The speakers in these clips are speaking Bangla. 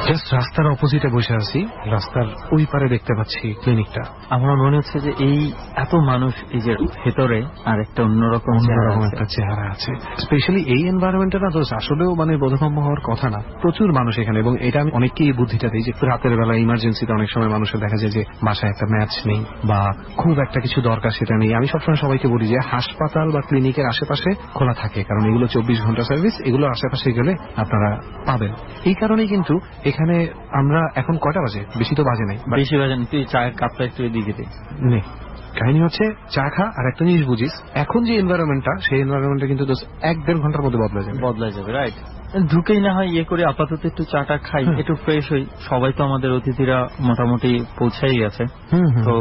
জাস্ট রাস্তার অপোজিটে বসে আছি, রাস্তার ওই পারে দেখতে পাচ্ছি ক্লিনিকটা। আমার মনে হচ্ছে যে এই এত মানুষ, এই যে ভেতরে আর একটা অন্যরকম একটা চেহারা আছে। স্পেশালি এই এনভায়রনমেন্টে না দোষ আসলেও মানে বোধগম্য হওয়ার কথা না। প্রচুর মানুষ এখানে, এবং এটা আমি অনেককেই বুদ্ধিটা দিই যে রাতের বেলা ইমার্জেন্সিতে অনেক সময় মানুষের দেখা যায় যে বাসায় একটা ম্যাচ নেই বা খুব একটা কিছু দরকার সেটা নেই। আমি সবসময় সবাইকে বলি যে হাসপাতাল বা ক্লিনিকের আশেপাশে খোলা থাকে, কারণ এগুলো 24 ঘন্টা সার্ভিস, এগুলো আশেপাশে গেলে আপনারা পাবেন। এই কারণেই কিন্তু এখানে আমরা এখন কয়টা বাজে, বেশি তো বাজে নাই, বেশি বাজে না। তুই চায়ের কাপটা একটু এদিকে দে। কাহিনী হচ্ছে চা খা, আর একটা জিনিস বুঝিস, এখন যে এনভায়রনমেন্টটা সেই এনভায়রনমেন্টটা কিন্তু 1-1.5 ঘন্টার মধ্যে বদলা যাবে। রাইট, ঢুকেই না হয় ইয়ে করে আপাতত একটু চাটা খাই, একটু ফ্রেশ হই। সবাই তো আমাদের অতিথিরা মোটামুটি পৌঁছাই গেছে, তো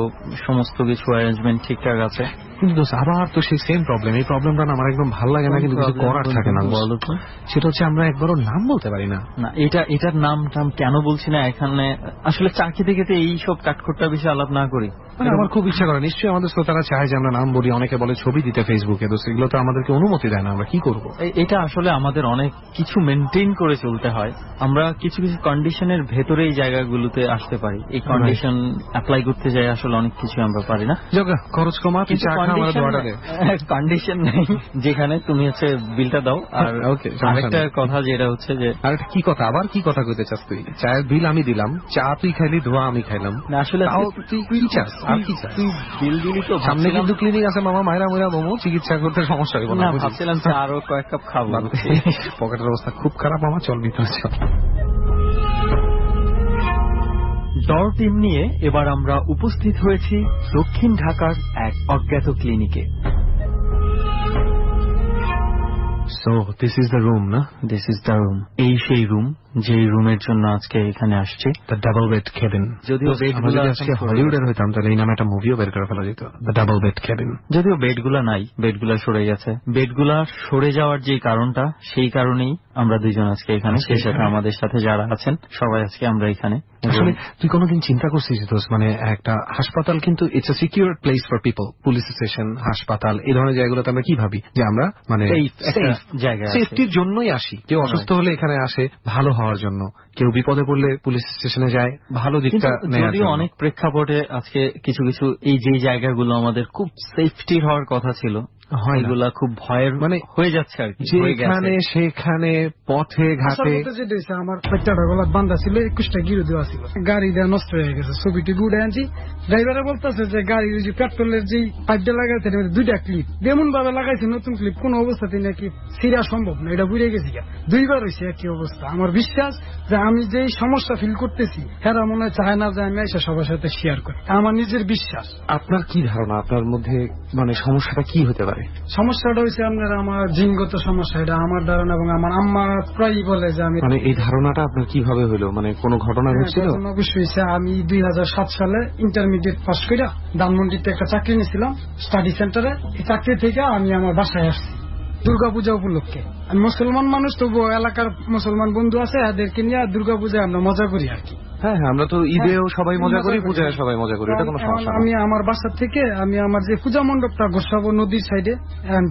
সমস্ত কিছু অ্যারেঞ্জমেন্ট ঠিকঠাক আছে। কিন্তু দোস্ত আবার তো সেই সেম প্রবলেম, এই প্রবলেমটা আমার একদম ভালো লাগে না, কিন্তু কিছু করার থাকে না। বলো তো, সেটা হচ্ছে আমরা একবারও নাম বলতে পারি না। না এটার নাম টাম কেন বলছি না, এখানে আসলে চা খেতে খেতে এই সব কাঠখোট্টা বিষয়ে আলাপ না করি। আমার খুব ইচ্ছা করে, নিশ্চয়ই আমাদের শ্রোতারা চায় যে আমরা নাম বলি, অনেকে বলে ছবি দিতে ফেসবুকে, তো সেগুলো তো আমাদেরকে অনুমতি দেয় না, আমরা কি করবো? এটা আসলে আমাদের অনেক কিছু মেনটেন করে চলতে হয়। আমরা কিছু কিছু কন্ডিশনের ভেতরে এই জায়গাগুলোতে আসতে পারি, এই কন্ডিশন অ্যাপ্লাই করতে যাই আসলে অনেক কিছু আমরা পারি না। খরচ কমা, কন্ডিশন নেই যেখানে তুমি হচ্ছে বিলটা দাও। আর আরেকটা কথা যেটা হচ্ছে যে, আরেকটা কি কথা, আবার কি কথা কইতে চাস তুই? চায়ের বিল আমি দিলাম, চা তুই খাইলি, ধোয়া আমি খাইলাম। না আসলে তুই কি চাস? আর কি চাস? তুই বিল দিলি তো, সামনে কিন্তু ক্লিনিক আছে মামা, মায়েরা ময়রা মোমো, চিকিৎসা করতে সমস্যা হবে না। ভাবছিলাম চা আরো কয়েক কাপ খাবো। পকেটের অবস্থা খুব খারাপ মামা, চল ভিতরে চল। ডর টিম নিয়ে এবার আমরা উপস্থিত হয়েছি দক্ষিণ ঢাকার এক অজ্ঞাত ক্লিনিকে। So this is the room, না? This is the room. এই সেই রুম, যে রুমের জন্য আজকে এখানে আসছে। The double bed cabin. যদিও বেডগুলো আজকে হলিউডের হইতাম তাহলে এই নামে একটা মুভিও বের করে ফেলা যেত, The double bed cabin. যদিও বেডগুলা নাই, বেডগুলা সরে গেছে। বেডগুলা সরে যাওয়ার যে কারণটা, সেই কারণেই আমরা দুইজন আজকে এখানে, সেই সাথে আমাদের সাথে যারা আছেন সবাই আজকে আমরা এখানে। আসলে তুই কোনোদিন চিন্তা করছিস দোস্ত, মানে একটা হাসপাতাল কিন্তু it's a secure place for people, police station, হাসপাতাল, এই ধরনের জায়গাগুলোতে আমরা কি ভাবি যে আমরা মানে সেফটির জন্যই আসি। কেউ অসুস্থ হলে এখানে আসে ভালো হওয়ার জন্য, কেউ বিপদে পড়লে পুলিশ স্টেশনে যায় ভালো দিকটা নেওয়ার জন্য। অনেক প্রেক্ষাপটে আজকে কিছু কিছু এই যে জায়গাগুলো আমাদের খুব সেফটির হওয়ার কথা ছিল, এগুলা খুব ভয়ের মানে হয়ে যাচ্ছে আর কি। যেখানে সেখানে পথে ঘাটে আমার পেটটা গলাত বান্ধা ছিল, 21টা গিরো দেওয়া ছিল, গাড়ি দেওয়া নষ্ট হয়ে গেছে। ছবিটি গুড়ে আনছি, ড্রাইভারে বলতেছে যে গাড়ির যে পেট্রোলের যে পাইপটা লাগাইছে 2টা ক্লিপ যেমন ভাবে লাগাইছে, নতুন ক্লিপ কোন অবস্থাতে নাকি ছিঁড়া সম্ভব না, এটা বুঝে গেছি। 2বার হয়েছে একই অবস্থা। আমার বিশ্বাস যে আমি যে সমস্যা ফিল করতেছি হেরা মনে হয় চায় না যে আমি এসে সবার সাথে শেয়ার করি, আমার নিজের বিশ্বাস। আপনার কি ধারণা, আপনার মধ্যে মানে সমস্যাটা কি হতে পারে? সমস্যাটা হয়েছে আপনার আমার জিনগত সমস্যা, এটা আমার ধারণা, এবং আমার আম্মা প্রায়ই বলে যে আমি। মানে এই ধারণাটা আপনার কিভাবে হলো, মানে কোনো ঘটনা ঘটছিল? অবশ্যই আমি 2007 সালে ইন্টারমিডিয়েট পাস করে ধানমন্ডিতে একটা চাকরি নিয়েছিলাম স্টাডি সেন্টারে। এই চাকরি থেকে আমি আমার বাসায় আসছি দুর্গাপূজা উপলক্ষে। আমি মুসলমান মানুষ, তবু এলাকার মুসলমান বন্ধু আছে, এদেরকে নিয়ে দুর্গাপূজায় আমরা মজা করি আর কি। হ্যাঁ, আমরা তো ঈদেও সবাই মজা করি, পূজায় সবাই মজা করি, এটা কোনো সমস্যা না। আমি আমার বাসা থেকে আমি আমার যে পূজা মণ্ডপটা গোসাবো নদীর সাইডে,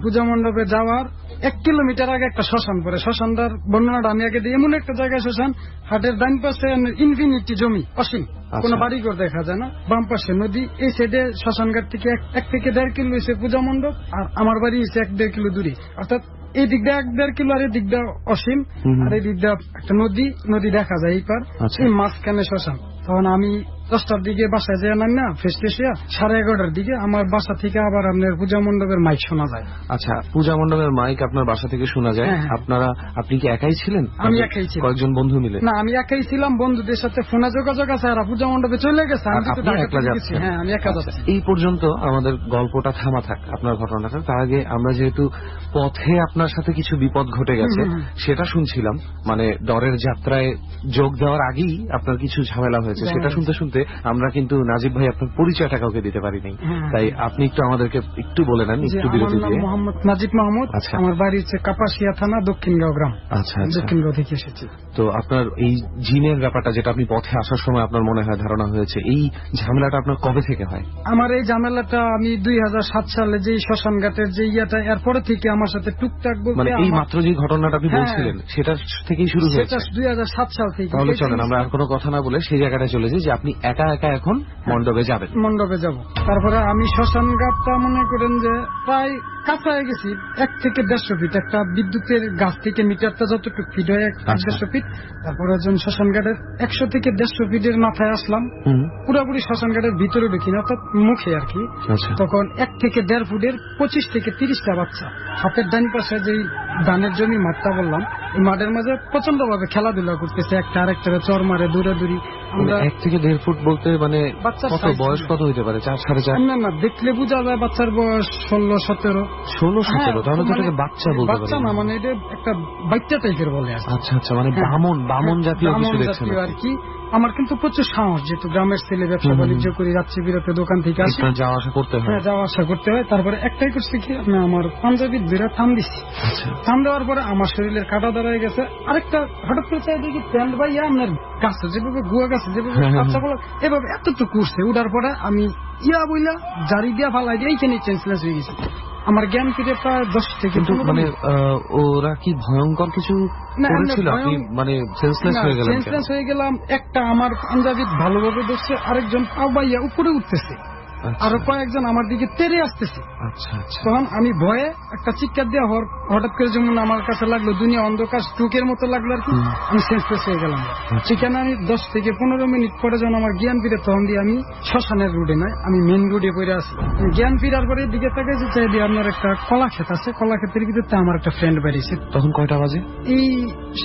পূজা মণ্ডপে যাওয়ার 1 কিলোমিটার আগে একটা শ্মশান পড়ে। শ্মশানটার বর্ণনাটা আমি আগে দিই। এমন একটা জায়গায় শ্মশান, হাটের ডান পাশে ইনফিনিটি জমি, অসীম, কোনো বাড়িঘর দেখা যায় না, বাম পাশে নদী, এই সাইডে শ্মশান ঘাট থেকে 1 থেকে 1.5 কিলো হয়েছে পূজা মণ্ডপ, আর আমার বাড়ি হয়েছে 1-1.5 কিলো দূরে। অর্থাৎ এই দিক দিয়ে 1-1.5 কিলো, আর এই দিক দিয়ে অসীম, আর এই দিক দিয়ে একটা নদী দেখা যায় এই পার, এই মাঝখানে শ্মশান। তখন আমি 10টার দিকে বাসায় যাই না, ফ্রেশ ট্রেশ 11:30টার দিকে আমার বাসা থেকে আবার আপনার পূজা মণ্ডপের মাইক শোনা যায়। আচ্ছা, পূজা মণ্ডপের মাইক আপনার বাসা থেকে শোনা যায়? আপনি কি একাই ছিলেন? আমি একাই ছিলাম। কয়েকজন বন্ধু মিলে? না, আমি একাই ছিলাম, বন্ধুদের সাথে ফোনে যোগাযোগ আছে, আর পূজা মণ্ডপে চলে গেছে, আমি একলা যাচ্ছি। হ্যাঁ, আমি একা যাচ্ছি। এই পর্যন্ত আমাদের গল্পটা থামা থাক, আপনার ঘটনাটা। তার আগে আমরা যেহেতু পথে আপনার সাথে কিছু বিপদ ঘটে গেছে সেটা শুনছিলাম, মানে ডরের যাত্রায় যোগ দেওয়ার আগেই আপনার কিছু ঝামেলা হয়েছে, সেটা শুনতে শুনতে আমরা কিন্তু নাজিব ভাই আপনার পরিচয়টা কাউকে দিতে পারি নাই, তাই আপনি একটু আমাদেরকে একটু বলে নেন, একটু বিরতি দিয়ে। মোহাম্মদ নাজিব মাহমুদ, আমার বাড়ি হচ্ছে কাপাসিয়া থানা দক্ষিণগাঁও গ্রাম। আচ্ছা, দক্ষিণগাঁও থেকে এসেছি। তো আপনার এই জিনের ব্যাপারটা, যেটা আপনি পথে আসার সময় আপনার মনে হয় ধারণা হয়েছে, এই ঝামেলাটা আপনার কবে থেকে হয়? আমার এই ঝামেলাটা আমি 2007 সালে যে শ্মশান ঘাটের যে ইয়াটা, এরপরে থেকে আমার সাথে টুকটাক বলতে, মানে এই মাত্র যে ঘটনাটা আপনি বলছিলেন সেটা থেকেই শুরু হয়েছে? সেটা 2007 সাল থেকে। তাহলে চলেন আমরা আর কোনো কথা না বলে সেই জায়গাটায় চলে যাই, যে আপনি একা একা এখন মণ্ডপে যাবেন। মণ্ডপে যাব। তারপরে আমি শ্মশান ঘাটটা মনে করেন যে প্রায় কাছায় গেছি, 1 থেকে 150 ফিট, একটা বিদ্যুতের গাছ থেকে মিটারটা যতটুকু ফিট হয় 150 ফিট। তারপরে শ্মশান ঘাটের 100 থেকে 150 ফিটের মাথায় আসলাম, পুরোপুরি শ্মশান ঘাটের ভিতরে ঢুকি না, অর্থাৎ মুখে আর কি। তখন 1 থেকে 1.5 ফুটের 25 থেকে 30টা বাচ্চা হাতের ডান পাশে যেই ধানের জমি মাঠটা বললাম, এই মাঠের মাঝে প্রচন্ড ভাবে খেলাধুলা করতেছে, একটা আরেকটারে চর মারে, দৌড়াদৌড়ি। 1 থেকে 1.5 ফুট বলতে মানে কত বয়স, কত হইতে পারে? 4, 4.5? না, দেখলে বোঝা যায় বাচ্চার বয়স 16-17। 16-17? তাহলে তো এটাকে বাচ্চা বলতে পারে? বাচ্চা না, মানে এটা একটা বাচ্চা টাইপের বলে। আচ্ছা, মানে বামন জাতীয় কিছু দেখছেন আর কি। আমার কিন্তু প্রচুর সাহস, যেহেতু গ্রামের ছেলে, ব্যবসা বাণিজ্য করি, রাত্রি বিরাতে দোকান থেকে আসি, যাওয়া আসা করতে হয়। যাওয়া আসা করতে হয়। তারপরে একটাই করছি কি, আমি আমার পাঞ্জাবির দুইটা থাম দিছি। থাম দেওয়ার পরে আমার শরীরের কাটা দাঁড়ায় গেছে। আরেকটা হঠাৎ করে চাই দেখি প্যান্ট বাইয়া আপনার গাছে যেভাবে গুয়া গাছে যেভাবে বাচ্চা বলো এভাবে এতটুকু উঠছে। উঠার পরে আমি বইলা জারি দিয়া ফালাই দিয়ে এইখানে চেঞ্জলেস হয়ে গেছি। আমার জ্ঞান ফিরে প্রায় 10 থেকে। মানে ওরা কি ভয়ঙ্কর কিছু করেছিল? আপনি মানে সেন্সলেস হয়ে গেলেন? সেন্সলেস হয়ে গেলাম। একটা আমার পাঞ্জাবি ভালোভাবে ধরছে, আরেকজন পাও বাইয়া উপরে উঠতেছে, আরো কয়েকজন আমার দিকে তেড়ে আসতেছে। তখন আমি ভয়ে একটা চিৎকার দেওয়া হঠাৎ করে যেমন আমার কাছে লাগলো দুনিয়া অন্ধকার, স্ট্রোকের মতো লাগলো আর কি। আমি সেন্সলেস হয়ে গেলাম। সেখানে আমি 10 থেকে 15 মিনিট পরে যখন আমার জ্ঞান ফিরে, তখন দিয়ে আমি শ্মশানের রোডে নয়, আমি মেন রোডে পড়ে আছি। জ্ঞান ফিরার পরে দিকে তাকাইছি, চাই দিয়ে আপনার একটা কলা ক্ষেত আছে, কলা ক্ষেতের ভিতরে আমার একটা ফ্রেন্ড বেরিয়েছে। তখন কয়টা বাজে? এই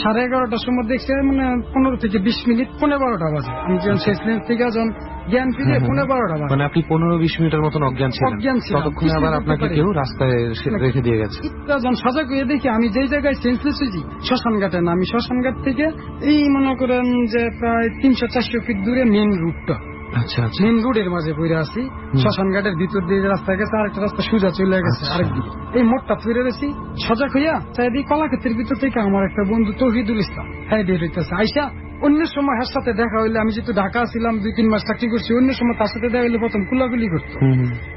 11:30টার সময় দেখছি, মানে 15 থেকে 20 মিনিট, 12:30 বাজে। আমি যখন সেন্সলেস থেকে যখন জ্ঞান ফিরে 12:30 বাজে, মানে আপনি 15-20 মিনিটের মতন অজ্ঞান ছিলেন। ততক্ষণে আবার আপনাকে কেউ রাস্তায় রেখে দিয়ে গেছে। যখন সজাগ হয়ে দেখি আমি যেই জায়গায় সেন্সলেস হয়েছি, শ্মশান ঘাটে না, আমি শ্মশান ঘাট থেকে এই মনে করেন যে প্রায় 300-400 ফিট দূরে মেন রুটটা, মেন রোডের মাঝে পড়ে আছি। শ্মশান ঘাটের ভিতর দিয়ে রাস্তা গেছে, আরেকটা রাস্তা সোজা চলে গেছে আরেকদিকে। এই মোড়টা ফিরে গেছি, সজাগ হইয়া চাই দিই কলাক্ষেতের ভিতর থেকে আমার একটা বন্ধু তৌহিদুল ইসলাম বের হইতেছে। আইসা অন্য সময় হার সাথে দেখা হইলে, আমি যেহেতু ঢাকা ছিলাম 2-3 মাস চাকরি করছি, অন্য সময় তার সাথে দেখা হইলে প্রথম কুলাগুলি করতো,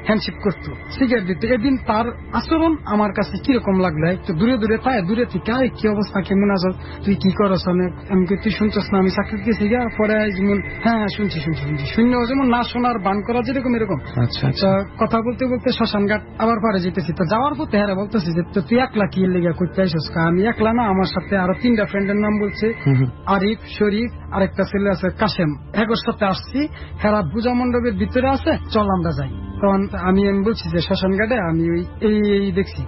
হ্যান্ডশেক করতো, সিগারেট দিত। এদিন তার আচরণ আমার কাছে কিরকম লাগলো, একটু দূরে দূরে তাই দূরে থেকে আরে কি অবস্থা, কেমন আছো, তুই কি করছ? আমি তুই শুনছস না আমি চাকরি গেছি গা? পরে যেমন হ্যাঁ শুনছি শূন্য, যেমন না শোনার বান করা যেরকম এরকম। কথা বলতে বলতে শ্মশান ঘাট আবার পারে যেতেছি। তো যাওয়ার পথে হ্যাঁ বলতেছি যে তুই একলা কি লেগে করতে আইসস? আমি একলা না, আমার সাথে আরো 3টা ফ্রেন্ডের নাম বলছে, আরিফ, শরীফ, আরেকটা ছেলে আছে কাশেম। এগোর সাথে আসছি, হেরা পূজা মণ্ডপের ভিতরে আছে, চল আমরা যাই। তখন আমি বলছি যে শ্মশান ঘাটে আমি এই দেখছি।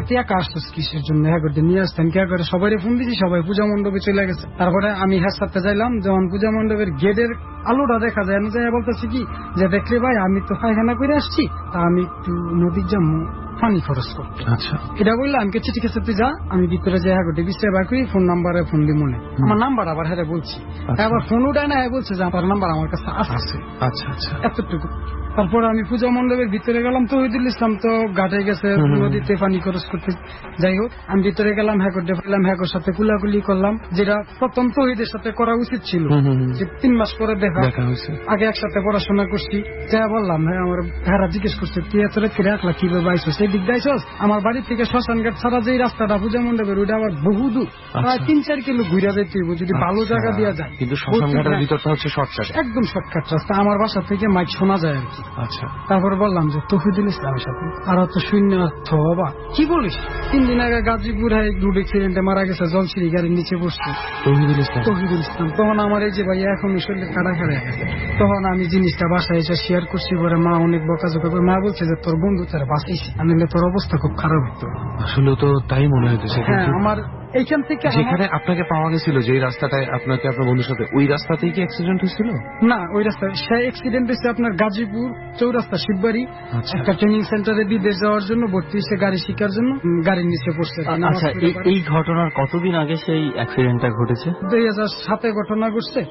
তুই একা আসছিস কিসের জন্য? নিয়ে আসতেন কে করে? সবাই ফোন দিছি, সবাই পূজা মণ্ডপে চলে গেছে। তারপরে আমি হ্যাঁ সাথে যাইলাম, যখন পূজা মণ্ডপের গেটের আলোটা দেখা যায় না, যাই বলতেছি কি যে দেখলে ভাই আমি তো পায়খানা করে আসছি, তা আমি একটু নদীর যাবো, পানি খরচ করতে। এটা বললে আমি কে ঠিক আছে তুই যা, আমি ভিতরে যাই হাগটে বিশ্রায় বার করি, ফোন নাম্বারে ফোন দিই মনে আমার নাম্বার আবার হ্যাঁ বলছি, আবার ফোন উঠায় না, বলছে যে আপনার নাম্বার আমার কাছে আছে। এতটুকু। তারপর আমি পূজা মণ্ডপের ভিতরে গেলাম, তৌহিদুল ইসলাম তো ঘাটে গেছে নদীতে পানি খরচ করতে। যাই হোক আমি ভিতরে গেলাম, হ্যাকটে ফেললাম, হ্যাকর সাথে কুলাকুলি করলাম, যেটা প্রথম তৌহিদের সাথে করা উচিত ছিল, যে 3 মাস পরে দেখা হয়েছে, আগে একসাথে পড়াশোনা করছি। যা বললাম হ্যাঁ, আমার ভাইরা জিজ্ঞেস করছে তুই এত রাত্রে রাখলা কিভাবে আইসো? সেই দিক দাইছস? আমার বাড়ি থেকে শ্মশান ঘাট ছাড়া যে রাস্তাটা পূজা মণ্ডপের, ওইটা আবার বহু দূর, প্রায় 3-4 কিলো ঘুরে যেতে হইব যদি ভালো জায়গা দেওয়া যায়। কিন্তু শ্মশান ঘাটের ভিতরটা হচ্ছে শর্টকাট, একদম শর্টকাট রাস্তা, আমার বাসা থেকে মাইক শোনা যায় আর কি। তারপর বললাম যে তৌহিদুল ইসলামের সাথে, আর তো শূন্য বাবা কি বলিস, 3 দিন আগে গাজীপুর রোড অ্যাক্সিডেন্টে মারা গেছে, জলছিরি গাড়ির নিচে বসছে তৌহিদুল ইসলাম। তখন আমার এই যে ভাই এখন শরীরে কাটা খাড়া গেছে। তখন আমি জিনিসটা বাসায় এসে শেয়ার করছি, পরে মা অনেক বকাঝকা করে, মা বলছে যে তোর বন্ধু তারা বাঁচাইছে, আনলে তোর অবস্থা খুব খারাপ হতো। আসলে তো তাই মনে হইতেছে। হ্যাঁ, আমার এইখান থেকে যেখানে আপনাকে পাওয়া গেছিল, যে রাস্তাটায় আপনাকে আপনার বন্ধুর সাথে, ওই রাস্তাতেই কি অ্যাক্সিডেন্ট হয়েছিল? না, ওই রাস্তায় সে অ্যাক্সিডেন্ট হয়েছে আপনার গাজীপুর চৌরাস্তা শিববাড়ি আচ্ছা। একটা ট্রেনিং সেন্টারে বিদেশ যাওয়ার জন্য ভর্তি হয়েছে গাড়ি শিখার জন্য, গাড়ির নিচে পড়ছে। আচ্ছা, এই ঘটনার কতদিন আগে সেই অ্যাক্সিডেন্টটা ঘটেছে? 2007 ঘটনা ঘটছে,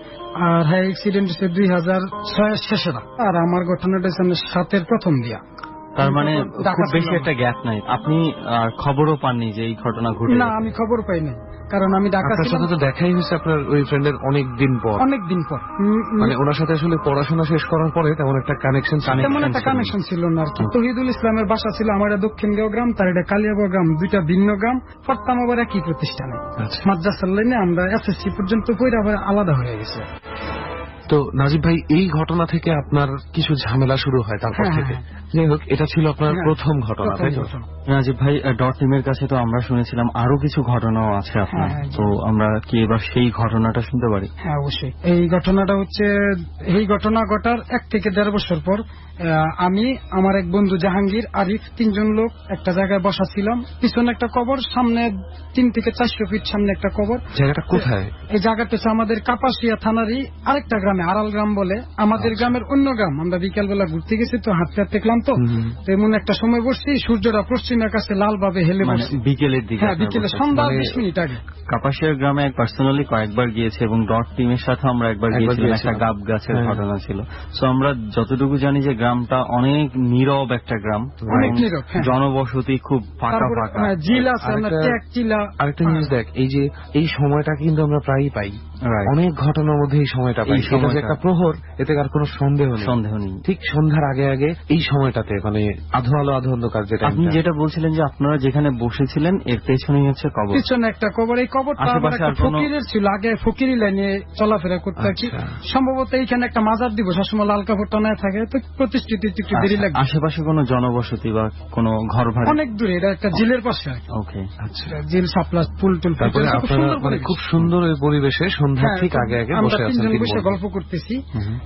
আর হ্যাঁ অ্যাক্সিডেন্ট হচ্ছে 2006 শেষে। আর আমার ঘটনাটা হচ্ছে 7 প্রথম দিয়া। তার মানে ঢাকা খুব বেশি ছিলাম। একটা গ্যাপ নাই। আপনি খবরও পাননি যে এই ঘটনা ঘটে? না, আমি খবর পাই নাই, কারণ আমি ঢাকা আপনার ছিলাম সাথে তো দেখাই হয়েছে আপনার ওই ফ্রেন্ডের অনেক দিন পর। অনেকদিন পর। মানে ওনার সাথে আসলে পড়াশোনা শেষ করার পরে তেমন একটা কানেকশন তেমন একটা কানেকশন ছিল না আর কি। তহিদুল ইসলামের বাসা ছিল আমার এটা দক্ষিণগাঁও গ্রাম, তার এটা কালিয়াবর গ্রাম, দুইটা ভিন্ন গ্রাম। পড়তাম আবার একই প্রতিষ্ঠানে, আচ্ছা। মাদ্রাসার লাইনে। আমরা এসএসসি পর্যন্ত পড়ে আবার আলাদা হয়ে গেছে। তো নাজিব ভাই, এই ঘটনা থেকে আপনার কিছু ঝামেলা শুরু হয় তারপর হ্যাঁ, থেকে। হ্যাঁ। যাই হোক, এটা ছিল আপনার হ্যাঁ, প্রথম ঘটনা, তাই তো? প্রথম ঘটনা। রাজীব ভাই, ডট টিমের কাছে তো আমরা শুনেছিলাম আরো কিছু ঘটনাও আছে আপনার, হ্যাঁ, তো আমরা কি এবার সেই ঘটনাটা শুনতে পারি? হ্যাঁ, অবশ্যই। এই ঘটনাটা হচ্ছে, এই ঘটনা ঘটার 1 থেকে 1.5 বছর পর আমি, আমার এক বন্ধু জাহাঙ্গীর, আরিফ, 3 জন লোক একটা জায়গায় বসা ছিলাম। পিছনে একটা কবর, সামনে 3 থেকে 400 ফিট সামনে একটা কবর। জায়গাটা কোথায়? এই জায়গাটা হচ্ছে আমাদের কাপাসিয়া থানারই আরেকটা গ্রামে, আড়াল গ্রাম বলে, আমাদের গ্রামের অন্য গ্রাম। আমরা বিকালবেলা ঘুরতে গেছি তো, হাঁটতে হাঁটতে ক্লান্ত, তো এমন একটা সময় বসছি, সূর্যটা পশ্চিমের কাছে লাল ভাবে হেলে মানে বসছে। বিকেলের দিকে? হ্যাঁ, আপনার বিকেলে, বলতে সন্ধ্যা মানে 20 মিনিট আগে। কাপাসিয়ার গ্রামে পার্সোনালি কয়েকবার গিয়েছে এবং ডট টিমের সাথে আমরা একবার গিয়েছিলাম, একটা গাব গাছের হ্যাঁ। ঘটনা ছিল। তো আমরা যতটুকু জানি যে গ্রামটা অনেক নীরব একটা গ্রাম, অনেক এবং নীরব, হ্যাঁ। জনবসতি খুব ফাঁকা তারপরে ফাঁকা। জিল আছে, আমরা আরেকটা- ট্যাগ চিলা। আরেকটা জিনিস দেখ, এই যে এই সময়টা কিন্তু আমরা প্রায়ই পাই, Right. অনেক ঘটনার মধ্যে এই সময়টা পাই। এই এটা যে সময়টা। একটা প্রহর, এতে আর কোনো সন্দেহ নেই। সন্দেহ নেই। ঠিক সন্ধ্যার আগে আগে এই সময়টাতে, মানে আধো আলো আধো অন্ধকার, যেটা আপনি যেটা বলছিলেন যে আপনারা যেখানে বসেছিলেন এর পেছনেই হচ্ছে কবর। পিছনে একটা কবর। এই কবরটা আবার আশেপাশে একটা আর কোনো- ফকিরের ছিল, আগে ফকিরি লাইনে চলাফেরা করতে আর কি। আচ্ছা। সম্ভবত এইখানে একটা মাজার দিব, সবসময় লাল কাপড় টানায় থাকে, তো প্রতিষ্ঠিত একটু দেরি আচ্ছা, লাগবে। আশেপাশে কোনো জনবসতি বা কোনো ঘর ভাড়া? অনেক দূরে, এটা একটা জিলের পাশে আর কি। ওকে। আচ্ছা। জিল সাপ্লাস ফুল টুল তারপরে ফুটেছে, খুব আপনারা সুন্দর মানে পরিবেশ। খুব সুন্দর ওই পরিবেশে সন্ধ্যার হ্যাঁ, ঠিক আগে আগে আমরা বসে আছেন 3 জন তিন বসে বন্ধু। গল্প করতেছি।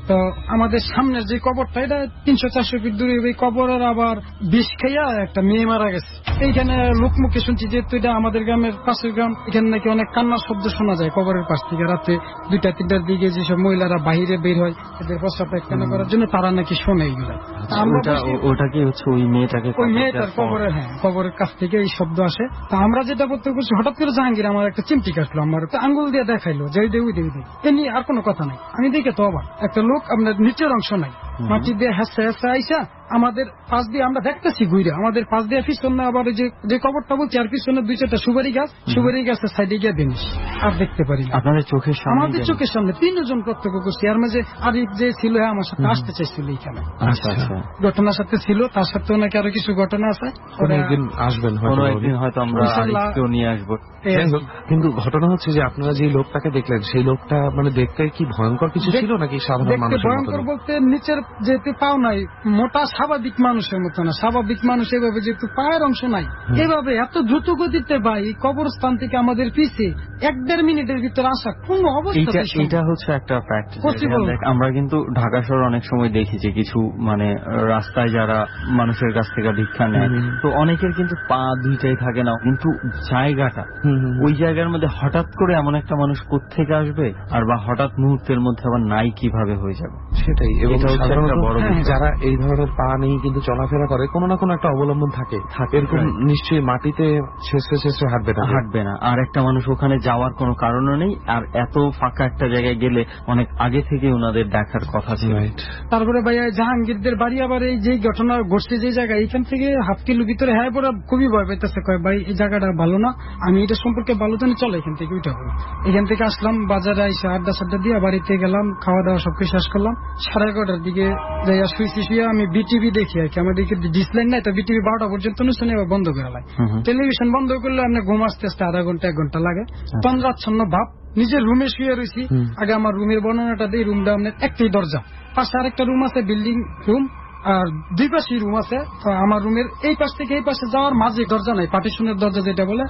তো আমাদের সামনের যে কবরটা, এটা 300-400 ফিট দূরে। এই কবরের আবার বিষ খাইয়া একটা মেয়ে মারা গেছে। এইখানে লোকমুখে শুনছি, যেহেতু এটা আমাদের গ্রামের পাশের গ্রাম, এখানে নাকি অনেক কান্নার শব্দ শোনা যায় কবরের পাশ থেকে। রাতে 2টা-3টার দিকে যেসব মহিলারা বাইরে বের হয় এদের প্রস্রাব পায়খানা করার জন্য, তারা নাকি শোনে এইগুলো। আমরা ওটা কি হচ্ছে ওই মেয়েটাকে ওই মেয়েটার কবরের, হ্যাঁ, কবরের কাছ থেকে এই শব্দ আসে। তা আমরা যেটা বলতে বলছি, হঠাৎ করে জাহাঙ্গীর আমার একটা চিমটি কাটলো, আমার একটা আঙ্গুল দিয়ে দেখাইলো যে ওই দে। এ নিয়ে আর কোনো কথা নাই। আমি দেখে তো আবার একটা লোক, আপনার নিচের অংশ নাই, মাটি দিয়ে হেসে হেসে আইসা আমাদের পাশ দিয়ে, আমরা দেখতেছি ঘুরে, আমাদের পাশ দিয়ে পিছনে আবার ওই যে কবরটা বলছি, আর পিছনে 2-4টা সুপারি গাছের সাইডে গিয়ে জিনিস আর দেখতে পারি না। আপনাদের চোখের সামনে? আমাদের চোখের সামনে 3 জন প্রত্যক্ষ করছি। আর মাঝে আরিফ যে ছিল, হ্যাঁ, আমার সাথে আসতে চাইছিল এখানে, আচ্ছা আচ্ছা। ঘটনার সাথে ছিল। তার সাথেও নাকি আরো কিছু ঘটনা আছে। কোনো একদিন আসবেন হয়তো। কোনো একদিন হয়তো আমরা ইনশাআল্লাহ। আরিফকেও নিয়ে আসবো। যাই হোক, কিন্তু ঘটনা হচ্ছে যে আপনারা যে লোকটাকে দেখলেন, সেই লোকটা মানে দেখতে কি ভয়ঙ্কর কিছু ছিল নাকি সাধারণ দেখতে মানুষের ভয়ঙ্কর মতো? বলতে, নিচের যেহেতু পাও নাই, মোটা স্বাভাবিক মানুষের মতো না। স্বাভাবিক মানুষ এভাবে যেহেতু পায়ের অংশ নাই, এভাবে এত দ্রুত গতিতে ভাই কবরস্থান থেকে আমাদের পিছে 1-1.5 মিনিটের ভিতরে আসা কোনো অবস্থা। এটা হচ্ছে একটা ফ্যাক্ট। Possible. আমরা কিন্তু ঢাকা শহর অনেক সময় দেখি যে কিছু মানে রাস্তায় যারা মানুষের কাছ থেকে ভিক্ষা নেয়, তো অনেকের কিন্তু পা 2টাই থাকে না, কিন্তু জায়গাটা, ওই জায়গার মধ্যে হঠাৎ করে এমন একটা মানুষ কোত্থেকে আসবে, আর বা হঠাৎ মুহূর্তের মধ্যে আবার নাই কিভাবে হয়ে যাবে, সেটাই। এবং এটা হচ্ছে সাধারণত একটা বড় বিষয়। যারা এই ধরনের পা নেই কিন্তু চলাফেরা করে, কোনো না কোনো একটা অবলম্বন থাকে। এরকম নিশ্চয়ই মাটিতে শেষে হাঁটবে না। আর একটা মানুষ ওখানে যাওয়ার কোনো কারণও নেই, আর এত ফাঁকা একটা জায়গায় গেলে অনেক আগে থেকে ওনাদের দেখার কথা ছিল। তারপরে ভাইয়া জাহাঙ্গীরদের বাড়ি আবার এই যে ঘটনা ঘটছে যে জায়গায়, এখান থেকে 1/2 কিলো ভিতরে, হ্যাঁ, পরে খুবই ভয় পাইতেছে। কয় ভাই এই জায়গাটা ভালো না, আমি এটা সম্পর্কে ভালো জানি, চলো এখান থেকে উঠে পড়ো। এখান থেকে আসলাম, বাজারে এসে আড্ডা দিয়ে বাড়িতে গেলাম, খাওয়া দাওয়া সবকিছু শেষ করলাম। 11:30টার দিকে যাইয়া শুয়ে আমি বিটিভি দেখি আর কি। আমাদের ডিসলাইন নাই তো, বিটিভি 12টা পর্যন্ত অনুষ্ঠান এবার বন্ধ করে লাই। টেলিভিশন বন্ধ করলে আপনার ঘুম আসতে আসতে আধা ঘন্টা 1 ঘন্টা লাগে। তন্দ্রাচ্ছন্ন ভাব, নিজের রুমে শুয়ে রয়েছি। আগে আমার রুমের বর্ণনাটা দিই। রুমটা আপনার একটাই দরজা, পাশে আরেকটা রুম আছে, বিল্ডিং রুম, আর 2 পাশেই রুম আছে। তো আমার রুমের এই পাশ থেকে এই পাশে যাওয়ার মাঝে দরজা নাই, পার্টিশনের দরজা যেটা বলে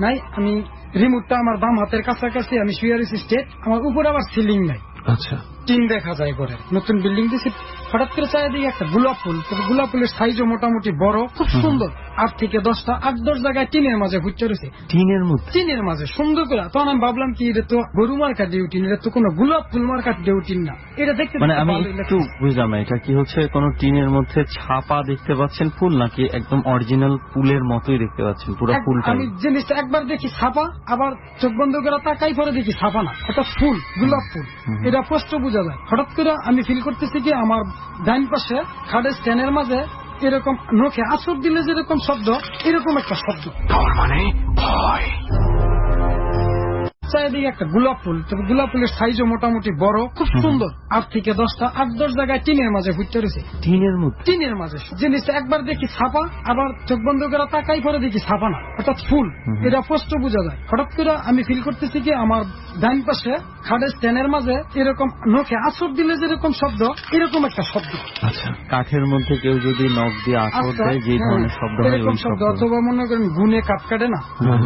নাই। আমি রিমোটটা আমার বাম হাতের কাছাকাছি, আমি শুয়ে রয়েছি স্টেট। আমার উপরে আবার সিলিং নাই, আচ্ছা, টিন দেখা যায় করে, নতুন বিল্ডিং দিয়েছি, হঠাৎ করে চারিদিকে একটা গোলাপ ফুল, গোলাপ ফুলের সাইজও মোটামুটি বড়, খুব সুন্দর। 8 থেকে 10টা 8-10 জায়গায় টিনের মাঝে ফুটে রয়েছে, টিনের মধ্যে, টিনের মাঝে সুন্দর করে। তখন আমি ভাবলাম কি এটা তো গরু মার্কা ডিউটিন, এটা তো কোনো গোলাপ ফুল মার্কা ডিউটিন না, এটা দেখতে মানে আমি ভালোই একটু লাগছে। বুঝলাম না, এটা কি হচ্ছে কোন টিনের মধ্যে ছাপা দেখতে পাচ্ছেন ফুল, নাকি একদম অরিজিনাল ফুলের মতোই দেখতে পাচ্ছেন পুরো ফুলটা? আমি জিনিসটা একবার দেখি ছাপা, আবার চোখ বন্ধ করে তাকাই, পরে দেখি ছাপা না, এটা ফুল, গোলাপ ফুল, এটা স্পষ্ট বোঝা যায়। হঠাৎ করে আমি ফিল করতেছি কি আমার ডাইন পাশে খাটের স্ট্যান্ডের মাঝে এরকম নখে আছর দিলে যেরকম শব্দ, এরকম একটা শব্দ। তার মানে ভয়। চারিদিকে একটা গোলাপ ফুল, তবে গোলাপ ফুলের সাইজও মোটামুটি বড়, খুব সুন্দর। 8 থেকে 10টা 8-10 জায়গায় টিনের মাঝে ফুটে রয়েছে, টিনের মধ্যে, টিনের মাঝে। জিনিসটা একবার দেখি ছাপা, আবার চোখ বন্ধ করে তাকাই, পরে দেখি ছাপা না, অর্থাৎ ফুল, এটা স্পষ্ট বোঝা যায়। হঠাৎ করে আমি ফিল করতেছি কি আমার ডাইন পাশে খাটের স্ট্যান্ডের মাঝে এরকম নখে আছর দিলে যেরকম শব্দ, এরকম একটা শব্দ। আচ্ছা, কাঠের মধ্যে কেউ যদি নখ দিয়ে আঁচড় দেয় যে ধরনের শব্দ হয়, এরকম ওই শব্দ, শব্দ। অথবা মনে করেন গুনে কাঠ কাটে না,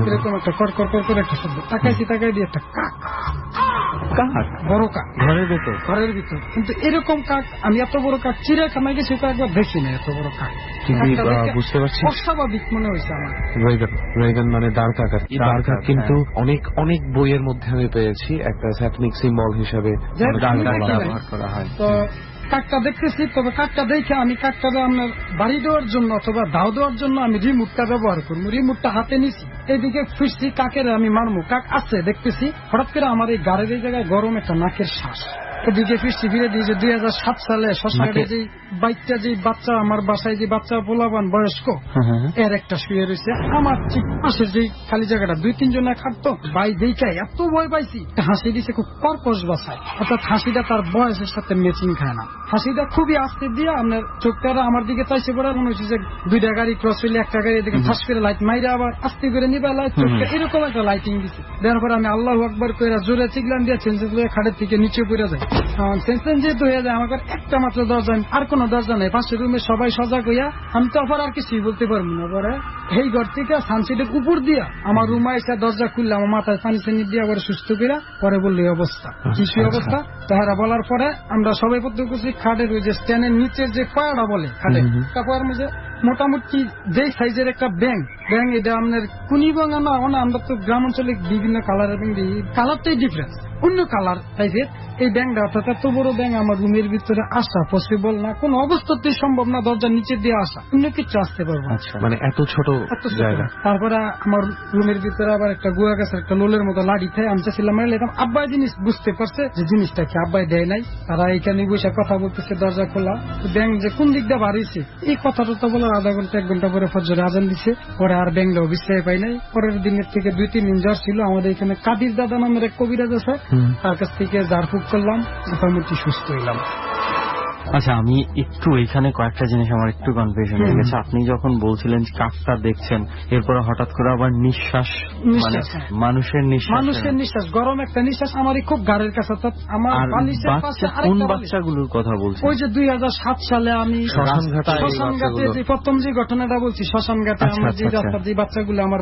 এরকম একটা কড়কড় করে একটা শব্দ। তাকাইছি, তাকাই দিয়ে একটা কাক, কাক, বড় কাক ঘরের ভেতর। ঘরের ভিতর। কিন্তু এরকম কাক আমি এত বড় কাক চিড়িয়াখানায় গেছি তো একবার দেখি না, এত বড় কাক। কিন্তু কাকটা দেখে বুঝতে পারছি অস্বাভাবিক মনে হয়েছে আমার। রেগান মানে ডার্ক আকার। এই ডার্ক dark আকার আকার, কিন্তু অনেক অনেক বইয়ের মধ্যে আমি পেয়েছি একটা স্যাটনিক সিম্বল হিসাবে যাই হোক, ডার্ক আমি আকার দেখি নাই। ব্যবহার করা হয়। তো কাকটা দেখতেছি, তবে কাকটা দেখে আমি কাকটাকে আপনার বাড়ি দেওয়ার জন্য অথবা দাও দেওয়ার জন্য আমি রিমোটটা ব্যবহার করবো। রিমোটটা হাতে নিছি, এইদিকে ফিরছি, কাকের আমি মারমু, কাক আছে দেখতেছি। হঠাৎ করে আমার এই গাড়ির এই জায়গায় গরম একটা নাকের শ্বাস। এদিকে ফিরছি, ফিরে দিয়ে যে 2007 সালে শ্মশানে যে বাইকটা, যে বাচ্চা আমার বাসায় যে বাচ্চা পোলাপান বয়স্ক, এর একটা শুয়ে রয়েছে আমার ঠিক পাশের যে খালি জায়গাটা, 2-3 জনে খাটতো। ভাই দেখায় এত ভয় পাইছি, হাসি দিছে খুব কর্কশ বাসায়, অর্থাৎ হাসিটা তার বয়সের সাথে ম্যাচিং খায় না। হাসিটা খুবই আস্তে দিয়ে আপনার চোখটা আমার দিকে চাইছে, পড়ে মনে হচ্ছে যে 2টা গাড়ি ক্রস হইলে একটা গাড়ি এদিকে ফাঁস করে লাইট মাইরা আবার আস্তে করে নিবা লাইট, চোখটা এরকম একটা লাইটিং দিছে। দেওয়ার পরে আমি আল্লাহু আকবার কইরা জোরে চিগলাম দিয়ে চেঞ্জেস হয়ে খাটের থেকে নিচে পড়ে যায়। চেঞ্জেস যেহেতু হয়ে যায়, আমার একটা মাত্র দরজা, আর কোনো দরজা নেই, পাশের রুমে সবাই সজাগ হইয়া, আমি তো আবার আর কিছুই বলতে পারবো না। পরে এই ঘর থেকে সানসেটের উপর দিয়া আমার রুমে এসে দরজা খুললাম, আমার মাথায় পানি টানি দিয়ে আবার সুস্থ করে পরে বললে অবস্থা কিছু অবস্থা। তাহারা বলার পরে আমরা সবাই পদ্ধতি করছি খাটের ওই যে স্ট্যান্ডের নিচের যে পায়াটা বলে খাটের পায়ার মধ্যে মোটামুটি যেই সাইজের একটা ব্যাং, এটা আপনার কুনি বাঙা না, আমরা তো গ্রাম অঞ্চলে বিভিন্ন কালারের ব্যাং দিই, কালারটাই ডিফারেন্স, অন্য কালার সাইজের এই ব্যাংকটা। অর্থাৎ এত বড় ব্যাংক আমার রুমের ভিতরে আসা পসিবল না, কোন অবস্থাতেই সম্ভব না, দরজার নিচে দিয়ে আসা, অন্য কিছু আসতে পারবো না। মানে এত ছোট জায়গা। তারপরে আমার রুমের ভিতরে আবার একটা গুয়া গাছের একটা লোলের মতো লাড়ি থাকে, আমি চাচ্ছিলাম এরকম। আব্বাই জিনিস বুঝতে পারছে যে জিনিসটা কি, আব্বাই দেয় নাই, তারা এখানে বসে কথা বলতেছে, দরজা খোলা, ব্যাংক যে কোন দিক দিয়ে বাড়িয়েছে এই কথাটা তো বলার আধা ঘন্টা 1 ঘন্টা পরে ফজরে আজান দিছে। পরে আর ব্যাংকটাও বিশ্রায় পাই নাই। পরের দিনের থেকে 2-3 দিন জ্বর ছিল। আমাদের এখানে কাদির দাদা নামের এক কবিরাজ আছে, তার কাছ থেকে ঝাড়ফুঁক করলাম, মোটামুটি সুস্থ হইলাম। আচ্ছা, আমি একটু এখানে কয়েকটা জিনিস আমার একটু কনফিউশন হয়ে গেছে। আপনি যখন বলছিলেন কাকটা দেখছেন, এরপরে হঠাৎ করে আবার নিঃশ্বাস, মানে মানুষের নিঃশ্বাস, গরম একটা নিঃশ্বাস আমারই খুব গাড়ির কাছে। আমার বালিশের পাশে কোন বাচ্চাগুলোর কথা বলছেন? ওই যে 2007 সালে আমি শ্মশানঘাটে যে প্রথম যে ঘটনাটা বলছি, শ্মশানঘাটে আমার যে রাস্তা, যে বাচ্চাগুলো আমার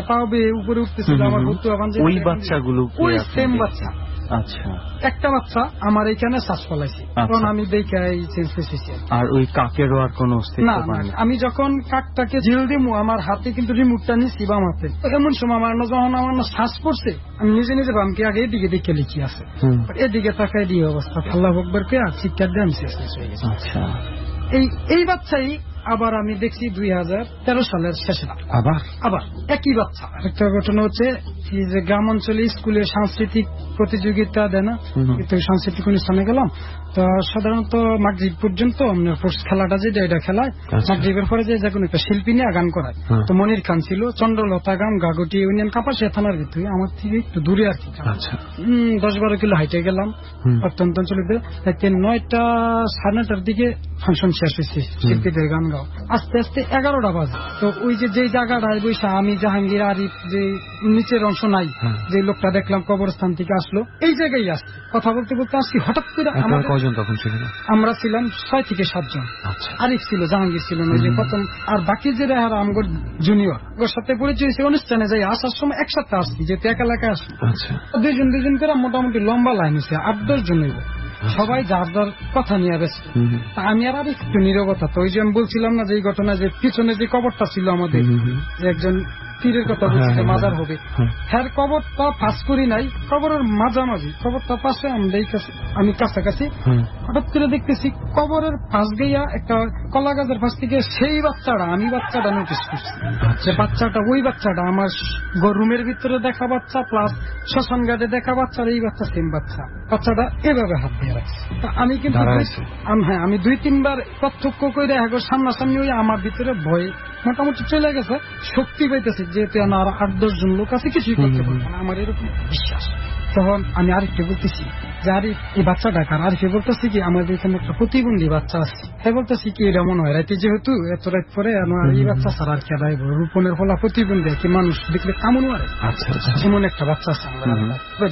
পাও বেয়ে উপরে উঠতেছিল, আমার ভর্তি ওই বাচ্চাগুলো, ওই সেম বাচ্চা। আচ্ছা, একটা বাচ্চা আমার এখানে শ্বাস ফলাইছে, তখন আমি দেখে এই সেন্সলেস হয়েছি। আর ওই কাকেরও আর কোন অস্তিত্ব পাইনি। আমি যখন কাকটাকে ঝিল দিমু, আমার হাতে কিন্তু রিমোটটা নিচ্ছি বাম হাতে, এমন সময় আমার যখন আমার শ্বাস পড়ছে, আমি নিজে নিজে বামকে আগে এদিকে দেখে লিখি আছে, এদিকে তাকাই দিয়ে অবস্থা আল্লাহু আকবার কে আর শিক্ষা দিয়ে আমি সেন্সলেস হয়ে গেছি। আচ্ছা, এই বাচ্চাই আবার আমি দেখছি 2013 সালের শেষে আবার একই বাচ্চা। একটা ঘটনা হচ্ছে যে গ্রাম অঞ্চলে স্কুলে সাংস্কৃতিক প্রতিযোগিতা দেয় না, কিন্তু সাংস্কৃতিক অনুষ্ঠানে গেলাম। তো সাধারণত মাগরিব পর্যন্ত খেলাটা যেটা এটা খেলায়, মাগরিবের পরে যে কোনো একটা শিল্পী নিয়ে গান করায়। তো মনির খান ছিল, চন্দ্রলতা গাম, গাগটি ইউনিয়ন কাপাসিয়া থানার ভিতরে, আমার থেকে একটু দূরে আর কি। 10-12 কিলো হাইটে গেলাম অত্যন্ত অঞ্চলে। 9টা 9:30 দিকে ফাংশন শেষ হয়েছে, শিল্পীদের গান গাও। আস্তে আস্তে 11টা বাজে। তো ওই যে জায়গাটায় বৈশা আমি, জাহাঙ্গীর, আরিফ, যে নিচের অংশ নাই, যে লোকটা দেখলাম কবরস্থান থেকে আসলো, এই জায়গায় আসছে, কথা বলতে বলতে আসছি। হঠাৎ করে আমরা ছিলাম 6 থেকে 7 জন। আরিফ ছিল, জাহাঙ্গীর ছিল না, যে প্রথম, আর বাকি যে আমগর জুনিয়র, ওর সাথে পরিচয় হয়েছে অনুষ্ঠানে যাই। আসার সময় একসাথে আসছি, যেহেতু এক এলাকায় আসছি। 2 জন করে মোটামুটি লম্বা লাইন হয়েছে, 8-10 জন হইব। সবাই যার যার কথা নিয়ে ব্যস্ত। তা আমি আর একটু নীরবতা, তো ওই যে আমি বলছিলাম না যে এই ঘটনা, যে পিছনে যে কবরটা ছিল আমাদের, যে একজন পীরের কথা বলছিল মাজার হবে, হ্যাঁ কবরটা পাস করি নাই, কবরের মাঝামাঝি, কবরটা পাশে আমি কাছাকাছি, হঠাৎ করে দেখতেছি কবরের পাশ গিয়া একটা কলা গাছের পাশ থেকে সেই বাচ্চাটা, আমি বাচ্চাটা নোটিস করছি, যে বাচ্চাটা ওই বাচ্চাটা আমার রুমের ভিতরে দেখা বাচ্চা প্লাস শ্মশান ঘাটে দেখা বাচ্চা, এই বাচ্চা সেম বাচ্চা, বাচ্চাটা এভাবে হাত দিয়ে রাখছে। তা আমি কিন্তু হ্যাঁ আমি 2-3 বার প্রত্যক্ষ করে এখন সামনাসামনি হয়ে আমার ভিতরে ভয় মোটামুটি চলে গেছে, শক্তি পাইতেছে, যেহেতু আমার 8-10 জন লোক আছে, কিছুই করতে পারবে না, আমার এরকম বিশ্বাস। তখন আমি আরেকটা বলতেছি যে আরে এই বাচ্চাটা কার, আরেকটা বলতেছি কি আমাদের এখানে একটা প্রতিবন্ধী বাচ্চা আছে, হ্যাঁ বলতেছি কি এটা মনে হয় রাইতে যেহেতু এত রাত পরে আমার এই বাচ্চা ছাড়া আর খেলায় রূপনের ফলা প্রতিবন্ধী কি মানুষ দেখলে কামড় মারে, এমন একটা বাচ্চা আছে।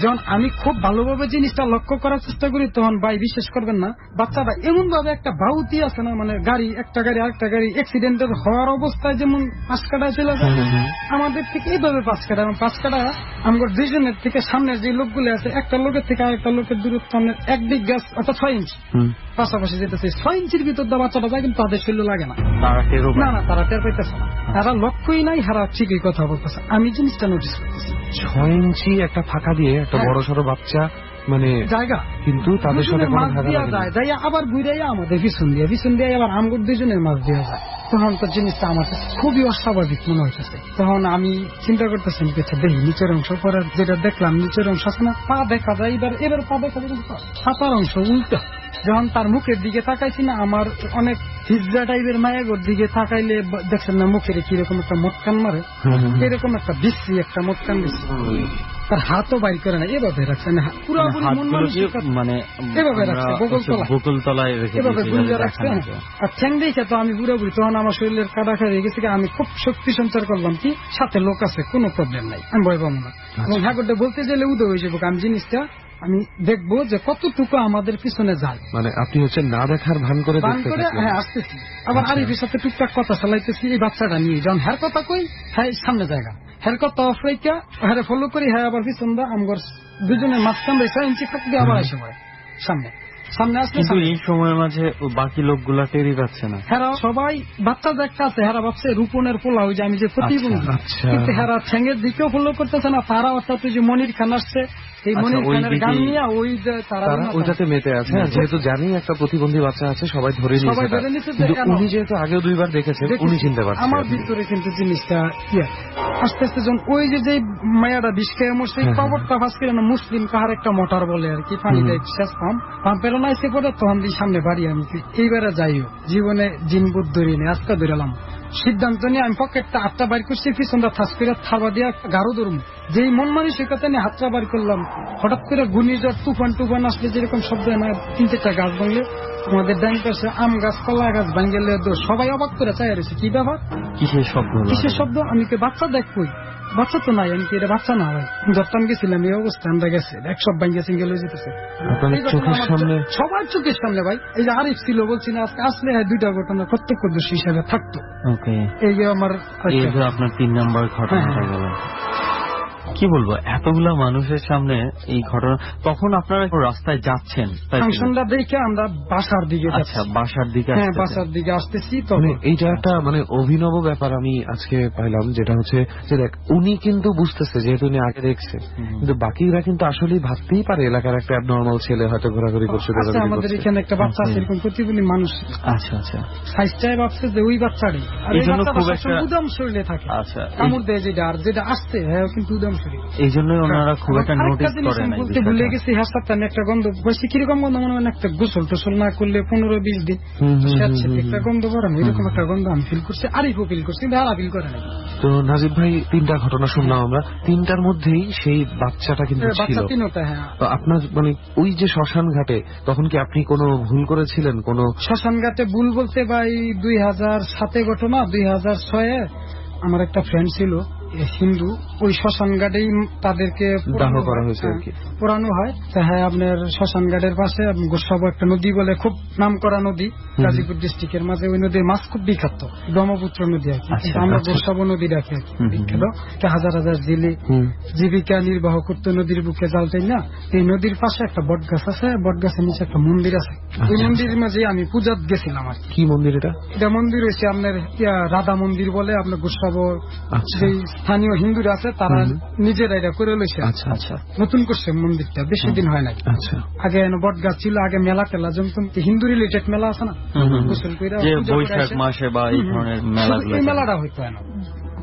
যখন আমি খুব ভালোভাবে জিনিসটা লক্ষ্য করার চেষ্টা করি, তখন ভাই বিশ্বাস করবেন না, বাচ্চাটা এমন ভাবে একটা বাউতি আছে না, মানে গাড়ি একটা গাড়ি আরেকটা গাড়ি অ্যাক্সিডেন্টের হওয়ার অবস্থায় যেমন 5 কাটায় চলে যায়, আমাদের থেকে এইভাবে 5 কাটা, 5 কাটা আমার 2 জনের থেকে সামনের যে লোকগুলো আছে, একটা লোকের থেকে আরেকটা লোকের দূরত্ব একদিক গ্যাস অর্থাৎ 6 ইঞ্চি পাশাপাশি যেতেছে, 6 ইঞ্চির ভিতর দিয়ে বাচ্চাটা যায়, কিন্তু তাদের শরীর লাগে না, না না তারা টের পাইতেছে না, তারা লক্ষ্যই নাই, হারা ঠিকই কথা বলতেছে। আমি জিনিসটা নোটিস করতেছি 6 ইঞ্চি একটা ফাঁকা দিয়ে একটা বড় সড়ো বাচ্চা মানে জায়গা, কিন্তু তাদের সাথে মাছ দিয়া যায়, যাই আবার ঘুরাইয়া আমাদের পিছন দিয়ে আবার আমগর 2 জনের মাছ দেওয়া যায়। তখন তো জিনিসটা আমার খুবই অস্বাভাবিক মনে হইতেছে। তখন আমি চিন্তা করতেছি দেখি নিচের অংশ পরে যেটা দেখলাম, নিচের অংশ আছে না, পা দেখা যায়, এবার পা দেখা যায় হাতার অংশ উল্টা। যখন তার মুখের দিকে তাকাইছি না, আমার অনেক হিজড়া টাইপের মায়াগর দিকে তাকাইলে দেখছেন না মুখের কিরকম একটা মটকান মারে, এরকম একটা বিশ্রী একটা মটকান দিচ্ছে। তার হাতও বাইর করে না, এভাবে রাখছে না, পুরোপুরি মানে এভাবে রাখছে বকুল তলায় এভাবে গুলিয়ে রাখছে। আর ঠ্যাং দেখে তো আমি পুরোপুরি, তখন আমার শরীরের কাটা খাই গেছে, আমি খুব শক্তি সঞ্চার করলাম কি সাথে লোক আছে, কোনো প্রবলেম নাই, আমি ভয় পাবো না। এবং ঠাকুরটা বলতে গেলে উদয় হয়ে যাবো, আমি জিনিসটা আমি দেখবো যে কতটুকু আমাদের পিছনে যায়। মানে আপনি হচ্ছে না দেখার ভান করে হ্যাঁ আসতেছি, আবার আরিফের সাথে টুকটাক কথা চালাইতেছি এই বাচ্চাটা নিয়ে, যখন হ্যার কথা কই হ্যাঁ সামনে জায়গা, হ্যার কথা অফরাইকা হ্যাঁ ফলো করি, হ্যাঁ আবার পিছন দা আমগর 2 জনের মাঝখান 6 ইঞ্চি থাকবে, আবার এসে পড়ে সামনে আসলে। কিন্তু এই সময়ের মাঝে বাকি লোকগুলা টেরই পাচ্ছে না, হ্যাঁ সবাই বাচ্চা দেখা আছে, হ্যাঁ ভাবছে রূপনের পোলা ওই যে আমি যে প্রতিবন্ধী, কিন্তু হ্যাঁ ঠ্যাঙের দিকেও ফলো করতেছে না তারা, অর্থাৎ ওই যে মনির খান আসছে এই মনির খানের গান নিয়ে ওই তারা ওইটাতে মেতে আছে। যেহেতু জানি একটা প্রতিবন্ধী বাচ্চা আছে, সবাই ধরে নিয়েছে, উনি যেহেতু আগেও 2 বার দেখেছেন, উনি চিনতে পারছেন। আমার ভিতরে কিন্তু জিনিসটা আস্তে আস্তে যখন ওই যে মায়াটা বিষ খেয়ে মরছে, খবরটা ফাঁস করে না মুসলিম কাহার একটা মোটর বলে আর কি, পানি দেয় শেষ পাম্পের না এসে পড়ে, তখন দিয়ে সামনে বাড়ি আমি এইবারে যাইও জীবনে জিনবুদ ধরি নি, আজকে ধরেলাম সিদ্ধান্ত নিয়ে আমি পকেটটা 8টা বাইর করছি, পিছনটা থাস করে থাবা দিয়ে গাঢ় ধরুন, যেই মন মানসিকতা নিয়ে হাতটা বাইর করলাম, হঠাৎ করে ঘূর্ণিঝড় তুফান আসলে যেরকম শব্দ হয় না, 3-4টা গাছ ভাঙলে আমাদের ডাইন পাশে আম গাছ কলা গাছ ভাঙলে সবাই অবাক করে চাই রয়েছে, কি ব্যাপার কিসের শব্দ, আমি কে বাচ্চা দেখবই, বাচ্চা তো নাই, আমি কি এটা বাচ্চা না হয়, যখন গেছিলাম এই অবস্থা আমরা গেছে এক সব ভাঙ্গে সিঙ্গেল হয়ে যেতেছে সবার চোখের সামনে ভাই। এই যে আরিফ ছিল বলছি না, আজকে আসলে 2টা ঘটনা প্রত্যক্ষদর্শী হিসাবে থাকতো। এই যে আমার আপনার 3 নম্বর ঘটনাটা গেল, কি বলবো এতগুলা মানুষের সামনে এই ঘটনা, তখন আপনারা রাস্তায় যাচ্ছেন, ফাংশনটা দেখে আমরা বাসার দিকে, হ্যাঁ বাসার দিকে আসতেছি। তখন এইটা একটা মানে অভিনব ব্যাপার আমি আজকে পাইলাম, যেটা হচ্ছে যে দেখ উনি কিন্তু বুঝতেছে যেহেতু উনি আগে দেখছে, কিন্তু বাকিরা কিন্তু আসলে ভাবতেই পারে এলাকার একটা অ্যাবনর্মাল ছেলে হয়তো ঘোরাঘুরি করছে। আমাদের এখানে একটা বাচ্চা আছে এরকম প্রতিবন্ধী মানুষ, সাইজটাই ভাবছে যে ওই বাচ্চারই, আর এই বাচ্চাটা উদম শরীরে থাকে, কামড় দেয় যেটা, আর যেটা আসছে হ্যাঁ কিন্তু উদম শরীর, এই জন্যই ওনারা খুব একটা নোটিস করে না। বলতে ভুলে গেছি হাসপাতালে একটা গন্ধ বসে, কিরকম গন্ধ মনে হয় একটা গোসল টোসল না করলে 15-20 দিন একটা গন্ধ করে না, এরকম একটা গন্ধ আমি ফিল করছি, আরিফও ফিল করছি, ধারা ফিল করে না। তো নাজিব ভাই 3টা ঘটনা শুনলাম আমরা, 3টার মধ্যেই সেই বাচ্চাটা কিন্তু ছিল। হ্যাঁ তো আপনার মানে ওই যে শ্মশান ঘাটে তখন কি আপনি কোনো ভুল করেছিলেন? কোনো শ্মশান ঘাটে ভুল বলতে ভাই 2007 ঘটনা, 2006 আমার একটা ফ্রেন্ড ছিল, হিন্দু ওই শ্মশান ঘাটেই তাদেরকে দাহ করা হয়েছে আর কি। পোড়ানো হয়। তো হ্যাঁ, আপনার শ্মশান ঘাটের পাশে গোসাবো একটা নদী বলে, খুব নাম করা নদী গাজীপুর ডিস্ট্রিক্টের মাঝে। ওই নদীর মাছ খুব বিখ্যাত, ব্রহ্মপুত্র নদী আর কি। আমরা গোসাবো নদী রাখি আর কি বিখ্যাত। হাজার হাজার জেলে জীবিকা নির্বাহ করতে নদীর বুকে জালটাই না। এই নদীর পাশে একটা বট গাছ আছে, বট গাছের নিচে একটা মন্দির আছে। ওই মন্দিরের মাঝে আমি পূজাত গেছিলাম আর কি। কি মন্দির এটা? এটা মন্দির হয়েছে আপনার রাধা মন্দির বলে। আপনার গোসাবো যে স্থানীয় হিন্দুরা আছে তারা নিজেরা এটা করে লইছে। আচ্ছা আচ্ছা, নতুন করছে মন্দিরটা, বেশি দিন হয় নাই। আচ্ছা, আগে বট গাছ ছিল, আগে মেলা টেলা জমতম, হিন্দু রিলেটেড মেলা আছে না, গোসল কইরা পূজা করে বৈশাখ আসে। মাসে বা এই ধরনের মেলাগুলো, এই মেলাটা হইতো না।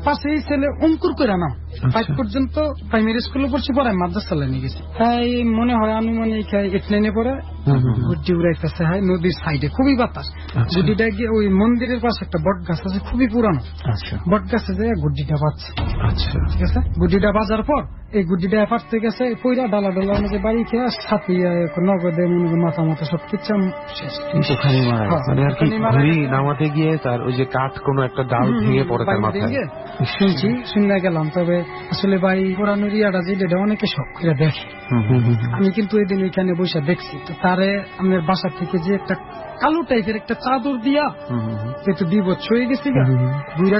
পাশে এই ছেলে অঙ্কুর করে নাম 5 পর্যন্ত প্রাইমারি স্কুলে পড়ছি, পরে মাদ্রাসা লাইনে গেছি। হ্যাঁ, মনে হয় আনুমানিক 8-9 পরে গুড্ডি উড়াইতেছে। হ্যাঁ, নদীর সাইডে খুবই বাতাস। গুড্ডিটা গিয়ে ওই মন্দিরের পাশে একটা বট গাছ আছে, খুবই পুরানো। বট গাছে যে গুড্ডিটা বাজছে। আচ্ছা, ঠিক আছে। গুড্ডিটা বাজার পর এই গুড্ডিটা ফাটতে গেছে, পইরা ডালা ডালা মধ্যে বাড়ি খেয়ে ছাপিয়ে নগদে মাথা মাথা সব কিছু শেষ। মানে আর কি ঘুড়ি নামাতে গিয়ে তার ওই যে কাঠ কোনো একটা ডাল ভেঙে পড়ে তার মাথায়। শুনছি, শুনে গেলাম। তবে আসলে ভাই পুরানো রিয়াটা যেটা অনেকে শখ করে দেখে। আমি কিন্তু ওই দিন ওইখানে বসে দেখছি। তো তারে আমার বাসা থেকে যে একটা কালো টাইপের একটা চাদর দিয়া, যেহেতু 2 বছর হয়ে গেছি,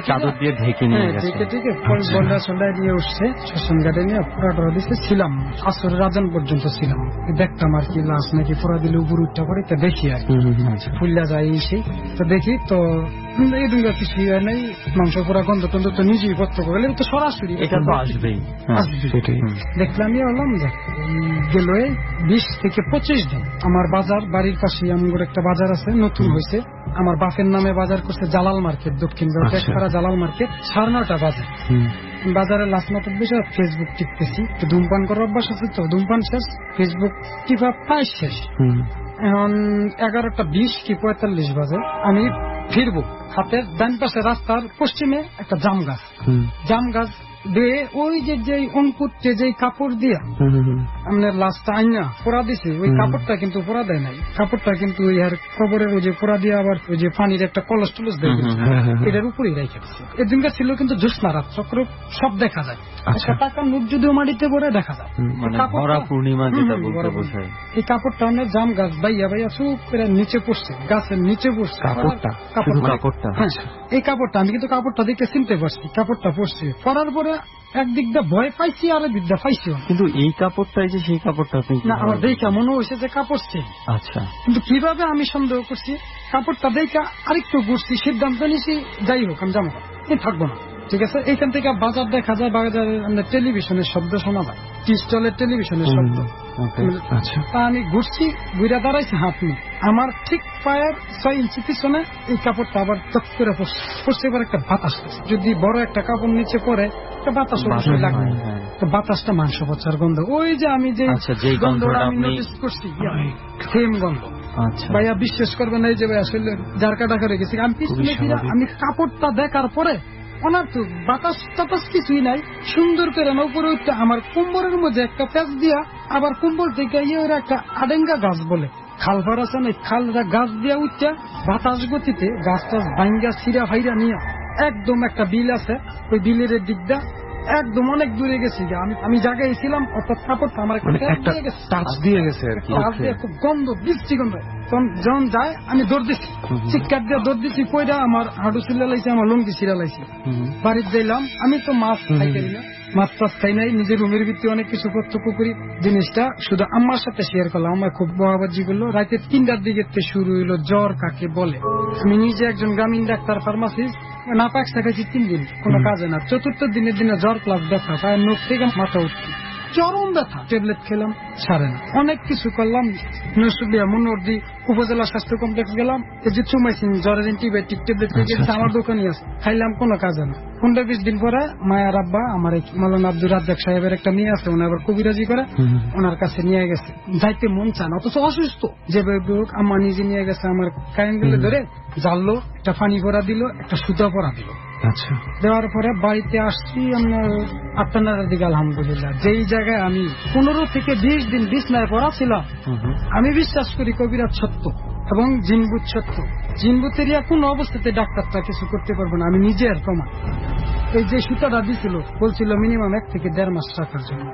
চাদর দিয়ে ঢেকে নিয়ে গেছে। ঠিক আছে, বন্ডা সন্ডা নিয়ে উঠছে শ্মশান ঘাটে নিয়ে পোড়াটা দিচ্ছে। ছিলাম আসরের আজান পর্যন্ত ছিলাম, দেখতাম আর কি লাশ নাকি পোড়া দিলে উপর উঠটা করে। তো দেখি আর ফুল্লা যায় এসে, তো দেখি তো এই দুর্গা কিছু নাই, মাংস পোড়া গন্ধ টন্ধ তো নিজেই পত্র করলে তো সরাসরি এটা তো আসবেই। দেখলাম হলাম যে গেল 20 থেকে 25 দিন। আমার বাজার বাড়ির পাশে আমার একটা বাজার আছে, নতুন হয়েছে। আমার বাপের নামে বাজার করছে জালাল মার্কেট, দক্ষিণ টেকপাড়া জালাল মার্কেট, 9:30 বাজার। বাজারে লাস্ট মাত্র বিষয় ফেসবুক টিপতেছি, ধূমপান করার অভ্যাস আছে, তো ধূমপান শেষ, ফেসবুক টিপা প্রায় শেষ। এখন 11:20 কি 45 বাজে। আমি ফিরবো, হাতের ডান পাশে রাস্তার পশ্চিমে একটা জাম গাছ, জাম গাছ দিয়ে ওই যে অঙ্কুরতে যে কাপড় দিয়া আপনার লাশটা আইনা পোড়া দিছে, ওই কাপড়টা কিন্তু পোড়া দেয় নাই। কাপড়টা কিন্তু ওই আর কবরের ওই যে পোড়া দিয়ে আবার ওই যে পানির একটা কলস টলস দেয়, এটার উপরেই রেখে দিচ্ছে। এদিনকার ছিল কিন্তু জ্যোৎস্না রাত, চক্র সব দেখা যায়। একটা টাকা নোট যদিও মাটিতে পরে দেখা যায়। এই কাপড়টা অনেক জাম গাছ বাইয়া বাইয়া চুপ করে নিচে পড়ছে, গাছের নিচে পড়ছে কাপড়টা। এই কাপড়টা আমি কিন্তু কাপড়টা দেখে চিনতে পারছি, কাপড়টা পড়ছে। পরার পরে একদিক দিয়ে ভয় পাইছি, আর একদিক দিয়ে পাইছি। কিন্তু এই কাপড়টাই যে সেই কাপড়টা না, আমার দেখা মনে হয়েছে যে কাপড় চেন। আচ্ছা, কিন্তু কিভাবে আমি সন্দেহ করছি, কাপড়টা দেখা আরেকটু ঘুরছি, সিদ্ধান্ত নিছি যাই হোক আমি যাবো, থাকবো না। ঠিক আছে, এইখান থেকে বাজার দেখা যায়, বাজারে টেলিভিশনের শব্দ শোনা যায়, টি স্টলের টেলিভিশনের শব্দ। তা আমি ঘুরছি, ঘুরে দাঁড়াইছি, হাত নিয়ে আমার ঠিক পায়ের 6 ইঞ্চি পিছনে এই কাপড়টা আবার চক করে পড়ছে। এবার একটা বাতাস, যদি বড় একটা কাপড় নিচে পরে একটা বাতাস অবশ্যই লাগবে। তো বাতাসটা মাংস পচার গন্ধ, ওই যে আমি যে গন্ধটা আমি নোটিস করছি, সেম গন্ধ। ভাইয়া বিশ্বাস করবেন না, এই যে ভাই আসলে যার কাটা করে গেছি আমি পিছনে ফিরে, আমি কাপড়টা দেখার পরে ওনার তো বাতাস টাতাস কিছুই নাই, সুন্দর করে উপরে উঠতে আমার কুম্বরের মধ্যে একটা প্যাচ দিয়া, আবার কুম্বর থেকে একটা আডেঙ্গা গাছ বলে খালফার আছে না, খালরা গাছ দিয়া উঠতে বাতাস গতিতে গাছ টাছ ভাঙ্গা ছিঁড়া ভাইরা নিয়ে একদম একটা বিল আছে, ওই বিলের দিকটা একদম অনেক দূরে গেছি। আমি জায়গায় ছিলাম, অর্থাৎ কাপড়টা আমার একটা টাচ দিয়ে গেছে, খুব গন্ধ, বৃষ্টি গন্ধ। যখন যায় আমি দৌড় দিচ্ছি, চিৎকার দিয়ে দৌড় দিচ্ছি, কইরা আমার হাঁটু ছিঁড়া লাইছে, আমার লঙ্গি ছিঁড়া লাইছে। বাড়িতে দিলাম, আমি তো মাছ খাইতে না, মাছ টাছ খাই নাই, নিজের রুমের ভিত্তি অনেক কিছু প্রত্যক্ষ করি। জিনিসটা শুধু আমার সাথে শেয়ার করলাম, আমার খুব বহাবাজি করলো। রাতে 3টার দিকে শুরু হইলো জ্বর কাকে বলে। আমি নিজে একজন গ্রামীণ ডাক্তার, ফার্মাসিস্ট, না পাক থাকাইছি 3 দিন, কোনো কাজে না। 4র্থ দিনের দিনে জ্বর প্লাস ব্যথা, পায়ের নখ থেকে মাথা উঠছে, চরম ব্যথা, ট্যাবলেট খেলাম, সারে না। অনেক কিছু করলাম, মনোরদি উপজেলা স্বাস্থ্য কমপ্লেক্স গেলাম, জিথ্রোমাইসিন জ্বরের অ্যান্টিবায়োটিক ট্যাবলেট আমার দোকানে আছে, খাইলাম, কোনো কাজে না। 15-20 দিন পরে মায়ের আব্বা, আমার মাওলানা আব্দুর রাজ্জাক সাহেবের একটা মেয়ে আছে, উনি আবার কবিরাজি করে, ওনার কাছে নিয়ে গেছে। যাইতে মন চান, অথচ অসুস্থ, যে আম্মা নিজে নিয়ে গেছে, আমার কারেন্ট গুলো ধরে জানলো, একটা পানি পরা দিল, একটা সুতা পরা দিল। দেওয়ার পরে বাড়িতে আসছি আপনার 8টার দিকে, আলহামদুলিল্লাহ। যেই জায়গায় আমি 15 থেকে 20 দিন বিছনায় পড়া ছিলাম, আমি বিশ্বাস করি কবিরাজ সত্য এবং জিনভূত সত্য। জিনভূতের কোন অবস্থাতে ডাক্তারটা কিছু করতে পারবো না, আমি নিজে আর প্রমাণ। এই যে সুতাটা দিছিল বলছিল মিনিমাম 1 থেকে 1.5 মাস রাখার জন্য।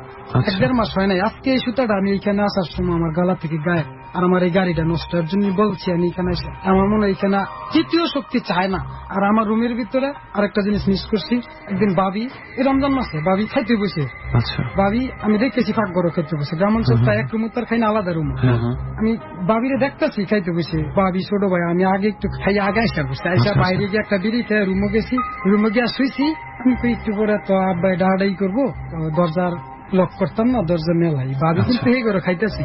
1-1.5 মাস হয় নাই, আজকে এই সুতাটা আমি এখানে আসার সময় আমার গলা থেকে গায়ে, আর আমার এই গাড়িটা নষ্ট এর জন্য বলছি আমি এখানে এসে। আমার মনে হয় এখানে তৃতীয় শক্তি চায় না। আর আমার রুমের ভিতরে আরেকটা জিনিস মিস করছি, একদিন ভাবি এই রমজান মাসে ভাবি খাইতে বসে, আচ্ছা ভাবি আমি দেখতেছি পাকঘরে খাইতে বসে, গ্রামাঞ্চল প্রায় এক রুম তার খাই না, আলাদা রুম। আমি ভাবিরে দেখতেছি খাইতে বসে, ভাবি ছোট ভাই আমি আগে একটু খাই আগে আসা বসে আইসা বাইরে গিয়ে একটা বিড়ি খেয়ে রুমে গেছি, রুমে গিয়ে শুয়েছি। আমি তো একটু পরে তো আব্বাই ডাহাডাই করবো, দরজার লক করতাম না, দরজা মেলাই ভাবি কিন্তু এই করে খাইতেছি,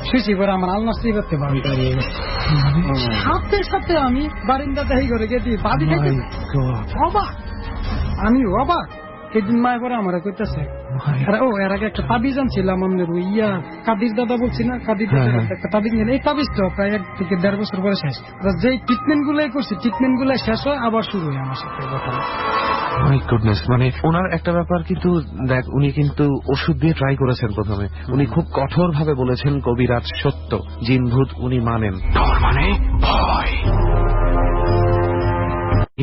শুয়েছি পরে আমার আলনা স্ত্রী করতে ভাবি দাঁড়িয়ে গেছে। সাথে সাথে আমি বারিন্দাতে এই করে গেছি, ভাবি খাইতেছি অবাক, আমি অবাক। সেদিন মায় পরে আমার কইতেছে, ও এর আগে একটা তাবিজ আনছিলাম আমাদের ইয়া কাদির দাদা বলছি না, কাদির দাদা একটা তাবিজ নিয়ে, এই তাবিজটা প্রায় 1 থেকে 1.5 বছর পরে শেষ। যে ট্রিটমেন্ট গুলাই করছি, ট্রিটমেন্ট গুলাই শেষ হয় আবার শুরু হয় আমার সাথে ঘটনা। মাই গুডনেস, মানে ওনার একটা ব্যাপার কিন্তু দেখ, উনি কিন্তু ওষুধ দিয়ে ট্রাই করেছেন প্রথমে। উনি খুব কঠোর ভাবে বলেছেন কবিরাজ সত্য, জিনভূত উনি মানেন, মানে ভয়।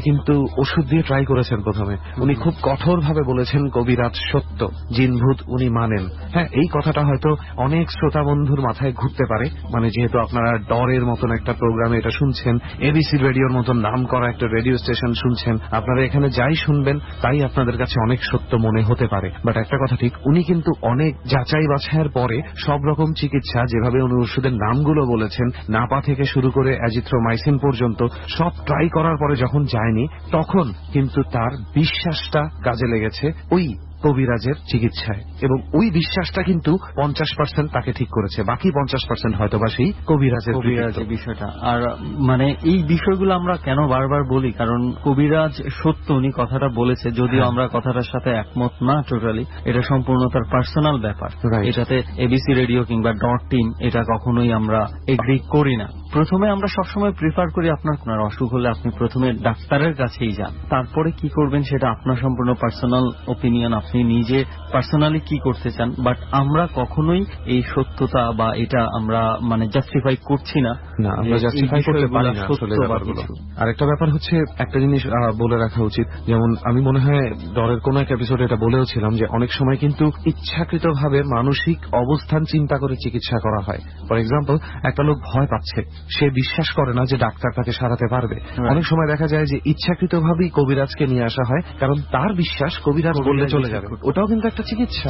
কিন্তু ওষুধ দিয়ে ট্রাই করেছেন প্রথমে। উনি খুব কঠোর ভাবে বলেছেন কবিরাজ সত্য, জিনভূত উনি মানেন। হ্যাঁ, এই কথাটা হয়তো অনেক শ্রোতা বন্ধুর মাথায় ঘুরতে পারে, মানে যেহেতু আপনারা ডরের মতন একটা প্রোগ্রামে এটা শুনছেন, এবিসি রেডিওর মতন নাম করা একটা রেডিও স্টেশন শুনছেন, আপনারা এখানে যাই শুনবেন তাই আপনাদের কাছে অনেক সত্য মনে হতে পারে। বাট একটা কথা ঠিক, উনি কিন্তু অনেক যাচাই বাছাইয়ের পরে সব রকম চিকিৎসা, যেভাবে উনি ওষুধের নামগুলো বলেছেন, নাপা থেকে শুরু করে অ্যাজিথ্রোমাইসিন পর্যন্ত সব ট্রাই করার পরে যখন যায়নি, তখন কিন্তু তার বিশ্বাসটা কাজে লেগেছে ওই কবিরাজের চিকিৎসায়, এবং ওই বিশ্বাসটা কিন্তু 50% তাকে ঠিক করেছে, বাকি 50% হয়তো বা সেই কবিরাজের বিষয়টা। আর মানে এই বিষয়গুলো আমরা কেন বারবার বলি, কারণ কবিরাজ সত্য উনি কথাটা বলেছে, যদিও আমরা কথাটার সাথে একমত না টোটালি, এটা সম্পূর্ণ তার পার্সোনাল ব্যাপার। এটাতে এবিসি রেডিও কিংবা ডট টিম এটা কখনোই আমরা এগ্রি করি না। প্রথমে আমরা সবসময় প্রিফার করি আপনার কোন অসুখ হলে আপনি প্রথমে ডাক্তারের কাছেই যান, তারপরে কি করবেন সেটা আপনার সম্পূর্ণ পার্সোনাল ওপিনিয়ন, আপনি নিজে পার্সোনালি কি করতে চান। বাট আমরা কখনোই এই সত্যতা বা এটা আমরা মানে জাস্টিফাই করছি না, আমরা জাস্টিফাই করতে পারি না আসলে ব্যাপারগুলো। আর একটা ব্যাপার হচ্ছে, একটা জিনিস বলে রাখা উচিত, যেমন আমি মনে হয় ডরের কোন এক এপিসোডে এটা বলেও ছিলাম যে অনেক সময় কিন্তু ইচ্ছাকৃতভাবে মানসিক অবস্থান চিন্তা করে চিকিৎসা করা হয়। ফর এক্সাম্পল, একটা লোক ভয় পাচ্ছে, সে বিশ্বাস করে না যে ডাক্তার তাকে সারাতে পারবে। অনেক সময় দেখা যায় যে ইচ্ছাকৃতভাবেই কবিরাজকে নিয়ে আসা হয়, কারণ তার বিশ্বাস কবিরাজ বললে চলে যাবে। ওটাও কিন্তু একটা চিকিৎসা।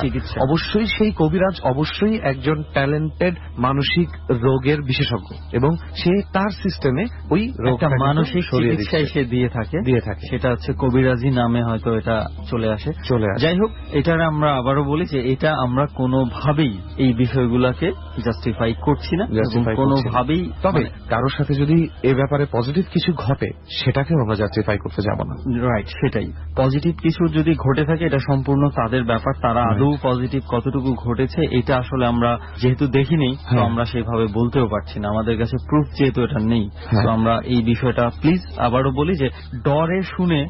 অবশ্যই সেই কবিরাজ অবশ্যই একজন ট্যালেন্টেড মানসিক রোগের বিশেষজ্ঞ, এবং সে তার সিস্টেমে ওই রোগটা মানসিক চিকিৎসাই সে দিয়ে থাকে, সেটা হচ্ছে কবিরাজি নামে হয়তো এটা চলে আসে। যাই হোক, এটার আমরা আবারও বলি যে এটা আমরা কোনোভাবেই এই বিষয়গুলোকে জাস্টিফাই করছি না, কোনোভাবেই। তবে কারোর সাথে যদি এ ব্যাপারে পজিটিভ কিছু ঘটে, সেটাকে আমরা জাস্টিফাই করতে যাব না। রাইট, সেটাই। পজিটিভ কিছু যদি ঘটে থাকে এটা সম্পূর্ণ তাদের ব্যাপার, তারা আদৌ পজিটিভ কতটুকু ঘটেছে এটা আসলে আমরা যেহেতু দেখিনি, তো আমরা সেভাবে বলতেও পারছি না, আমাদের কাছে প্রুফ যেহেতু এটা নেই। তো আমরা এই বিষয়টা প্লিজ আবারও বলি যে ডরে শুনে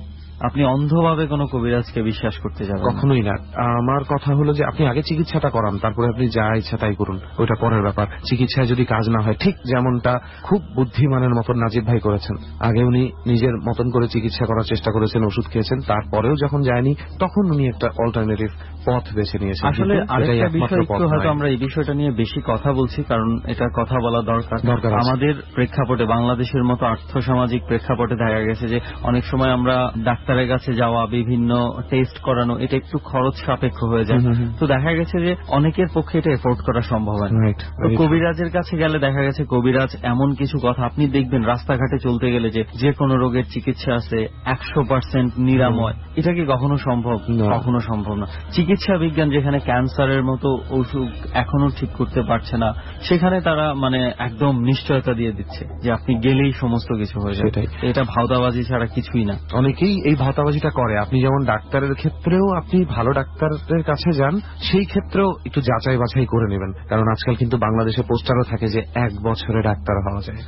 আপনি অন্ধভাবে কোনো কবিরাজকে বিশ্বাস করতে যাবেন কখনোই না। আমার কথা হলো যে আপনি আগে চিকিৎসাটা করান, তারপরে আপনি যা ইচ্ছা তাই করুন, ওইটা পরের ব্যাপার। চিকিৎসায় যদি কাজ না হয়, ঠিক যেমনটা খুব বুদ্ধিমানের মতন নাজিব ভাই করেছেন, আগে উনি নিজের মতন করে চিকিৎসা করার চেষ্টা করেছেন, ওষুধ খেয়েছেন, তারপরেও যখন যায়নি তখন উনি একটা অল্টারনেটিভ পথ বেছে নিয়েছেন। আসলে আরেকটা বিষয়, একটু হয়তো আমরা এই বিষয়টা নিয়ে বেশি কথা বলছি, কারণ এটা কথা বলা দরকার। আমাদের প্রেক্ষাপটে, বাংলাদেশের মতো আর্থসামাজিক প্রেক্ষাপটে দেখা গেছে যে অনেক সময় আমরা ডাক্তারের কাছে যাওয়া, বিভিন্ন টেস্ট করানো, এটা একটু খরচ সাপেক্ষ হয়ে যায়। তো দেখা গেছে যে অনেকের পক্ষে এটা এফোর্ড করা সম্ভব হয় না। তো কবিরাজের কাছে গেলে দেখা গেছে কবিরাজ এমন কিছু কথা, আপনি দেখবেন রাস্তাঘাটে চলতে গেলে যে কোনো রোগের চিকিৎসা আছে 100% নিরাময়, এটা কি কখনো সম্ভব? কখনো সম্ভব না। চিকিৎসা বিজ্ঞান যেখানে ক্যান্সারের মতো ওষুধ এখনো ঠিক করতে পারছে না, সেখানে তারা মানে একদম নিশ্চয়তা দিয়ে দিচ্ছে যে আপনি গেলেই সমস্ত কিছু হয়ে যায়। এটা ভাওতাবাজি ছাড়া কিছুই না। অনেকেই এই ভাওতাবাজিটা করে। আপনি যেমন ডাক্তারের ক্ষেত্রেও আপনি ভালো ডাক্তারের কাছে যান, সেই ক্ষেত্রেও একটু যাচাই বাছাই করে নেবেন, কারণ আজকাল কিন্তু বাংলাদেশে পোস্টারও থাকে যে 1 বছরে ডাক্তার হওয়া যায়।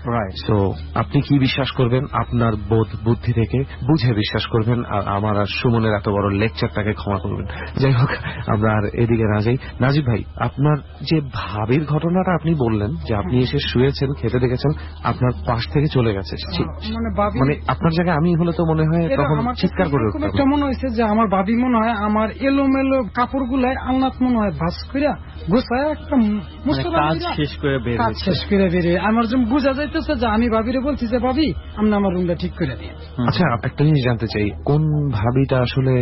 সো আপনি কি বিশ্বাস করবেন, আপনার বোধ বুদ্ধি থেকে বুঝে বিশ্বাস করবেন, আর আমার আর সুমনের এত বড় লেকচারটাকে ক্ষমা করবেন। যাই হোক, আমরা আর এদিকে না যাই। নাজিব ভাই, আপনার যে ভাবির ঘটনাটা আপনি বললেন যে আপনি এসে শুয়েছেন, খেতে দেখেছেন, আপনার পাশ থেকে চলে গেছে, মানে আপনার জায়গায় আমি হলে তো মনে হয় তখন চিৎকার করে এরকম একটা মনে হয়েছে যে আমার ভাবি মনে হয় আমার এলোমেলো কাপড় গুলাই আলনাত মনে হয় ভাস করিয়া গোছায় একটা কাজ শেষ করে বের কাজ শেষ করে বেরিয়ে আমার যেমন বোঝা যাইতেছে যে আমি ভাবিরে বলছি যে ভাবি আপনি আমার রুমটা ঠিক করে দিয়ে। আচ্ছা, একটা জিনিস জানতে চাই, কোন ভাবিটা আসলে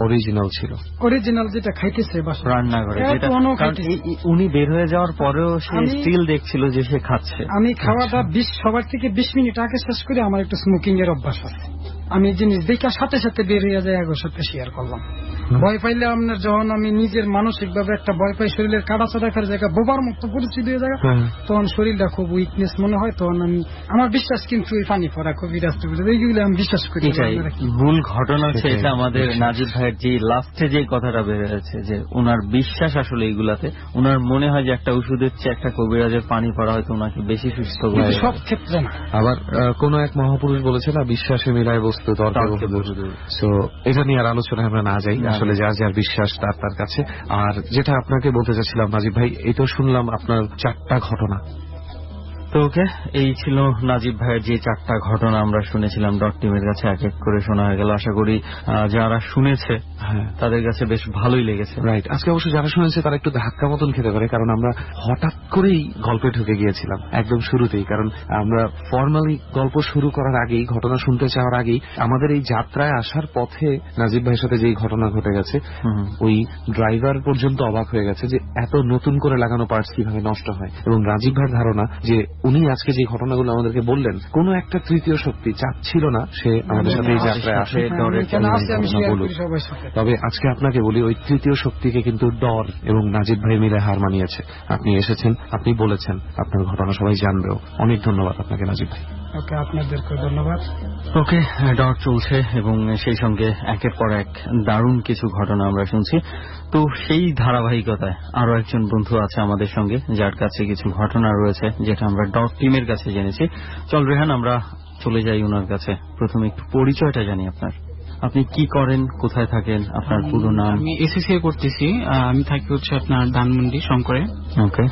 অরিজিনাল ছিল? অরিজিনাল যেটা খাইতেছে রান্নাঘরে, যেটা উনি বের হয়ে যাওয়ার পরেও সে স্টিল দেখছিল যে সে খাচ্ছে। আমি খাওয়াটা 20 সবার থেকে 20 মিনিট আগে শেষ করে আমার একটু স্মোকিং এর অভ্যাস আছে। আমি জিনিস দেখার সাথে সাথে বের হয়ে যায়, আগের সাথে শেয়ার করলাম। ভয় পাইলে আপনার যখন আমি নিজের মানসিক ভাবে একটা ভয় পাই, শরীরের কাটাচা দেখার জায়গা বোবার মতো পরিস্থিতি হয়ে যায়, তখন শরীরটা খুব উইকনেস মনে হয়, তখন আমি আমার বিশ্বাস কিন্তু পানি পড়া খুব বিরাস্ত করে এইগুলো আমি বিশ্বাস করি। ভুল ঘটনা হচ্ছে এটা আমাদের নাজিব ভাইয়ের যে লাস্টে যে কথাটা বেরিয়েছে যে ওনার বিশ্বাস আসলে এইগুলাতে, ওনার মনে হয় যে একটা ওষুধের চেয়ে একটা কবিরাজের পানি পড়া হয়তো ওনাকে বেশি সুস্থ করে। সব ক্ষেত্রে না। আবার কোন এক মহাপুরুষ বলেছে না, বিশ্বাসে মিলায় বস্তু তর্কে বহুদূর। সো এটা নিয়ে আর আলোচনায় আমরা না যাই, আসলে যার যার বিশ্বাস তার তার কাছে। আর যেটা আপনাকে বলতে চাচ্ছিলাম নাজিব ভাই, এই তো শুনলাম আপনার 4টা ঘটনা। তো ওকে, এই ছিল নাজিব ভাইয়ের যে 4টা ঘটনা আমরা শুনেছিলাম। ডট টিমের কাছে এক এক করে শোনা হয়ে গেল। আশা করি যারা শুনেছে তাদের কাছে বেশ ভালোই লেগেছে। রাইট। আজকে অবশ্য যারা শুনেছে তারা একটু ধাক্কা মতন খেতে পারে, কারণ আমরা হঠাৎ করেই গল্পে ঢুকে গিয়েছিলাম একদম শুরুতেই। কারণ আমরা ফর্মালি গল্প শুরু করার আগেই, ঘটনা শুনতে চাওয়ার আগেই, আমাদের এই যাত্রায় আসার পথে নাজিব ভাইয়ের সাথে যেই ঘটনা ঘটে গেছে, ওই ড্রাইভার পর্যন্ত অবাক হয়ে গেছে যে এত নতুন করে লাগানো পার্টস কিভাবে নষ্ট হয়। এবং নাজিব ভাইয়ের ধারণা যে উনি আজকে যে ঘটনাগুলো আমাদেরকে বললেন, কোন একটা তৃতীয় শক্তি চাচ্ছিল না সে আমাদের সাথে এই যাত্রায় আসে। তবে আজকে আপনাকে বলি, ওই তৃতীয় শক্তিকে কিন্তু ডর এবং নাজিব ভাই মিলে হার মানিয়েছে। আপনি এসেছেন, আপনি বলেছেন, আপনার ঘটনা সবাই জানবেও। অনেক ধন্যবাদ আপনাকে নাজিব ভাই। ওকে, আপনাদেরকে ধন্যবাদ। ওকে, ডর চলছে এবং সেই সঙ্গে একের পর এক দারুণ কিছু ঘটনা আমরা শুনছি। তো সেই ধারাবাহিকতায় আরো একজন বন্ধু আছে আমাদের সঙ্গে, যার কাছে কিছু ঘটনা রয়েছে যেটা আমরা ডট টিমের কাছে জেনেছি। চল রেহান, আমরা চলে যাই ওনার কাছে। প্রথমে একটু পরিচয়টা জানি আপনার। আপনি কি করেন, কোথায় থাকেন, আপনার পুরো নাম? আমি এসএসসি করতেছি। আমি থাকি হচ্ছে আপনার ধানমন্ডি শঙ্করে। ওকে।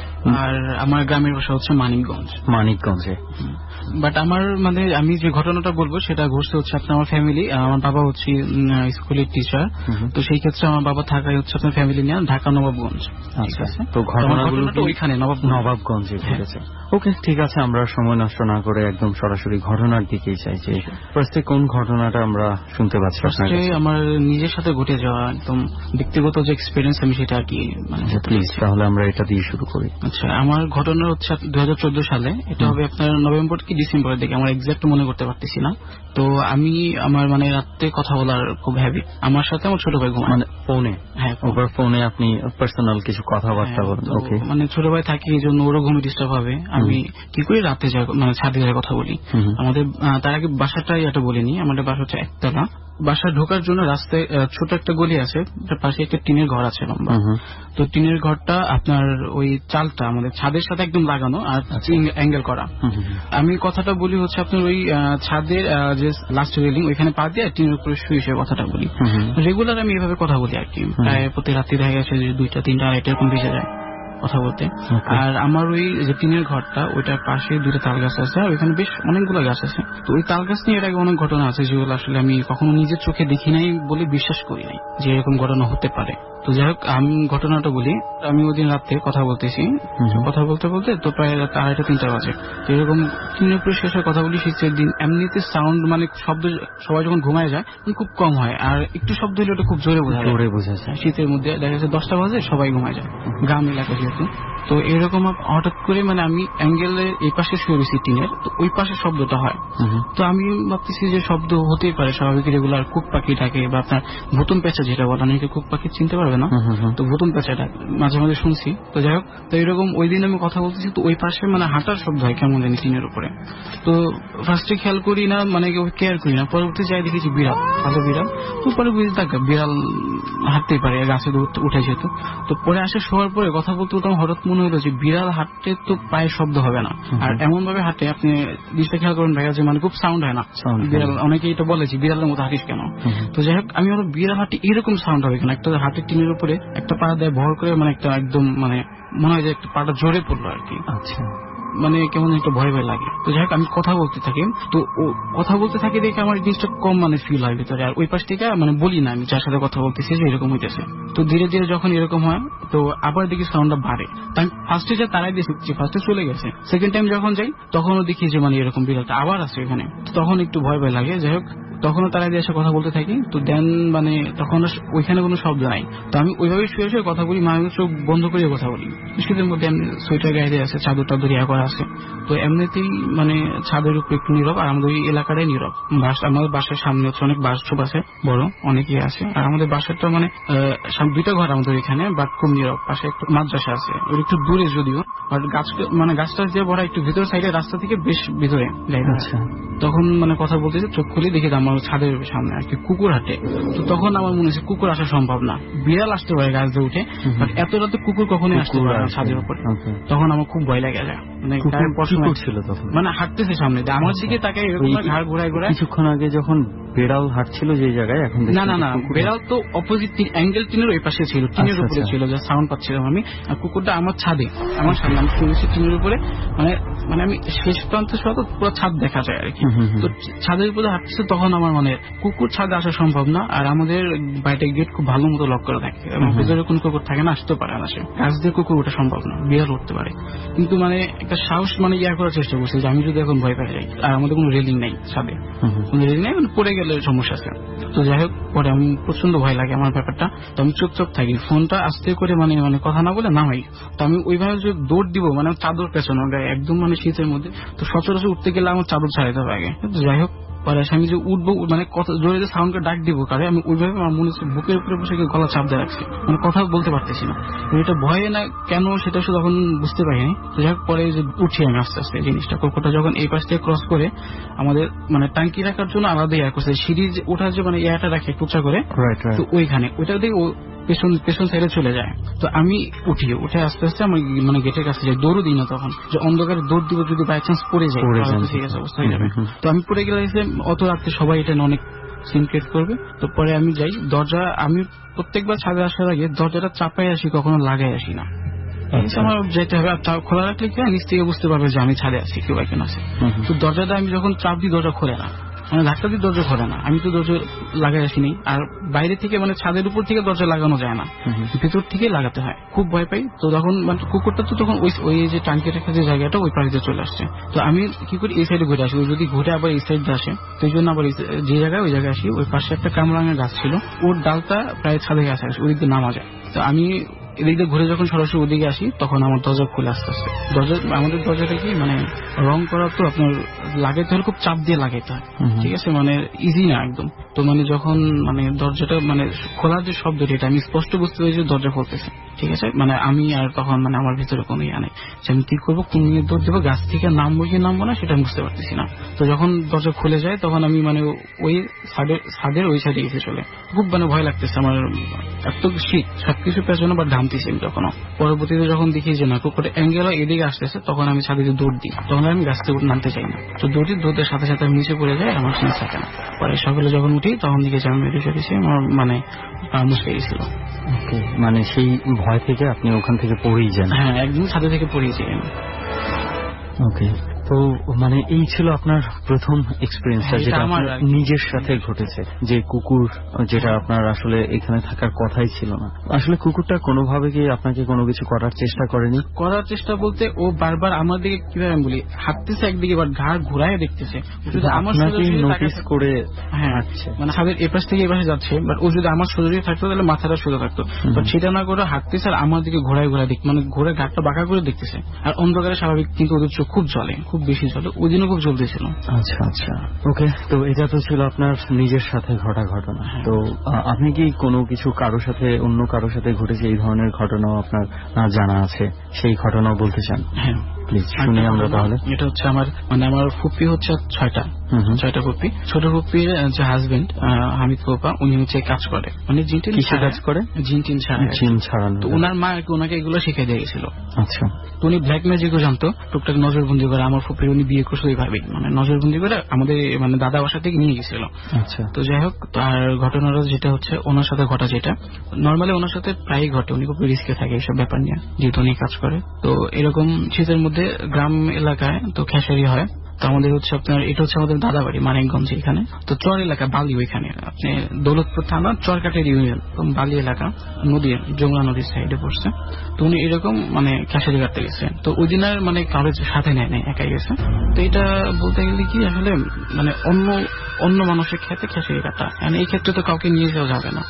আর আমার গ্রামের ভাষা হচ্ছে মানিকগঞ্জ। মানিকগঞ্জে। বাট আমার মানে আমি যে ঘটনাটা বলবো সেটা ঘটছে হচ্ছে আপনার আমার ফ্যামিলি। আমার বাবা হচ্ছে স্কুলের টিচার, তো সেই ক্ষেত্রে আমার বাবা থাকাই হচ্ছে আপনার ফ্যামিলি নিয়ে ঢাকা নবাবগঞ্জ। আচ্ছা, তো ঘটনাগুলো ওইখানে নবাবগঞ্জে ঘটেছে। ওকে, ঠিক আছে, আমরা সময় নষ্ট না করে একদম সরাসরি ঘটনার দিকেই চাইছি। ফার্স্টে কোন ঘটনাটা আমরা শুনতে পাচ্ছি? আমার নিজের সাথে ঘটে যাওয়া একদম ব্যক্তিগত যে এক্সপিরিয়েন্স, আমি সেটা আর কি মানে প্লিজ তাহলে আমরা এটা দিয়ে শুরু করি। আচ্ছা, আমার ঘটনা হচ্ছে 2014 সালে, এটা হবে আপনার নভেম্বর কি ডিসেম্বরের দিকে, আমার এক্সাক্ট মনে করতে পারতেছি না। তো আমি আমার মানে রাত্রে কথা বলার খুব হ্যাবিট। আমার সাথে আমার ছোট ভাই ঘুমায়, মানে ফোনে। হ্যাঁ, ওভার ফোনে আপনি পার্সোনাল কিছু কথাবার্তা বলেন। ওকে, মানে ছোট ভাই থাকে এই জন্য ওরও ঘুমে ডিস্টার্ব হবে। আমি কি করি, রাতে যাই মানে ছাদে যাই কথা বলি। আমাদের তার আগে বাসাটাই এটা বলিনি, আমাদের বাসা হচ্ছে একতলা। বাসা ঢোকার জন্য রাস্তায় ছোট একটা গলি আছে, তার পাশে একটা টিনের ঘর আছে লম্বা। তো টিনের ঘরটা আপনার ওই চালটা আমাদের ছাদের সাথে একদম লাগানো আর অ্যাঙ্গেল করা। আমি কথাটা বলি হচ্ছে আপনার ওই ছাদের যে লাস্ট রেলিং ওইখানে পা দিয়ে টিনের উপরে শুয়ে কথাটা বলি। রেগুলার আমি এভাবে কথা বলি আর কি, প্রায় প্রতি রাত্রি দেখা গেছে যে 2টা 3টা 2:30 এরকম বেজে যায় কথা বলতে। আর আমার ওই যে টিনের ঘরটা, ওইটার পাশে 2টা তাল গাছ আছে, আর ওইখানে বেশ অনেকগুলো গাছ আছে। তো ওই তাল গাছ নিয়ে এর আগে অনেক ঘটনা আছে যেগুলো আসলে আমি কখনো নিজের চোখে দেখি নাই বলে বিশ্বাস করি নাই যে এরকম ঘটনা হতে পারে। তো যাই হোক, আমি ঘটনাটা বলি। আমি ওই দিন রাত্রে কথা বলতেছি, কথা বলতে বলতে তো প্রায় 2:30 3টা বাজে। তো এরকম টিনের উপরে শেষে কথা বলি। শীতের দিন এমনিতে সাউন্ড মানে শব্দ সবাই যখন ঘুমায় যায় খুব কম হয়, আর একটু শব্দ হলে ওটা খুব জোরে বোঝা যায়। শীতের মধ্যে দেখা যাচ্ছে 10টা বাজে সবাই ঘুমায় যায়, গ্রাম এলাকা যেহেতু। তো এরকম হঠাৎ করে মানে আমি অ্যাঙ্গেলের এই পাশে শুয়ে রয়েছি টিনের, তো ওই পাশে শব্দটা হয়। তো আমি ভাবতেছি যে শব্দ হতেই পারে, স্বাভাবিক রেগুলার কুক পাখি ডাকে বা আপনার ভুতুম পেঁচা যেটা বলে, অনেকে কুক পাখি চিনতে পারবে না, তো ভুতুম পেঁচাটা মাঝে মাঝে শুনছি। তো যাই হোক, তো এরকম ওই দিন আমি কথা বলতেছি, তো ওই পাশে মানে হাঁটার শব্দ হয় কেমন জানি টিনের উপরে। তো ফার্স্টে খেয়াল করি না, মানে কেয়ার করি না। পরবর্তী যাই দেখেছি বিড়াল, ভালো বিড়াল। তো পরে বুঝতে থাকা বিড়াল হাঁটতেই পারে, গাছে উঠে যেত। তো পরে আসে শোয়ার পরে কথা বলতে বলতে হঠাৎ মনে হলো যে বিড়াল হাঁটতে তো পায়ের শব্দ হবে না, আর এমন ভাবে হাঁটে, আপনি জিনিসটা খেয়াল করেন ভাইয়া, যে মানে খুব সাউন্ড হয় না বিড়াল। অনেকে এটা বলেছি বিড়ালের মতো হাঁটিস কেন। তো যাই হোক, আমি হলো বিড়াল হাঁটি এরকম সাউন্ড হবে কেন, একটা হাঁটের টিনের উপরে একটা পা দেয় ভর করে, মানে একটা একদম মানে মনে হয় যে একটা পাটা জোরে পড়লো আর কি। আচ্ছা, মানে কেমন একটা ভয় ভয় লাগে। তো যাই হোক আমি কথা বলতে থাকি, তো কথা বলতে থাকি দেখে আমার জিনিসটা কম মানে ফিল হয় ভিতরে, আর ওই পাশ থেকে মানে বলি না আমি যার সাথে কথা বলতেছি যে এরকম হইতেছে। তো ধীরে ধীরে যখন এরকম হয় তো আবার দেখি সাউন্ডটা বাড়ে। তাই ফার্স্টে যা তারাই দিয়েছি, ফার্স্টে চলে গেছে, সেকেন্ড টাইম যখন যাই তখনও দেখি যে মানে এরকম বিড়ালটা আবার আছে এখানে। তো তখন একটু ভয় ভয় লাগে। যাই হোক তখনও তারা দিয়ে এসে কথা বলতে থাকি। তো দেন মানে তখন ওইখানে কোনো শব্দ নাই, তো আমি ওইভাবে শুয়ে শুয়ে কথা বলি, মানে চোখ বন্ধ করে কথা বলি। শীতের মধ্যে এমনি সোয়েটার গায়ে দিয়ে আছে, চাদর টাদর ইয়া করা আছে, তো এমনিতেই মানে ছাদের উপরে একটু নীরব, আর আমাদের ওই এলাকাটাই নীরব। আমাদের বাসার সামনে হচ্ছে অনেক বাসস্টপ আছে, বড় অনেকই আছে, আর আমাদের বাসাটা মানে 2টা ঘর আমাদের এখানে, বাট খুব নীরব। পাশে একটা মাদ্রাসা আছে, ওর একটু দূরে যদিও, বাট গাছ মানে গাছটা দিয়ে ভরা, একটু ভিতরে সাইডে, রাস্তা থেকে বেশ ভিতরে। আচ্ছা, তখন মানে কথা বলতেছে, চোখ খুলে দেখি আমার ছাদের সামনে একটা কুকুর হাঁটে। তো তখন আমার মনে হচ্ছে কুকুর আসা সম্ভব না, বিড়াল আসতে পারে গাছ দিয়ে উঠে, বাট এত রাতে কুকুর কখনোই আসতে পারে না ছাদের উপরে। তখন আমার খুব ভয় লাগে যায়, মানে কুকুর ছিল তখন, মানে হাঁটতেছে সামনে আমার দিকে তাকাই, এরকম ঘাড় ঘোরায় ঘোরায়। কিছুক্ষণ আগে যখন বেড়াল হাঁটছিল যে জায়গায়, এখন না না না, বেড়াল তো অপোজিট অ্যাঙ্গেল টিনের ওই পাশে ছিল, টিনের উপরে ছিল, যা সাউন্ড পাচ্ছিলাম আমি। আর কুকুরটা আমার ছাদে, আমার সামনে, আমি শুনেছি টিনের উপরে, মানে মানে আমি শেষ প্রান্ত সহ পুরো ছাদ দেখা যায় আর কি। তো ছাদের উপরে হাঁটছে, তখন আমার মানে কুকুর ছাদে আসা সম্ভব না, আর আমাদের বাইরে গেট খুব ভালো মতো লক করা থাকে, ভিতরে কোন কুকুর থাকে না, আসতে পারে না, সে গাছ দিয়ে কুকুর ওঠা সম্ভব না, বিড়াল উঠতে পারে। কিন্তু মানে একটা সাহস মানে ইয়া করার চেষ্টা করছে যে আমি যদি এখন ভয় পেয়ে যাই, আর আমাদের কোনো রেলিং নেই ছাদে, কোনো রেলিং নেই, মানে পড়ে গেলে সমস্যা আছে। তো যাই হোক পরে আমি প্রচন্ড ভয় লাগে আমার ব্যাপারটা, তো আমি চুপচাপ থাকি, ফোনটা আস্তে করে মানে মানে কথা না বলে নামাই। তো আমি ওইভাবে যে দৌড় দিব, মানে চাদর পেছনে গায়ে একদম মানে শীতের মধ্যে, তো সচরাচর উঠতে গেলে আমার চাদর ছাড়াইতে হবে আগে। তো যাই হোক পরে আমি যে উঠবো, মানে কত জোরে যে সাউন্ডকে ডাক দিব কারে, আমি ওইভাবে আমার মনে হচ্ছে বুকের উপরে বসে গলা চাপ দিয়ে রাখছি, মানে কথা বলতে পারতেছি না। এটা ভয়ে না কেন সেটা শুধু তখন বুঝতে পারিনি। তো যাই হোক পরে যে উঠি আমি আস্তে আস্তে জিনিসটা, কুকুরটা যখন এই পাশ থেকে ক্রস করে আমাদের মানে টাঙ্কি রাখার জন্য আলাদা ইয়া করছে, সিঁড়ি ওঠার যে মানে ইয়াটা রাখে টুচা করে, তো ওইখানে ওইটা দিয়ে পেছন সাইডে চলে যায়। তো আমি উঠে আস্তে আস্তে আমার মানে গেটের কাছে যাই, দৌড়ও দিই না তখন, যে অন্ধকারে দৌড় দিব যদি বাই চান্স পড়ে যায় ঠিক আছে অবস্থা হয়ে যাবে। তো আমি পড়ে গেলে অত রাত্রে সবাই এটা অনেক সিন ক্রিয়েট করবে। তো পরে আমি যাই, দরজা আমি প্রত্যেকবার ছাদে আসার আগে দরজাটা চাপাই আসি, কখনো লাগাই আসি না। আমার যেতে হবে, আর খোলা রাখলে কি নিচ থেকে বুঝতে পারবে যে আমি ছাদে আছি, কেউ একজন আছে। তো দরজাটা আমি যখন চাপ দিই দরজা খোলে না, মানে ধাক্কা দিয়ে দরজা খোলে না, আমি তো দরজা লাগাই আসিনি। আর বাইরে থেকে মানে ছাদের উপর থেকে দরজা লাগানো যায় না, ভিতর থেকে লাগাতে হয়, খুব ভয় পাই। তো তখন মানে কুকুরটা তো তখন ওই যে টাঙ্কি রাখা যে জায়গাটা ওই পাড়িতে চলে আসছে। তো আমি কি করি, এই সাইডে ঘুরে আসি, যদি ঘুরে আবার এই সাইডে আসে, তো এই জন্য আবার যে জায়গায় ওই জায়গায় আসি, ওই পাশে একটা কামরাঙের গাছ ছিল, ওর ডালটা প্রায় ছাদে গাছ আছে, ওই দিকে নামা যায়। তো আমি এদিক দিয়ে ঘুরে যখন সরাসরি ওদিকে আসি, তখন আমার দরজা খুলে আস্তে আস্তে। আমাদের দরজাটা কি মানে রং করা, তো আপনার লাগাইতে হলে খুব চাপ দিয়ে লাগাইতে হয়, ঠিক আছে, মানে ইজি না একদম। তো মানে যখন মানে দরজাটা মানে খোলার যে শব্দটা, এটা আমি স্পষ্ট বুঝতে পারি যে দরজা খুলতেছে, ঠিক আছে। মানে আমি আর তখন মানে আমার ভিতরে কোনো ইয়া নেই যে আমি কি করবো, কোন দিকে দৌড় দেবো, গাছ থেকে নামবো কি নামবো না সেটা আমি বুঝতে পারতেছি না। তো যখন দরজা খুলে যায় তখন আমি মানে ওই ছাদের ওই সাইডে এসে চলে, খুব মানে ভয় লাগতেছে আমার, এত শীত, সবকিছু পেছনে বা ঘামতেছি আমি তখনও। পরবর্তীতে যখন দেখি যে না কুকুরটা অ্যাঙ্গেল এদিকে আসতেছে, তখন আমি ছাদে দৌড় দিই, তখন আমি গাছ থেকে নামতে চাই না। তো দৌড়ের সাথে সাথে আমি নিচে পড়ে যাই, আমার সিন থাকে না। পরে সকালে যখন উঠি তখন দেখেছি আমি মেরে ফেলেছি, আমার মানে মুশকে গেছিল। মানে সেই ভয় থেকে আপনি ওখান থেকে পড়েই যান? হ্যাঁ, একদম ছাদে থেকে পড়িয়েছি আমি। ওকে, তো মানে এই ছিল আপনার প্রথম এক্সপিরিয়েন্সটা, যেটা আমার নিজের সাথে ঘটেছে, যে কুকুর যেটা আপনার আসলে এখানে থাকার কথাই ছিল না। আসলে কুকুরটা কোনোভাবে কি আপনাকে কোনো কিছু করার চেষ্টা করেনি? করার চেষ্টা বলতে ও বারবার আমার দিকে, কিভাবে বলি, হাঁটতেছে একদিকে, এবার ঘাড় ঘুরায় দেখতেছে, আমার নোটিস করে। হ্যাঁ, মানে ছাদের এপাশ থেকে এপাশে যাচ্ছে, বাট ও যদি আমার শরীরে থাকতো তাহলে মাথাটা সোজা থাকতো, বাট সেটা না করে হাঁটতেছে আর আমার দিকে ঘোরায় দেখ, মানে ঘুরে ঘাটটা বাঁকা করে দেখতেছে। আর অন্ধকারে স্বাভাবিক, কিন্তু ওদের চোখ খুব জ্বলে, খুব বেশি জ্বলে, ওই দিনও খুব জ্বলতেছিল। আচ্ছা আচ্ছা, ওকে। তো এটা তো ছিল আপনার নিজের সাথে ঘটা ঘটনা। তো আপনি কি কোনো কিছু অন্য কারোর সাথে ঘটেছে এই ধরনের ঘটনাও আপনার জানা আছে? সেই ঘটনাও বলতে চান? হ্যাঁ প্লিজ শুনি আমরা তাহলে। এটা হচ্ছে আমার ফুপ্পি হচ্ছে 6টা ফুপ্পি। ছোট ফুপ্পির যে হাজবেন্ড হামিদ কোপা, উনি হচ্ছে কাজ করে, মানে জিন টিন ছাড়ানো। তো ওনার মা ওনাকে এগুলো শিখে দিয়ে গেছিল। আচ্ছা। তো উনি ব্ল্যাক ম্যাজিকও জানতো, টুকটাক নজরবন্দি করে। আমার ফুপ্পির উনি বিয়ে করছিল এইভাবে, মানে নজরবন্দি করে আমাদের মানে দাদা বাসা থেকে নিয়ে গেছিল। আচ্ছা। তো যাই হোক, তার ঘটনাটা যেটা হচ্ছে ওনার সাথে ঘটা, যেটা নর্মালি ওনার সাথে প্রায় ঘটে, উনি খুব রিস্কে থাকে এইসব ব্যাপার নিয়ে, যেহেতু উনি কাজ করে। তো এরকম শীতের মধ্যে আমাদের গ্রাম এলাকায় তো খেসারি হয়। তো আমাদের হচ্ছে আপনার এটা হচ্ছে আমাদের দাদাবাড়ি মানিকগঞ্জে, এখানে তো চর এলাকা বালি, ওইখানে আপনি দৌলতপুর থানা চরকাটের ইউনিয়ন, বালি এলাকা, নদী যমুনা নদীর সাইডে পড়ছে। তো উনি এরকম মানে খেসারি কাটতে গেছে। তো ওই দিন আর মানে কারোর সাথে নেয় নাই, একাই গেছে। তো এটা বলতে গেলে কি আসলে মানে অন্য মানুষের খেতে খেসারি কাটা, মানে এই ক্ষেত্রে তো কাউকে নিয়ে যাওয়া যাবে না,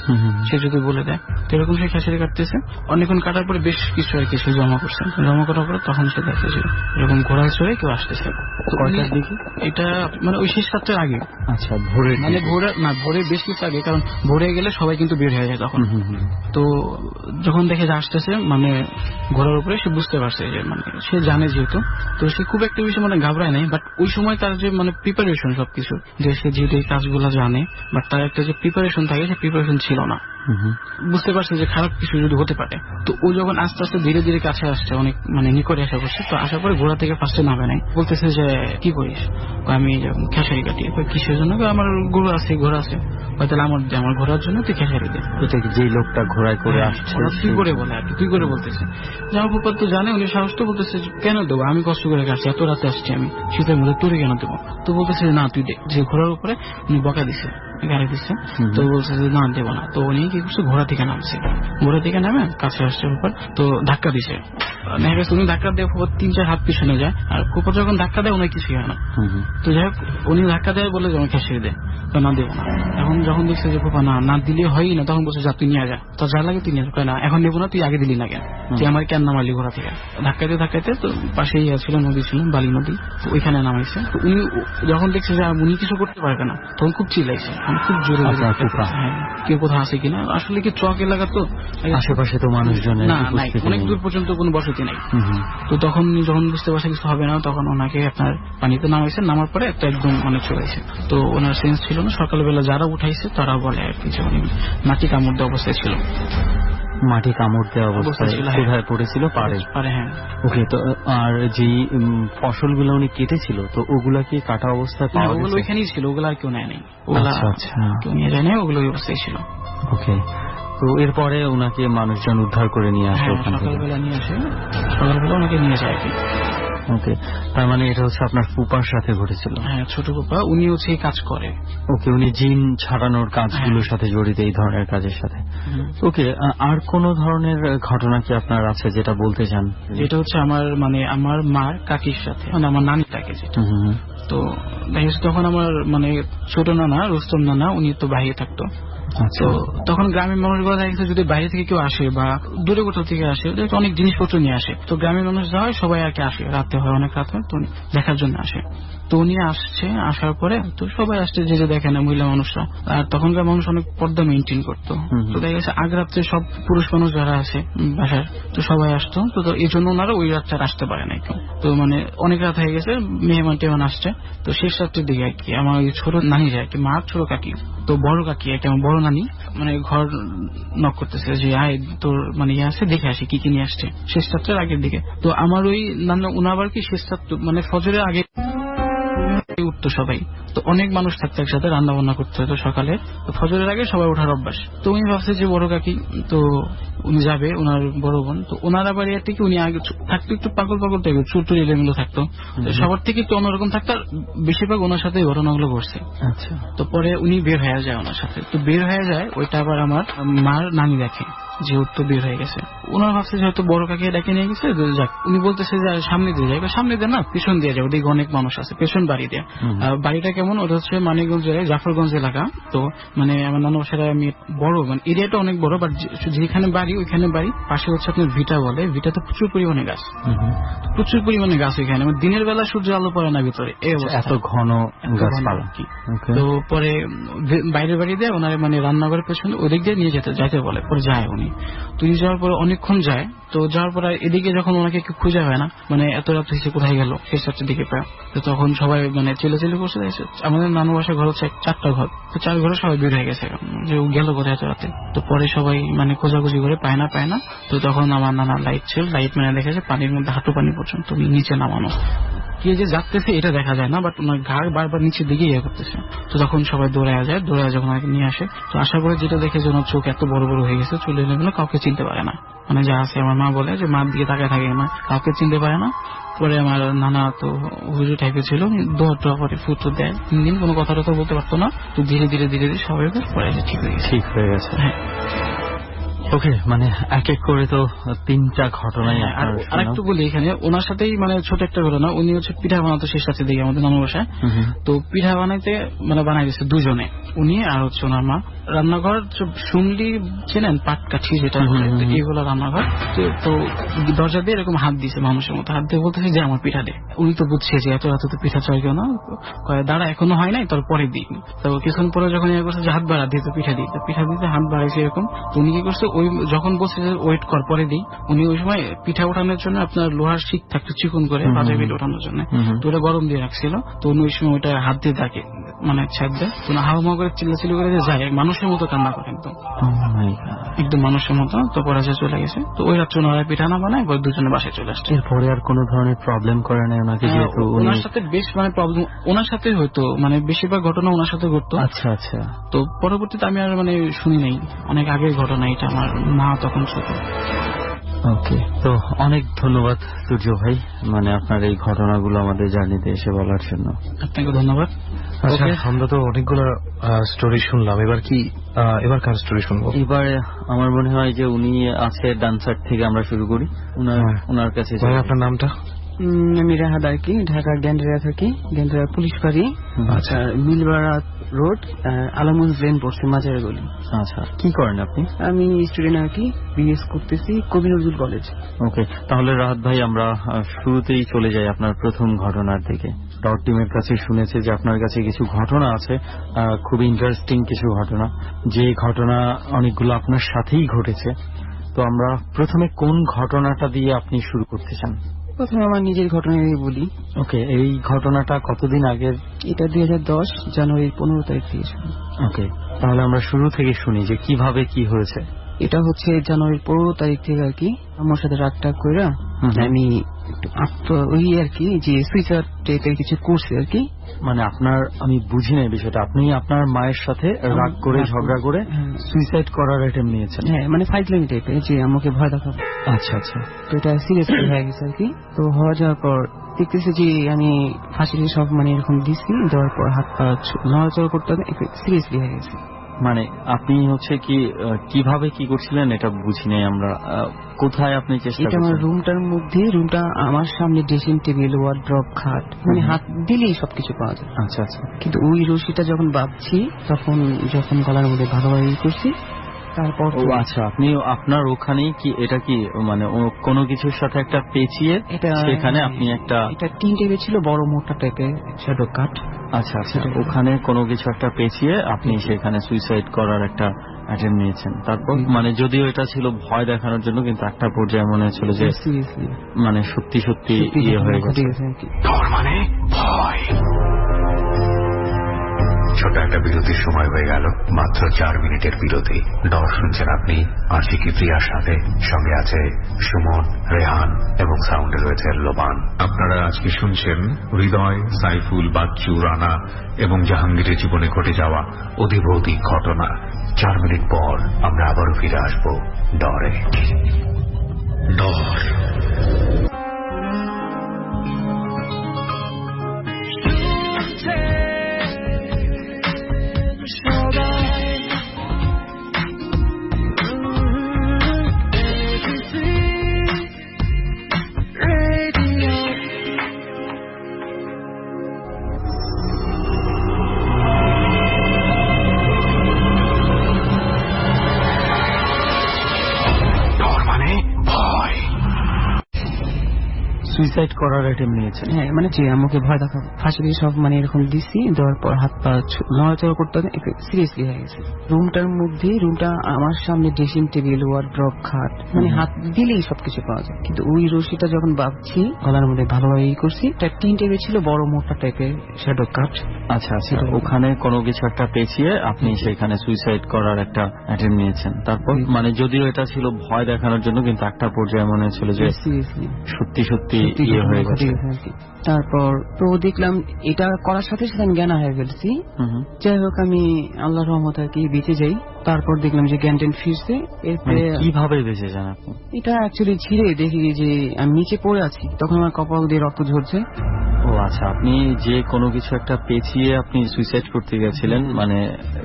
সে যদি বলে দেয়। তো এরকম সে খেসারি কাটতেছে, অনেকক্ষণ কাটার পরে বেশ কিছু আর কিছু জমা করছে। জমা করার পরে তখন সে দেখে যে এরকম ঘোড়ায় চড়ে কেউ আসতেছে। এটা মানে ওই শেষ রাত্রের আগে। আচ্ছা, ভোরে মানে ভোরে বেশ কিছু আগে, কারণ ভোরে গেলে সবাই কিন্তু বের হয়ে যায় তখন। তো যখন দেখে যে আসতেছে মানে ঘোড়ার উপরে, সে বুঝতে পারছে যে মানে সে জানে যেহেতু, তো সে খুব একটা বেশি মানে ঘাবড়ায় নাই। বাট ওই সময় তার যে মানে প্রিপারেশন সবকিছু, যে সে যেহেতু এই কাজগুলো জানে, বাট তার একটা যে প্রিপারেশন থাকে, সে প্রিপারেশন ছিল না। বুঝতে পারছে যে খারাপ কিছু যদি হতে পারে। তো ও যখন আস্তে আস্তে ধীরে ধীরে কাছে আসছে, অনেক মানে নিকটে আসা করছে, তো আসার পরে ঘোড়া থেকে ফার্স্টে নামে নাই। বলতেছে যে কি করিস? আমি খেসারি কাটি। কিসের জন্য? আমার গরু আছে, ঘোড়া আছে। তাহলে আমার ঘোড়ার জন্য তুই খেসারি দে। যে লোকটা ঘোড়ায় করে আসছে তুই করে বলে আর কি, তুই করে বলতেছে। আমার ফুপা তো জানে, উনি সাহস তো বলতেছে কেন দেবো, আমি কষ্ট করে আসছি, এত রাতে আসছি আমি, শীতের মধ্যে তোরে কেন দেবো? তো বলতেছে না তুই দে। যে ঘোড়ার উপরে উনি বকা দিছে, গাড়ি দিচ্ছে। তো বলছে যে না দেবো না। তো উনি কি করছে, ঘোড়া থেকে নামছে। ঘোড়া থেকে নামে কাছে আসছে উপর, তো ধাক্কা দিছে। উনি ধাক্কা দিয়ে 3-4 হাত পিছনে যায়, আর কুপার যখন ধাক্কা দেয় উনি কিছুই হয় না। তো যাই হোক, উনি ধাক্কা দেয় বলে যে আমি খেসিয়ে দেয়, তো না দেবো না। এখন যখন দেখছে যে কুপা না দিলে হয়ই না, তখন বলছে যা তুই নিয়ে যা, তো যা লাগে তুই নিয়ে যা। না এখন নেবো না, তুই আগে দিলি না কেন, তুই আমার কেন নামালি ঘোড়া থেকে? ধাক্কাতে তো পাশেই ছিল নদী, ছিল বালি নদী, তো ওইখানে নামাইছে। তো উনি যখন দেখছে যে উনি কিছু করতে পারবে না, তখন খুব চিল্লাইছে, আমি খুব জোরে, হ্যাঁ কেউ কোথাও আছে কিনা। আসলে কি চক এলাকা তো, আশেপাশে তো মানুষজন না নাই, অনেক দূর পর্যন্ত কোনো বসতি নাই। তো তখন যখন বুঝতে পারছে কিছু হবে না, তখন ওনাকে আপনার পানিতে নামাইছে। নামার পরে একটা একদম অনেক চলেছে। তো ওনার সেন্স ছিল না। সকালবেলা যারা উঠাইছে তারা বলে আর কি, উনি মাটি কামড় দেওয়া অবস্থায় ছিল। মাটি কামড় দেওয়া অবস্থায় কোথায় পড়েছিল? পারে। হ্যাঁ। ওকে। তো আর যে ফসলগুলো উনি কেটেছিল, তো ওগুলা কি কাটা অবস্থায় পাওয়া গেছে? ওগুলো ওইখানেই ছিল, ওগুলো আর কেউ নেয় নাই। আচ্ছা, কেউ নিয়ে যায় নাই, ওগুলো ওই অবস্থায় ছিল। ওকে। তো এরপরে ওনাকে মানুষজন উদ্ধার করে নিয়ে আসে, সকালবেলা নিয়ে আসে, সকালবেলা ওনাকে নিয়ে যায়। ওকে, তার মানে এটা হচ্ছে আপনার ফুপার সাথে ঘটেছিল? হ্যাঁ, ছোট ফুপা, উনি হচ্ছে এই কাজ করে। ওকে, উনি জিন ছাড়ানোর কাজগুলোর সাথে জড়িত, এই ধরনের কাজের সাথে। ওকে, আর কোন ধরনের ঘটনা কি আপনার আছে যেটা বলতে চান? যেটা হচ্ছে আমার মার কাকির সাথে, মানে আমার নানি থাকে যেটা। তো তখন আমার মানে ছোট নানা রুস্তম নানা, উনি তো বাইরে থাকতো। তো তখন গ্রামের মানুষগুলো দেখা গেছে যদি বাইরে থেকে কেউ আসে বা দূরে কোথাও থেকে আসে, অনেক জিনিসপত্র নিয়ে আসে। তো গ্রামের মানুষ যা হয় সবাই আর কি আসে, রাতে হয়, অনেক রাত হয়, তো দেখার জন্য আসে। তো উনি আসছে, আসার পরে তো সবাই আসছে, যে দেখে না মহিলা মানুষরা। আর তখনকার মানুষ অনেক পর্দা মেনটেন করতো। তো দেখা গেছে আগ রাত্রে সব পুরুষ মানুষ যারা আছে বাসার, তো সবাই আসতো। তো এই জন্য ওনারা ওই রাত্রে আসতে পারে না কেউ। তো মানে অনেক রাত হয়ে গেছে, মেহমান টেহমান আসছে। তো শেষ রাত্রের দিকে আর কি আমার ওই ছোট নানি যায়, কি মা ছোট কাকি, তো বড় কাকি আর কি আমার বড় নানি, মানে ঘর নক করতেছে যে আয় তোর মানে ইয়ে আছে, দেখে আসি কি নিয়ে আসছে, শেষ রাত্রের আগের দিকে। তো আমার ওই নানা উনাবার কি শেষ রাত্র মানে ফজরের আগে উঠতো সবাই। তো অনেক মানুষ থাকতো একসাথে, রান্না বান্না করতে হতো সকালে। তো ফজরের আগে সবাই ওঠার অভ্যাস। তো উনি ভাবছে যে বড় কাকি, তো উনি যাবে, ওনার বড় বোন। তো ওনার আবার ইয়ে থেকে উনি আগে থাকতো একটু পাগল টাইপের, চুল টুল এলোমেলো থাকতো, সবার থেকে একটু অন্যরকম থাকতো। আর বেশিরভাগ ওনার সাথে ঘটনাগুলো ঘটছে। আচ্ছা। তো পরে উনি বের হয়ে যায় ওনার সাথে। তো বের হয়ে যায়, ওইটা আবার আমার মার নানি দেখে যে ওর তো বের হয়ে গেছে। ওনার ভাবছে যে হয়তো বড় কাকে ডেকে নিয়ে গেছে, যাক। উনি বলতেছে যে সামনে দিয়ে যায়, সামনে দিয়ে না পেছন দিয়ে যায়, ওদিকে অনেক মানুষ আছে, পেছন বাড়ি দিয়ে। বাড়িটা কেমন, ওটা হচ্ছে মানিকগঞ্জ জেলায় জাফরগঞ্জ এলাকা। তো মানে আমার নানা বাসায় আমি বড়, মানে এরিয়াটা অনেক বড়, বাট যেখানে বাড়ি ওইখানে বাড়ি, পাশে হচ্ছে আপনার ভিটা বলে, ভিটাতে প্রচুর পরিমাণে গাছ, প্রচুর পরিমাণে গাছ ওইখানে। দিনের বেলা সূর্য আলো পড়ে না ভিতরে, এত ঘন গাছপালা। তো পরে বাইরে বাড়ি দিয়ে ওনার মানে রান্নাঘরের পেছনে ওদিক দিয়ে নিয়ে যাইতে বলে, পরে যায় উনি। তুই যাওয়ার পরে অনেকক্ষণ যায়। তো যাওয়ার পরে এদিকে যখন ওনাকে একটু খুঁজে হয় না, মানে এত রাত হয়েছে কোথায় গেল, শেষ রাতের দিকে প্রায়। তো তখন সবাই মানে চিল্লাচিল্লি করছে। আমাদের নানু বাসার ঘর হচ্ছে 4টা ঘর, তো 4 ঘরে সবাই বের হয়ে গেছে যে ও গেল কোথায় এত রাতে। তো পরে সবাই মানে খোঁজাখুঁজি করে পায় না। তো তখন আমার নানা লাইট ছিল, লাইট মানে দেখেছে পানির মধ্যে হাঁটু পানি পর্যন্ত নিচে নামানো, কে যে যাচ্ছে এটা দেখা যায় না, বাট ওনার ঘাড় বারবার নিচের দিকে ইয়ে করতেছে। তো তখন সবাই দৌড়ায় যায়, যখন ওনাকে নিয়ে আসে, তো আসার পরে যেটা দেখে যে ওনার চোখ এত বড় বড় হয়ে গেছে, চলে এলে কাউকে চিনতে পারে না। মানে যা আছে আমার মা বলে যে মার দিকে তাকায় থাকে না, কাউকে চিনতে পারে না। পরে আমার নানা তো হুজুর টাইপের ছিল, দোয়া টোয়া পরে ফুটো দেয় 3 দিন, কোনো কথা টথা বলতে পারতো না। তো ধীরে ধীরে ধীরে ধীরে সবাই পরে ঠিক হয়ে গেছে। ঠিক হয়ে গেছে। হ্যাঁ। ওকে, মানে এক এক করে তো 3টা ঘটনাই আর আরেকটু বলি এখানে, ওনার সাথেই মানে ছোট একটা ঘটনা। উনি হচ্ছে পিঠা বানাতো শেষ রাতে দিকে আমাদের নানু বাসায়। তো পিঠা বানাইতে মানে বানাই দিচ্ছে দুজনে, উনি আর হচ্ছে ওনার মা। রান্নাঘর শুনলি চেনেন, পাটকাঠি যেটা বলে, তো এইগুলো রান্নাঘর। তো দরজা দিয়ে এরকম হাত দিছে মানুষের মতো, হাত দিয়ে বলতেছে যে আমার পিঠা দে। উনি তো বুঝছে যে এত রাতে তো পিঠা চাই কেন, দাঁড়া এখনো হয় নাই, তোর পরে দিই। তো কিছুক্ষণ পরে যখন ইয়ে করছে যে হাত বাড়া দিতে পিঠা দিই, পিঠা দিতে হাত বাড়াইছে এরকম। তো উনি কি করছে, ওই যখন বলছে যে ওয়েট কর পরে দিই, উনি ওই সময় পিঠা ওঠানোর জন্য আপনার লোহার শিক থাকতো চিকন করে বাজে বিল ওঠানোর জন্য, তো ওটা গরম দিয়ে রাখছিল। তো উনি ওই সময় ওইটা হাত দিয়ে থাকে মানে ছাদ দেয়, তো হাওয়া করে চিল্লাচিল্লি করে যায়, মানুষের মতো কান্না করে একদম মানুষের মতো। তো পরাজয় চলে গেছে। তো ওই রাত্রে ওনারা পিঠা না বানায় দুজনে বাসায় চলে আসছে। এরপরে আর কোনো ধরনের প্রবলেম করে না ওনাকে? যেহেতু ওনার সাথে বেশ মানে প্রবলেম ওনার সাথে হয়তো, মানে বেশিরভাগ ঘটনা ওনার সাথে ঘটতো। আচ্ছা আচ্ছা। তো পরবর্তীতে আমি আর মানে শুনি নাই, অনেক আগের ঘটনা এটা, আমার মা তখন ছোট। ওকে, তো অনেক ধন্যবাদ সূর্য ভাই, মানে আপনার এই ঘটনাগুলো আমাদের জার্নিতে এসে বলার জন্য। আপনাকে ধন্যবাদ। আচ্ছা, আমরা তো অনেকগুলো স্টোরি শুনলাম, এবার কার স্টোরি শুনবো? এবার আমার মনে হয় যে উনি আছে ডান সাইড থেকে, আমরা শুরু করি। ওনার কাছে আপনার নামটা? আমি রাহাত আর কি, ঢাকা গ্যান্ডারিয়া থাকি, গ্যান্ডারিয়া পুলিশ বাড়ি, আচ্ছা, মিলবাড়া রোড, আলামগঞ্জ লেন পড়ছে, মাজার গলি। আচ্ছা, কি করেন আপনি? আমি স্টুডেন্ট আর কি, বিএস করতেছি কবি নজরুল কলেজ। ওকে, তাহলে রাহাত ভাই আমরা শুরুতেই চলে যাই আপনার প্রথম ঘটনার দিকে। ডট টিমের কাছে শুনেছে যে আপনার কাছে কিছু ঘটনা আছে, খুব ইন্টারেস্টিং কিছু ঘটনা, যে ঘটনা অনেকগুলো আপনার সাথেই ঘটেছে। তো আমরা প্রথমে কোন ঘটনাটা দিয়ে আপনি শুরু করতে চান? প্রথমে আমার নিজের ঘটনা বলি। ওকে, এই ঘটনাটা কতদিন আগের? এটা 2010 জানুয়ারির 15 তারিখ থেকে শুনি। ওকে, তাহলে আমরা শুরু থেকে শুনি যে কিভাবে কি হয়েছে। এটা হচ্ছে জানুয়ারির 15 তারিখ থেকে আর কি, আমার সাথে রাগটাগ করে আমি ওই আর কি যে সুইসাইড টাইপের কিছু করছি আর কি। মানে আপনার, আমি বুঝি না বিষয়টা, আপনি আপনার মায়ের সাথে রাগ করে ঝগড়া করে সুইসাইড করার অ্যাটেম্প নিয়েছেন? হ্যাঁ, মানে ফাইজলামি টাইপের, যে আমাকে ভয় দেখাবো। আচ্ছা আচ্ছা। তো এটা সিরিয়াসলি হয়ে গেছে আর কি। তো হওয়া যাওয়ার পর দেখতেছি যে আমি ফাঁসি সব মানে এরকম দিচ্ছি, দেওয়ার পর হাত পা নড়াচড়া করতে হবে, সিরিয়াসলি হয়ে গেছে। মানে আপনি হচ্ছে কি কিভাবে কি করছিলেন এটা বুঝি নাই আমরা। কোথায় আপনি চেষ্টা করছেন? এটা আমার রুমটার মধ্যে, রুমটা আমার সামনে ড্রেসিং টেবিল, ওয়ার্ড্রপ, খাট, মানে হাত দিলেই সবকিছু পাওয়া যায়। আচ্ছা আচ্ছা। কিন্তু ওই রশিটা যখন বাঁধছি, তখন যখন গলার মধ্যে ভালোভাবে করছি, তারপর আচ্ছা, আপনি আপনার ওখানেই কি এটা কি মানে কোনো কিছুর সাথে একটা পেঁচিয়ে সেখানে আপনি একটা, এটা টিন টাইপের ছিল, বড় মোটা টাইপের শ্যাডো কাট। আচ্ছা আচ্ছা, ওখানে কোনো কিছু একটা পেঁচিয়ে আপনি সেখানে সুইসাইড করার একটা অ্যাটেম্প নিয়েছেন। তারপর মানে যদিও এটা ছিল ভয় দেখানোর জন্য, কিন্তু একটা পর্যায়ে মনে হচ্ছিল যে মানে সত্যি সত্যি ইয়ে হয়ে গেছে। মানে ভয়। ছোট একটা বিরতির সময় হয়ে গেল, মাত্র 4 মিনিটের বিরতি। ডর শুনছেন আপনি আশিকি প্রিয়ার সাথে, সঙ্গে আছে সুমন, রেহান এবং সাউন্ডে রয়েছে লোবান। আপনারা আজকে শুনছেন হৃদয়, সাইফুল, বাচ্চু, রানা এবং জাহাঙ্গীরের জীবনে ঘটে যাওয়া অধিভৌতিক ঘটনা। 4 মিনিট পর আমরা আবারও ফিরে আসব ডরে। ডর। সুইসাইড করার অ্যাটেম্প নিয়েছেন? হ্যাঁ, মানে যে আমাকে ভয় দেখাবো, ফাঁসি সব মানে এরকম দিচ্ছি, দেওয়ার পর হাত পা নড়াচড়া করতে হবে, সিরিয়াসলি হয়ে গেছে। রুমটার মধ্যে, রুমটা আমার সামনে ড্রেসিং টেবিল, ওয়ার্ড্রপ, খাট, মানে হাত দিলেই সবকিছু পাওয়া যায়। কিন্তু ওই রশিটা যখন বাঁধছি, গলার মধ্যে ভালোভাবে করছি, এটা টিন টাইপের ছিল, বড় মোটা টাইপের শ্যাডো কাট। আচ্ছা আচ্ছা, ওখানে কোনো কিছু একটা পেঁচিয়ে আপনি সেখানে সুইসাইড করার একটা অ্যাটেম্প নিয়েছেন। তারপর মানে যদিও এটা ছিল ভয় দেখানোর জন্য, কিন্তু একটা পর্যায়ে মনে হচ্ছিল যে সত্যি সত্যি ইয়ে হয়ে গেছে। আর কি। তারপর তো দেখলাম এটা করার সাথে সাথে আমি জ্ঞান হারিয়ে ফেলছি। যাই হোক আমি আল্লাহর রহমতে আর কি বেঁচে যাই। তারপর দেখলাম যে জ্ঞান ট্যান ফিরছে। এরপরে কিভাবে বেঁচে যান আপনি? এটা অ্যাকচুয়ালি ছিঁড়ে দেখি যে আমি নিচে পড়ে আছি, তখন আমার কপাল দিয়ে রক্ত ঝরছে। ও আচ্ছা, আপনি যে কোনো কিছু একটা পেঁচিয়ে আপনি সুইসাইড করতে গেছিলেন, মানে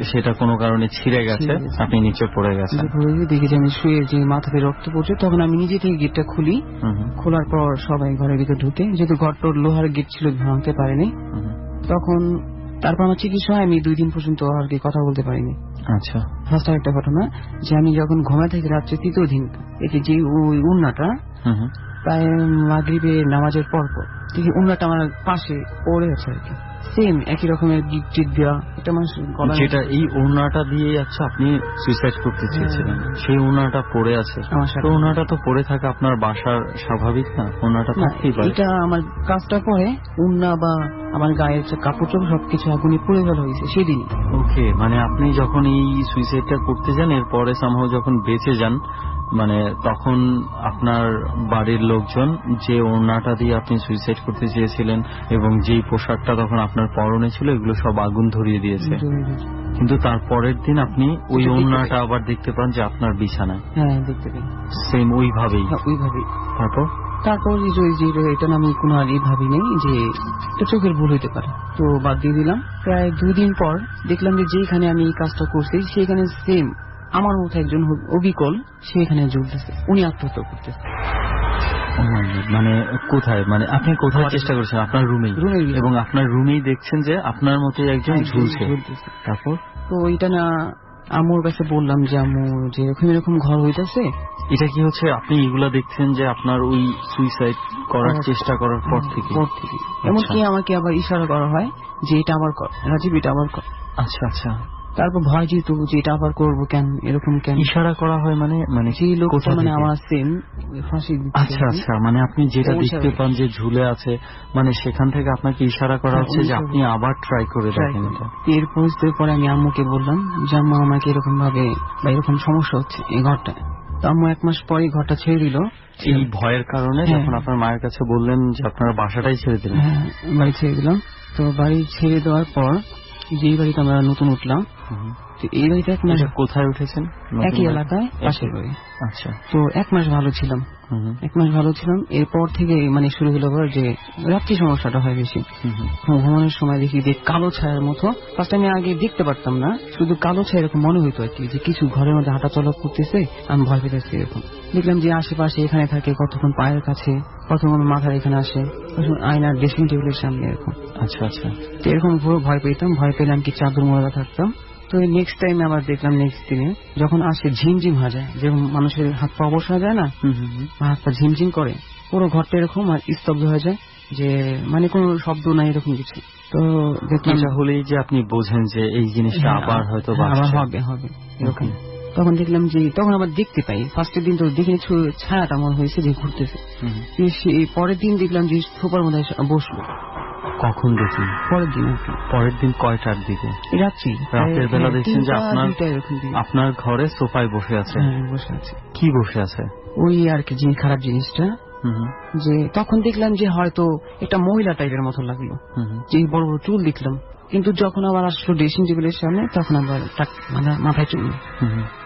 সেটা কোনো কারণে ছিঁড়ে গেছে, আপনি নিচে পড়ে গেছেন। দেখি যে আমি শুয়ে যে মাথাতে রক্ত পড়ছে, তখন আমি নিজে থেকে গেটটা খুলি। খোলার পর সবাই ঘরের ভিতরে ঢুকে, যেহেতু ঘরটোর লোহার গেট ছিল ভাঙতে পারেনি। তখন তারপর আমার চিকিৎসা হয়, আমি 2 দিন পর্যন্ত আর কি কথা বলতে পারিনি। আচ্ছা, ফার্স্ট একটা ঘটনা যে আমি যখন ঘুমায় থাকি রাত্রে 3য় দিন, এতে যে ওই উন্নাটা প্রায় মাগরিবের নামাজের পর দেখি উন্নাটা আমার পাশে পড়ে আছে আর কি, সেম একই রকমের গিট দেওয়া। এটা মানুষের গলা, যেটা এই ওড়নাটা দিয়ে আচ্ছা আপনি সুইসাইড করতে চেয়েছিলেন, সেই ওড়নাটা পড়ে আছে। তো ওড়নাটা তো পড়ে থাকা আপনার বাসার স্বাভাবিক না? ওড়নাটা থাকতেই পারে। এটা আমার কাজটা পরে উন্না বা আমার গায়ের কাপড় চোপড় সবকিছু আগুনে পুড়ে ফেলা হয়েছে সেদিনই। ওকে, মানে আপনি যখন এই সুইসাইডটা করতে যান, এরপরে সামহাও যখন বেঁচে যান, মানে তখন আপনার বাড়ির লোকজন যে ওড়নাটা দিয়ে আপনি সুইসাইড করতে চেয়েছিলেন এবং যেই পোশাকটা তখন আপনার পরনে ছিল, এগুলো সব আগুন ধরিয়ে দিয়েছে। কিন্তু তার পরের দিন আপনি ওই ওড়নাটা আবার দেখতে পান যে আপনার বিছানায়। হ্যাঁ, দেখতে পাই সেম ওইভাবেই। তারপর এটা আমি কোনো আর ভাবি নেই যে এটা চোখের ভুল হইতে পারে, তো বাদ দিয়ে দিলাম। প্রায় 2 দিন পর দেখলাম যে যেখানে আমি এই কাজটা করছি সেখানে সেম আমার মতো একজন অবিকল সেখানে ঝুলতেছে, উনি আত্মহত্যা করতেছে। মানে কোথায়, মানে আপনি কোথায় চেষ্টা করছেন? আপনার রুমেই? এবং আপনার রুমেই দেখছেন যে আপনার মতো একজন ঝুলছে। তারপর তো এটা না আম্মুর কাছে বললাম যে আম্মু যে এরকম ঘর হইতেছে। এটা কি হচ্ছে আপনি এগুলা দেখছেন যে আপনার ওই সুইসাইড করার চেষ্টা করার পর থেকে? এমনকি আমাকে আবার ইশারা করা হয় যে এটা আবার কর রাজীব, এটা আবার কর। আচ্ছা আচ্ছা। তারপর ভয় যেত যে এটা আবার করবো কেন, এরকম কেন ইশারা করা হয়? মানে সেই লোক মানে আমার সেম ফাঁসি। আচ্ছা আচ্ছা, মানে আপনি যেটা দেখতে পান যে ঝুলে আছে, মানে সেখান থেকে আপনাকে ইশারা করা হচ্ছে যে আপনি আবার ট্রাই করে দেখেন এটা। এর পরিস্থিতির পরে আমি আম্মুকে বললাম যে আম্মু আমাকে এরকম ভাবে বা এরকম সমস্যা হচ্ছে এই ঘরটা। তো আম্মু 1 মাস পরেই ঘরটা ছেড়ে দিল। এই ভয়ের কারণে যখন আপনার মায়ের কাছে বললেন যে আপনারা বাসাটাই ছেড়ে দিলেন? হ্যাঁ, বাড়ি ছেড়ে দিলাম। তো বাড়ি ছেড়ে দেওয়ার পর যেই বাড়িতে আমরা নতুন উঠলাম, তো এই বাড়িতে 1 মাস। কোথায় উঠেছেন? একই এলাকায়, পাশের বাড়ি। আচ্ছা। তো 1 মাস ভালো ছিলাম, 1 মাস ভালো ছিলাম। এরপর থেকে মানে শুরু হলো যে রাত্রি সমস্যাটা হয় বেশি। ঘুমানোর সময় দেখি যে কালো ছায়ার মতো, ফার্স্ট আমি আগে দেখতে পারতাম না, শুধু কালো ছায়া এরকম মনে হইতো আর কি, যে কিছু ঘরের মধ্যে হাঁটা চলা করতেছে, আমি ভয় পেতেছি এরকম। দেখলাম যে আশেপাশে এখানে থাকে, কতক্ষণ পায়ের কাছে, কতক্ষণ মাথার এখানে আসে, আয়নার ড্রেসিং টেবিলের সামনে এরকম। আচ্ছা আচ্ছা। তো এরকম পুরো ভয় পেতাম, ভয় পেলাম কি চাদর মোড়া থাকতাম। তো নেক্সট টাইম আবার দেখলাম নেক্সট দিনে যখন আসে ঝিমঝিম হয়ে যায়, যেরকম মানুষের হাত পা অবশ হয়ে যায় না, হাত পা ঝিমঝিম করে, পুরো ঘরটা এরকম আর স্তব্ধ হয়ে যায়, যে মানে কোনো শব্দ নাই এরকম কিছু। তো দেখলাম হলেই যে আপনি বোঝেন যে এই জিনিসটা আবার হয়তো আবার হবে এরকম। তখন দেখলাম যে তখন আবার দেখতে পাই, ফার্স্টের দিন তো দেখিনি ছায়াটা মনে হয়েছে যে ঘুরতেছে। পরের দিন দেখলাম যে সোফার মধ্যে বসলো। কখন দেখলেন? পরের দিন কয়টার দিকে? রাতের বেলা দেখছেন যে আপনার ঘরে সোফায় বসে আছে? বসে আছে। কি বসে আছে? ওই আর কি খারাপ জিনিসটা, যে তখন দেখলাম যে হয়তো একটা মহিলা টাইপের মতো লাগলো, যে বড় বড় চুল দেখলাম। কিন্তু যখন আবার আসলো ড্রেসিং টেবিলের সামনে, তখন আবার মাথায় চুল।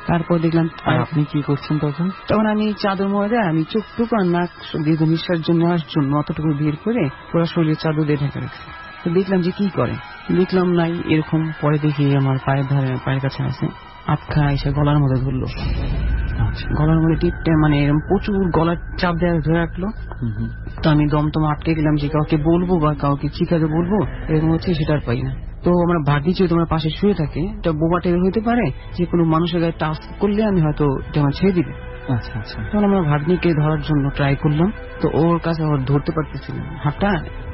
তারপর দেখলাম। আপনি কি করছেন তখন? তখন আমি চাদর মধ্যে আমি চোখ টুকু আর নাক দীর্ঘ নিঃশ্বাস নেওয়ার জন্য অতটুকু বের করে পুরো শরীরে চাদর দিয়ে ঢেকে রাখছি। তো দেখলাম যে কি করে, দেখলাম নাই এরকম। পরে দেখি আমার পায়ের কাছে আছে, আটকা এসে গলার মধ্যে ধরলো। গলার মধ্যে টিপটে মানে এরকম প্রচুর গলার চাপ দেওয়া ধরে রাখলো। তো আমি দমদম আটকে গেলাম যে কাউকে বলবো বা কাউকে চিকাতে বলবো, এরকম হচ্ছে, সেটা আর পাই না। তো আমরা ভাগ্নি চেয়ে তোমার পাশে শুয়ে থাকে, এটা বোবা টেবিল হইতে পারে, যে কোনো মানুষের গায়ে টাচ করলে আমি হয়তো এটা আমার ছেড়ে দিবে। আচ্ছা আচ্ছা। তখন আমরা ভাগ্নিকে ধরার জন্য ট্রাই করলাম, তো ওর কাছে আবার ধরতে পারতেছিলাম, হাতটা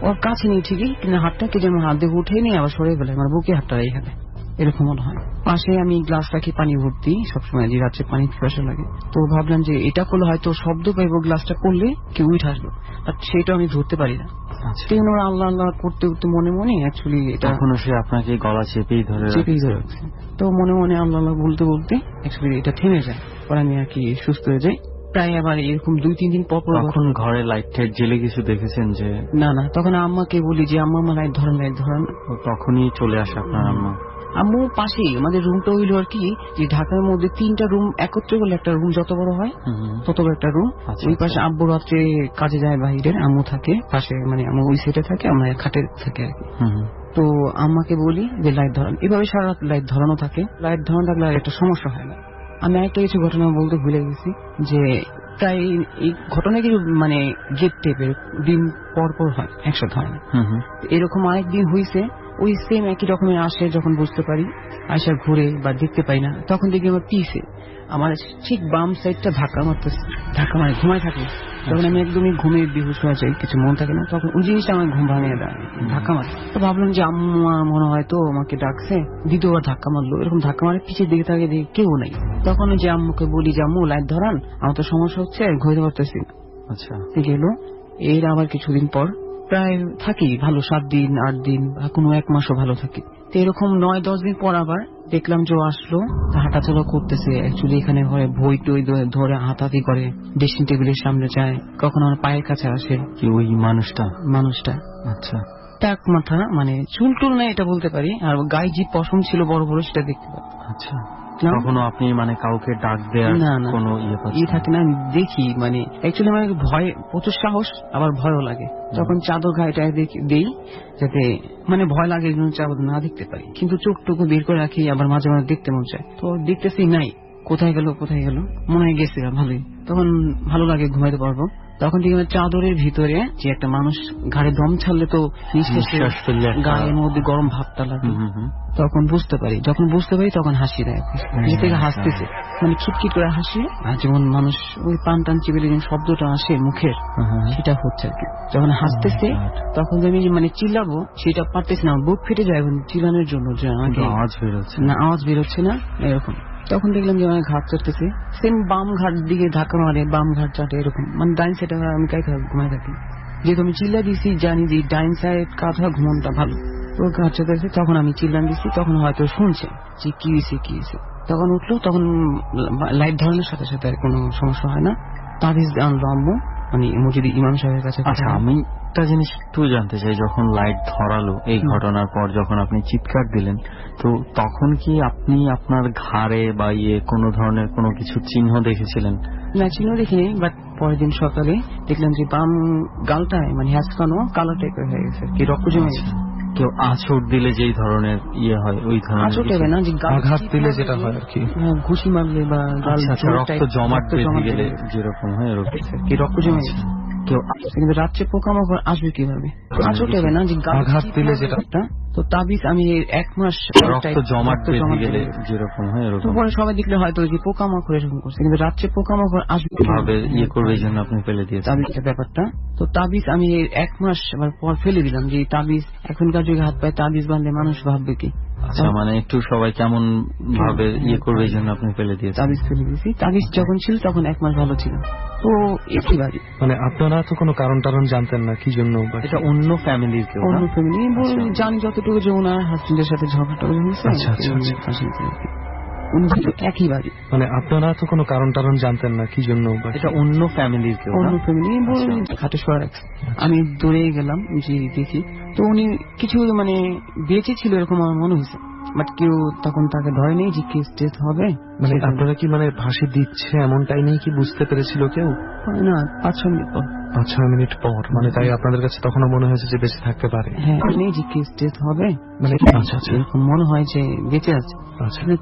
ওর কাছে নেই ঠিকই, কিন্তু হাতটাকে যেমন হাত দিয়ে উঠে নিয়ে আবার সরে ফেলে, আমার বুকে হাতটা রেখে দেয়, এরকম মনে হয়। পাশে আমি গ্লাস রাখি পানি ভর্তি সবসময়, যে রাত্রে পানি পিপাসা লাগে। তো ভাবলাম যে এটা করলে হয়তো শব্দ পাইবো, গ্লাসটা করলে কেউ উঠে আসলো, আর সেটা আমি ধরতে পারি না। আল্লাহ আল্লাহ করতে করতে মনে মনে অ্যাকচুয়ালি তখন সে আপনাকে গলা চেপেই ধরে তো মনে মনে আল্লাহ আল্লাহ বলতে বলতে অ্যাকচুয়ালি এটা থেমে যায়, পরে আমি আর কি সুস্থ হয়ে যাই। প্রায় আবার এরকম 2-3 দিন পর পর তখন ঘরে লাইট টাইট জেলে কিছু দেখেছেন যে? না তখন আম্মাকে বলি যে আম্মা আমার লাইট ধরান। তো তখনই চলে আসে আপনার আম্মা? আম্মু পাশেই আমাদের রুমটা হইলো আর কি, যে ঢাকার মধ্যে 3টা রুম একত্রে করলে একটা রুম যত বড় হয় তত বড় একটা রুম। ওই পাশে আব্বু রাত্রে কাজে যায় বাইরে, আম্মু থাকে পাশে, মানে আম্মু ওই সাইডে থাকে, আমরা খাটে থাকে আর কি। তো আম্মাকে বলি যে লাইট ধরান, এভাবে সারা রাত লাইট ধরানো থাকে। লাইট ধরানো থাকলে আর একটা সমস্যা হয় না। আমি আরেকটা কিছু ঘটনা বলতে ভুলে গেছি, যে প্রায় এই ঘটনা কিছু মানে গেট টেপের দিন পর পর হয়, একসাথে হয় না। এরকম আরেকদিন হয়েছে, ওই সেম একই রকমের আসে, যখন বুঝতে পারি আসা ঘুরে বা দেখতে পাই না, তখন দেখি আমার পিছে আমার ঠিক বাম সাইডটা ধাক্কা মারতেছে, ধাক্কা মারে ঘুমায় থাকে। তখন আমি একদমই ঘুমে বিহুশ হয়ে যাই, কিছু মন থাকে না, তখন ওই জিনিসটা আমার ঘুম ভাঙিয়ে দেয়, ধাক্কা মারে। তো ভাবলাম যে আম্মা মনে হয় তো আমাকে ডাকছে, দ্বিতীয়বার ধাক্কা মারলো, এরকম ধাক্কা মারে পিছের দিকে থাকে, দেখি কেউ নাই। তখন যে আম্মুকে বলি যে আম্মু লাইট ধরান, আমার তো সমস্যা হচ্ছে, ঘুরতে পারতেছি না। আচ্ছা, গেল। এর আবার কিছুদিন পর প্রায় থাকি ভালো, 7 দিন 8 দিন বা কোনো 1 মাসও ভালো থাকি। তো এরকম 9-10 দিন পর আবার দেখলাম যে ও আসলো, হাঁটাচলা করতেছে। অ্যাকচুয়ালি এখানে বই টই ধরে হাতাহাতি করে, ড্রেসিং টেবিলের সামনে যায়, কখনো আমার পায়ের কাছে আসে। কি ওই মানুষটা? আচ্ছা, টাক মাথা, মানে চুল টুল নাই এটা বলতে পারি, আর গায়ে যে পশম ছিল বড় বড় সেটা দেখতে পাই। আচ্ছা, কখনো আপনি মানে কাউকে ডাক দেওয়ার কোনো ইয়ে থাকে না? আমি দেখি, মানে অ্যাকচুয়ালি আমার ভয়, প্রচুর সাহস আবার ভয়ও লাগে। তখন চাদর গায়েটা দেই, যাতে মানে ভয় লাগে চাদর না দেখতে পারি, কিন্তু চোখটুকু বের করে রাখি, আবার মাঝে মাঝে দেখতে মন চায়। তো দেখতেছি নাই, কোথায় গেল মনে হয় গেছে, ভালোই, তখন ভালো লাগে, ঘুমাইতে পারবো। তখন দেখি চাদরের ভিতরে যে একটা মানুষ ঘাড়ে দম ছাড়লে তো নিঃশ্বাস ফেললে গায়ের মধ্যে গরম ভাবটা লাগে। তখন বুঝতে পারি, তখন হাসি দেয়, থেকে হাসতেছে, মানে খিটখিট করে হাসি, আর যেমন মানুষ ওই পান টান চিপে যেমন শব্দটা আসে মুখের, সেটা হচ্ছে আর কি। যখন হাসতেছে তখন আমি মানে চিল্লাবো, সেটা পারতেছি না, বুক ফেটে যায় চিল্লানোর জন্য, যে আমাকে আওয়াজ বেরোচ্ছে না এরকম। তখন দেখলাম যে আমার ঘাট চড়তেছে, সেম বাম ঘাট দিকে ধাক্কা মারে, বাম ঘাট চাটে এরকম, মানে ডাইন সাইডে আমি ঘুমাই থাকি, যেহেতু আমি চিল্লা দিছি, জানি যে ডাইন সাইড কাঁথা ঘুমনটা ভালো। তো ঘাট চড়তেছে, তখন আমি চিল্লান দিচ্ছি, তখন হয়তো শুনছে যে কি হয়েছে, তখন উঠলো, তখন লাইট ধরানোর সাথে সাথে আর কোনো সমস্যা হয় না। তাবিজ আনলো আম্মু, মানে মসজিদে ইমাম সাহেবের কাছে। আচ্ছা, আমি একটা জিনিস একটু জানতে চাই, যখন লাইট ধরালো এই ঘটনার পর, যখন আপনি চিৎকার দিলেন, তো তখন কি আপনি আপনার ঘাড়ে বা কোনো ধরনের কোনো কিছু চিহ্ন দেখেছিলেন? না, চিহ্ন দেখিনি, বাট পরের দিন সকালে দেখলাম যে বাম গালটায় মানে হ্যাঁচকানো কালো টাইপের হয়ে গেছে, কি রক্ত জমে গেছে। কেউ আঁচড় দিলে যেই ধরনের হয়, ওই ধরনের আঁচড় দেবে না, যে আঘাত দিলে যেটা হয় আর কি, ঘুষি মারলে বা রক্ত জমাট বেঁধে গেলে যেরকম হয়, এরকম কি রক্ত জমে গেছে। কিন্তু রাত্রে পোকামাকড় আসবে কিভাবে? আঁচড় দেবে না, যে আঘাত দিলে যেটা। তো তাবিজ আমি 1 মাস রক্ত জমাট বেঁধে গেলে যেরকম হয়, এরকম। পরে সবাই দেখলে হয়তো যে পোকামাকড় এরকম করছে, কিন্তু রাত্রে পোকামাকড় আসবে কিভাবে করবে, এই জন্য আপনি ফেলে দিয়েছেন তাবিজের ব্যাপারটা। তো তাবিজ আমি 1 মাস পর ফেলে দিলাম, যে তাবিজ এখনকার যুগে হাত পায়ে তাবিজ বাঁধলে মানুষ ভাববে কি। আচ্ছা, মানে একটু সবাই কেমন ভাবে করবে, এই জন্য আপনি ফেলে দিয়েছেন। তাবিজ ফেলে দিয়েছি। তাবিজ যখন ছিল তখন 1 মাস ভালো ছিল। তো একই বাড়ি, মানে আপনারা তো কোনো কারণ জানতেন না কি জন্য? এটা অন্য ফ্যামিলির কেউ? অন্য ফ্যামিলি জানি যতটুকু, যে ওনার হাজবেন্ডের সাথে ঝগড়াটা হয়েছে। একই বাড়ি, মানে আপনারা তো কোনো কারণ জানতেন না কি জন্য? এটা অন্য ফ্যামিলির কেউ? অন্য ফ্যামিলি, খাটে শোয়া রাখছে। আমি দৌড়ে গেলাম, যে দেখি তো উনি কিছু মানে বেঁচে ছিল এরকম আমার মনে হয়েছে, বাট কেউ তখন তাকে ধরেনি, যে কেস টেস হবে। মানে আপনারা কি মানে ফাঁসি দিচ্ছে এমনটাই নেই কি বুঝতে পেরেছিল কেউ? না, 5-6 মিনিট পর। 5-6 মিনিট পর, মানে তাই আপনাদের কাছে তখনও মনে হয়েছে যে বেঁচে থাকতে পারে? হ্যাঁ, নেই যে কেস টেস হবে, মানে এরকম মনে হয় যে বেঁচে আছে।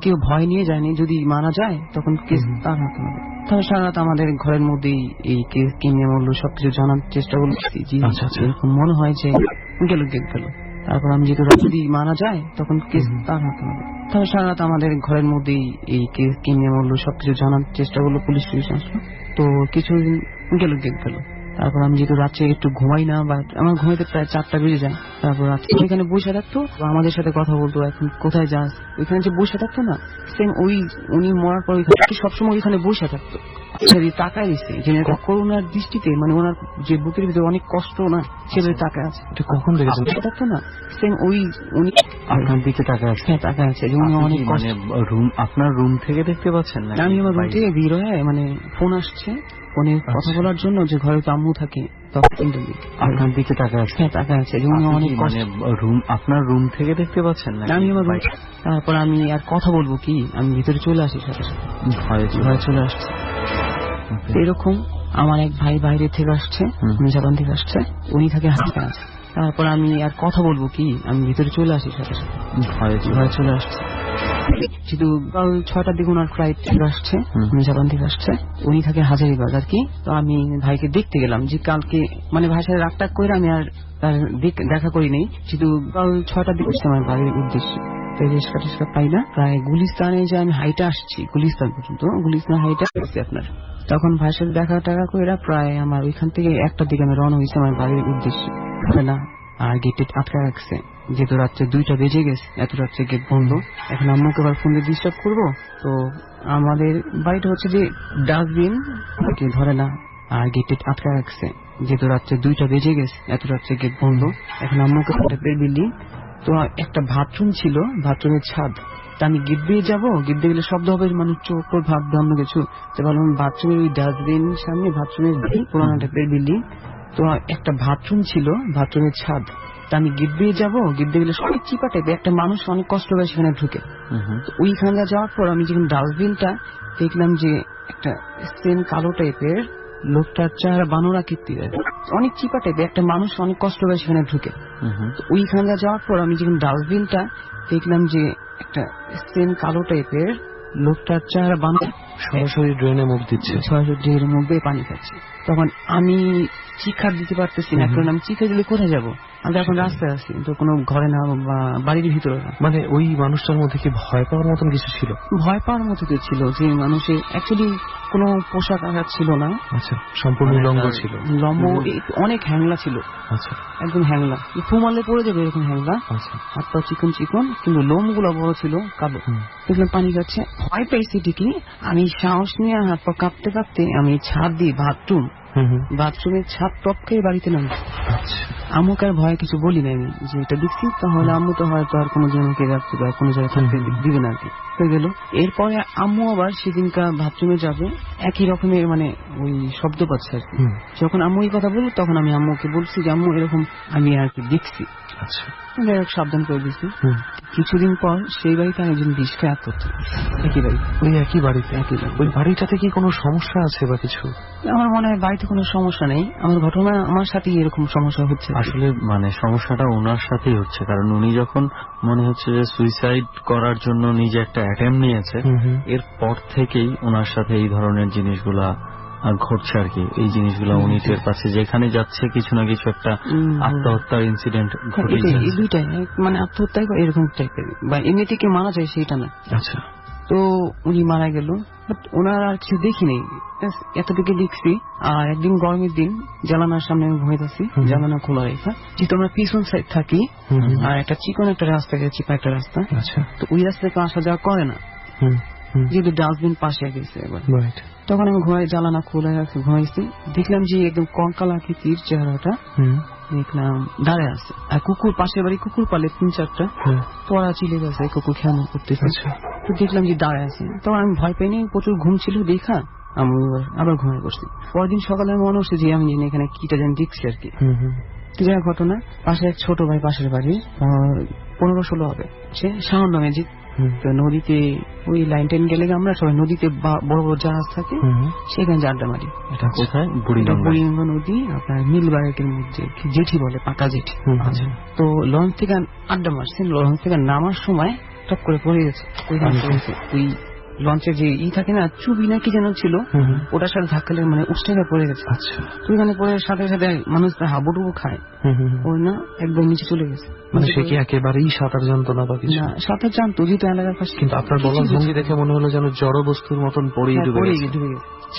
কেউ ভয় নিয়ে যায়নি, যদি মারা যায় তখন কেস তার হাতে হবে। তবে সারা রাত আমাদের ঘরের মধ্যেই এই কেস কেমনে মরলো সবকিছু জানার চেষ্টা করছি, এরকম মনে হয় যে গেল। তারপর আমি যেহেতু যদি মারা যায় তখন কেস তার হাতে হবে। তবে সারা রাত আমাদের ঘরের মধ্যেই এই কেস কেমনে মরলো সবকিছু জানার চেষ্টা করলো, পুলিশ আসলো। তো কিছুদিন গেল। তারপর আমি যেহেতু রাত্রে একটু ঘুমাই না, বা আমার ঘুমাইতে প্রায় 4টা বেজে যায়। তারপর রাত্রে ওইখানে বসে থাকতো, আমাদের সাথে কথা বলতো, এখন কোথায় যাস, ওইখানে যে বসে থাকতো না, সেম ওই উনি মরার পর সবসময় ওইখানে বসে থাকতো, তাকায় দিচ্ছে, যে করোনার দৃষ্টিতে, মানে ওনার যে বুকের ভিতরে অনেক কষ্ট না, সেভাবে তাকায় আছে। কখন দেখেছেন? থাকতো না, সেম ওই উনি আপনার দিকে তাকায় আছে? হ্যাঁ, তাকায় আছে। যে উনি আপনি অনেক কি কষ্ট। রুম, আপনার রুম থেকে দেখতে পাচ্ছেন না? আমি আমার রুম থেকে বের হয়ে ফোন আসছে, ফোনে কথা বলার জন্য, যে ঘরে তো আম্মু থাকে, তখন কিন্তু আপনার দিকে তাকায় আছে? হ্যাঁ, তাকায় আছে। যে উনি আপনি অনেক কি কষ্ট। রুম, আপনার রুম থেকে দেখতে পাচ্ছেন না? আমি আমার রুম, তারপর আমি আর কথা বলবো কি, আমি ভিতরে চলে আসি, সাথে সাথে ভয়ে চলে আসছে। এরকম আমার এক ভাই বাইরে থেকে আসছে, জাপান থেকে আসছে, উনি থাকে হাতে আছে। তারপর আমি আর কথা বলবো কি, আমি ভিতরে চলে আসি, সাথে সাথে ভয়ে চলে আসছে। শুধু কাল 6টার দিকে ওনার ফ্লাইট আসছে, জাপান থেকে আসছে, উনি থাকে হাজারিবাগ আর কি। তো আমি ভাইকে দেখতে গেলাম, যে কালকে ভাইয়ের সাথে রাগটাগ করে আমি আর তার দেখা করি নেই। শুধু কাল 6টার দিকে আমার বাড়ির উদ্দেশ্যে রিস্কা টিস্কা পাই না, প্রায় গুলিস্তানে যে আমি হাইটা আসছি, গুলিস্তান পর্যন্ত, গুলিস্তান হাইটা আসছি আপনার। তখন ভাইয়ের সাথে দেখা টাকা করে প্রায় আমার ওইখান থেকে 1টার দিকে আমি রওনা হয়েছি আমার বাড়ির উদ্দেশ্যে। না, আর গেটে আটকা রাখছে, যেহেতু রাত্রে 2টা বেজে গেছে, এত রাত্রে গেট বন্ধ। এখন আম্মুকে আবার ফোন দিয়ে ডিস্টার্ব করবো, তো আমাদের বাড়িটা হচ্ছে যে ডাস্টবিন ধরে না, আর গেটে আটকা রাখছে, যেহেতু রাত্রে 2টা বেজে গেছে, এত রাত্রে গেট বন্ধ। এখন আম্মুকে বিল্ডিং, তো একটা বাথরুম ছিল, বাথরুমের ছাদ। তা আমি গেট দিয়ে যাবো, গেট দিয়ে গেলে শব্দ হবে, চোখ ভাববে অন্য কিছু। তো বললাম বাথরুমের ওই ডাস্টবিন সামনে, বাথরুমের পুরোনো টাইপের বিল্ডিং, তো একটা বাথরুম ছিল, বাথরুমের ছাদ। তা আমি গেট দিয়ে যাবো, গেট দিয়ে গেলে অনেক চিপা টাইপের, একটা মানুষ অনেক কষ্ট করে সেখানে ঢুকে। ওইখানে যাওয়ার পর আমি যখন ডাস্টবিনটা দেখলাম, যে একটা সেন কালো টাইপের, লোকটার চেহারা বানর আকৃতির, অনেক চিপা টাইপের, একটা মানুষ অনেক কষ্ট করে সেখানে ঢুকে। ওইখানে যাওয়ার পর আমি যখন ডাস্টবিনটা দেখলাম, যে একটা সেন কালো টাইপের, লোকটার চেহারা বানর, সরাসরি ড্রেনে মুখ দিচ্ছে, সরাসরি ড্রেনের মুখ দিয়ে পানি খাচ্ছে। তখন আমি চিৎকার দিতে পারতেছি না, কারণ আমি চিৎকার দিলে কোথায় যাবো? আমি এখন রাস্তায় আছি, তো কোনো ঘরে না বা বাড়ির ভিতরে না। ওই মানুষটার মধ্যে কি ভয় পাওয়ার মতন কিছু ছিল? ভয় পাওয়ার মতো কিছু ছিল, যে মানুষের অ্যাকচুয়ালি কোনো পোশাক আঘাত ছিল না। আচ্ছা, সম্পূর্ণ লম্বা ছিল, লম্বা, অনেক হ্যাংলা ছিল। আচ্ছা, একদম হ্যাংলা, ফুমালে পড়ে যাবে এরকম হ্যাংলা। আচ্ছা, হাত পা চিকন চিকন, কিন্তু লোম গুলো বড় ছিল, কালো। দেখলাম পানি যাচ্ছে, ভয় পেয়েছি ঠিকই। আমি সাহস নিয়ে হাত পা কাঁপতে কাঁপতে আমি ছাদ দিয়ে বাথরুমের ছাদ টপকে বাড়িতে নামছি। আম্মুকে আর ভয় কিছু বলি না, আমি যে এটা দেখছি, তাহলে আম্মু তো হয়তো আর কোনো জনকে যাচ্ছে বা কোনো জায়গায় থাকতে দিবে না আর কি, হয়ে গেল। এরপরে আম্মু আবার সেদিনকার বাথরুমে যাবে, একই রকমের ওই শব্দ পাচ্ছে আর কি। যখন আম্মু এই কথা বলল, তখন আমি আম্মুকে বলছি যে আম্মু এরকম আমি আর কি দেখছি। আচ্ছা, সাবধান করে দিচ্ছি। কিছুদিন পর সেই বাড়িতে আমি একজন বিষ খেয়ে আত্মহত্যা, একই বাড়ি, ওই একই বাড়িতে। ওই বাড়িটাতে কি কোনো সমস্যা আছে বা কিছু? আমার মনে হয় বাড়িতে কোনো সমস্যা নেই, আমার ঘটনা আমার সাথে এরকম সমস্যা হচ্ছে। আসলে সমস্যাটা ওনার সাথেই হচ্ছে, কারণ উনি যখন মনে হচ্ছে যে সুইসাইড করার জন্য নিজে একটা অ্যাটেম্প নিয়েছে, এরপর থেকেই ওনার সাথে এই ধরনের জিনিসগুলা ঘটছে আর কি। এই জিনিসগুলো উনি টের পাচ্ছে, যেখানে যাচ্ছে কিছু না কিছু একটা আত্মহত্যার ইনসিডেন্ট ঘটেছে। এই দুইটাই আত্মহত্যায় বা এরকম টাইপের, বা এমনি থেকে মারা যায় সেটা না। আচ্ছা, তো উনি মারা গেল, বাট ওনার আর কিছু দেখিনি, এতটুকু দেখছি। আর একদিন গরমের দিন জানালার সামনে আমি ঘুমাইতেছি, জানালা খোলা রেখা, যেহেতু আমরা পিছন সাইড থাকি, আর একটা চিকন একটা রাস্তা, চিপা একটা রাস্তা, তো ওই রাস্তা থেকে আসা যাওয়া করে না, যেহেতু ডাস্টবিন পাশে গেছে। এবার তখন আমি জানালা খোলা রাখছি, ঘুমাইছি, দেখলাম যে একদম কঙ্কাল আকৃতির চেহারাটা, দেখলাম দাঁড়ায় আছে। আর কুকুর, পাশের বাড়ি কুকুর পালে 3-4টা, পড়া চিলে গেছে, কুকুর খেয়াল করতেছে। তো দেখলাম যে দাঁড়ায় আছে, তখন আমি ভয় পাইনি, প্রচুর ঘুম ছিল দেখা আমি আবার ঘুমিয়ে পড়ছি। পরের দিন সকালে মনে হচ্ছে যে আমি এখানে কিটা যেন দেখছি আর কি। যা ঘটনা, পাশে এক ছোট ভাই, পাশের বাড়ি 15-16 হবে, সে সাউন্ড ম্যাজিক, নদীতে ওই লাইন টেন গেলে আমরা সবাই নদীতে বড় বড় জাহাজ থাকে, সেখানে যে আড্ডা মারি। এটা কোথায়? বুড়িগঙ্গা নদী, আপনার নীলবাড়ির মধ্যে জেঠি বলে, পাকা জেঠি। তো লঞ্চ থেকে আড্ডা মারছেন, লঞ্চ থেকে নামার সময় টপ করে পড়ে গেছে। ওই লঞ্চের যে থাকে না, চুবি না কি যেন ছিল, ওটার সাথে ধাক্কা লেগে উষ্টেটা পড়ে গেছে। আচ্ছা, তো ওইখানে পড়ে সাথে সাথে মানুষ হাবুডুবু খায়, ওই না একদম নিচে চলে গেছে। সে কি একেবারেই সাঁতার জানতো না বা কিছু? সাঁতার জানতো, যেহেতু এলাকার পাশে। কিন্তু আপনার বলার ভঙ্গি দেখে মনে হলো যেন জড় বস্তুর মতন পড়েই ডুবে গেছে।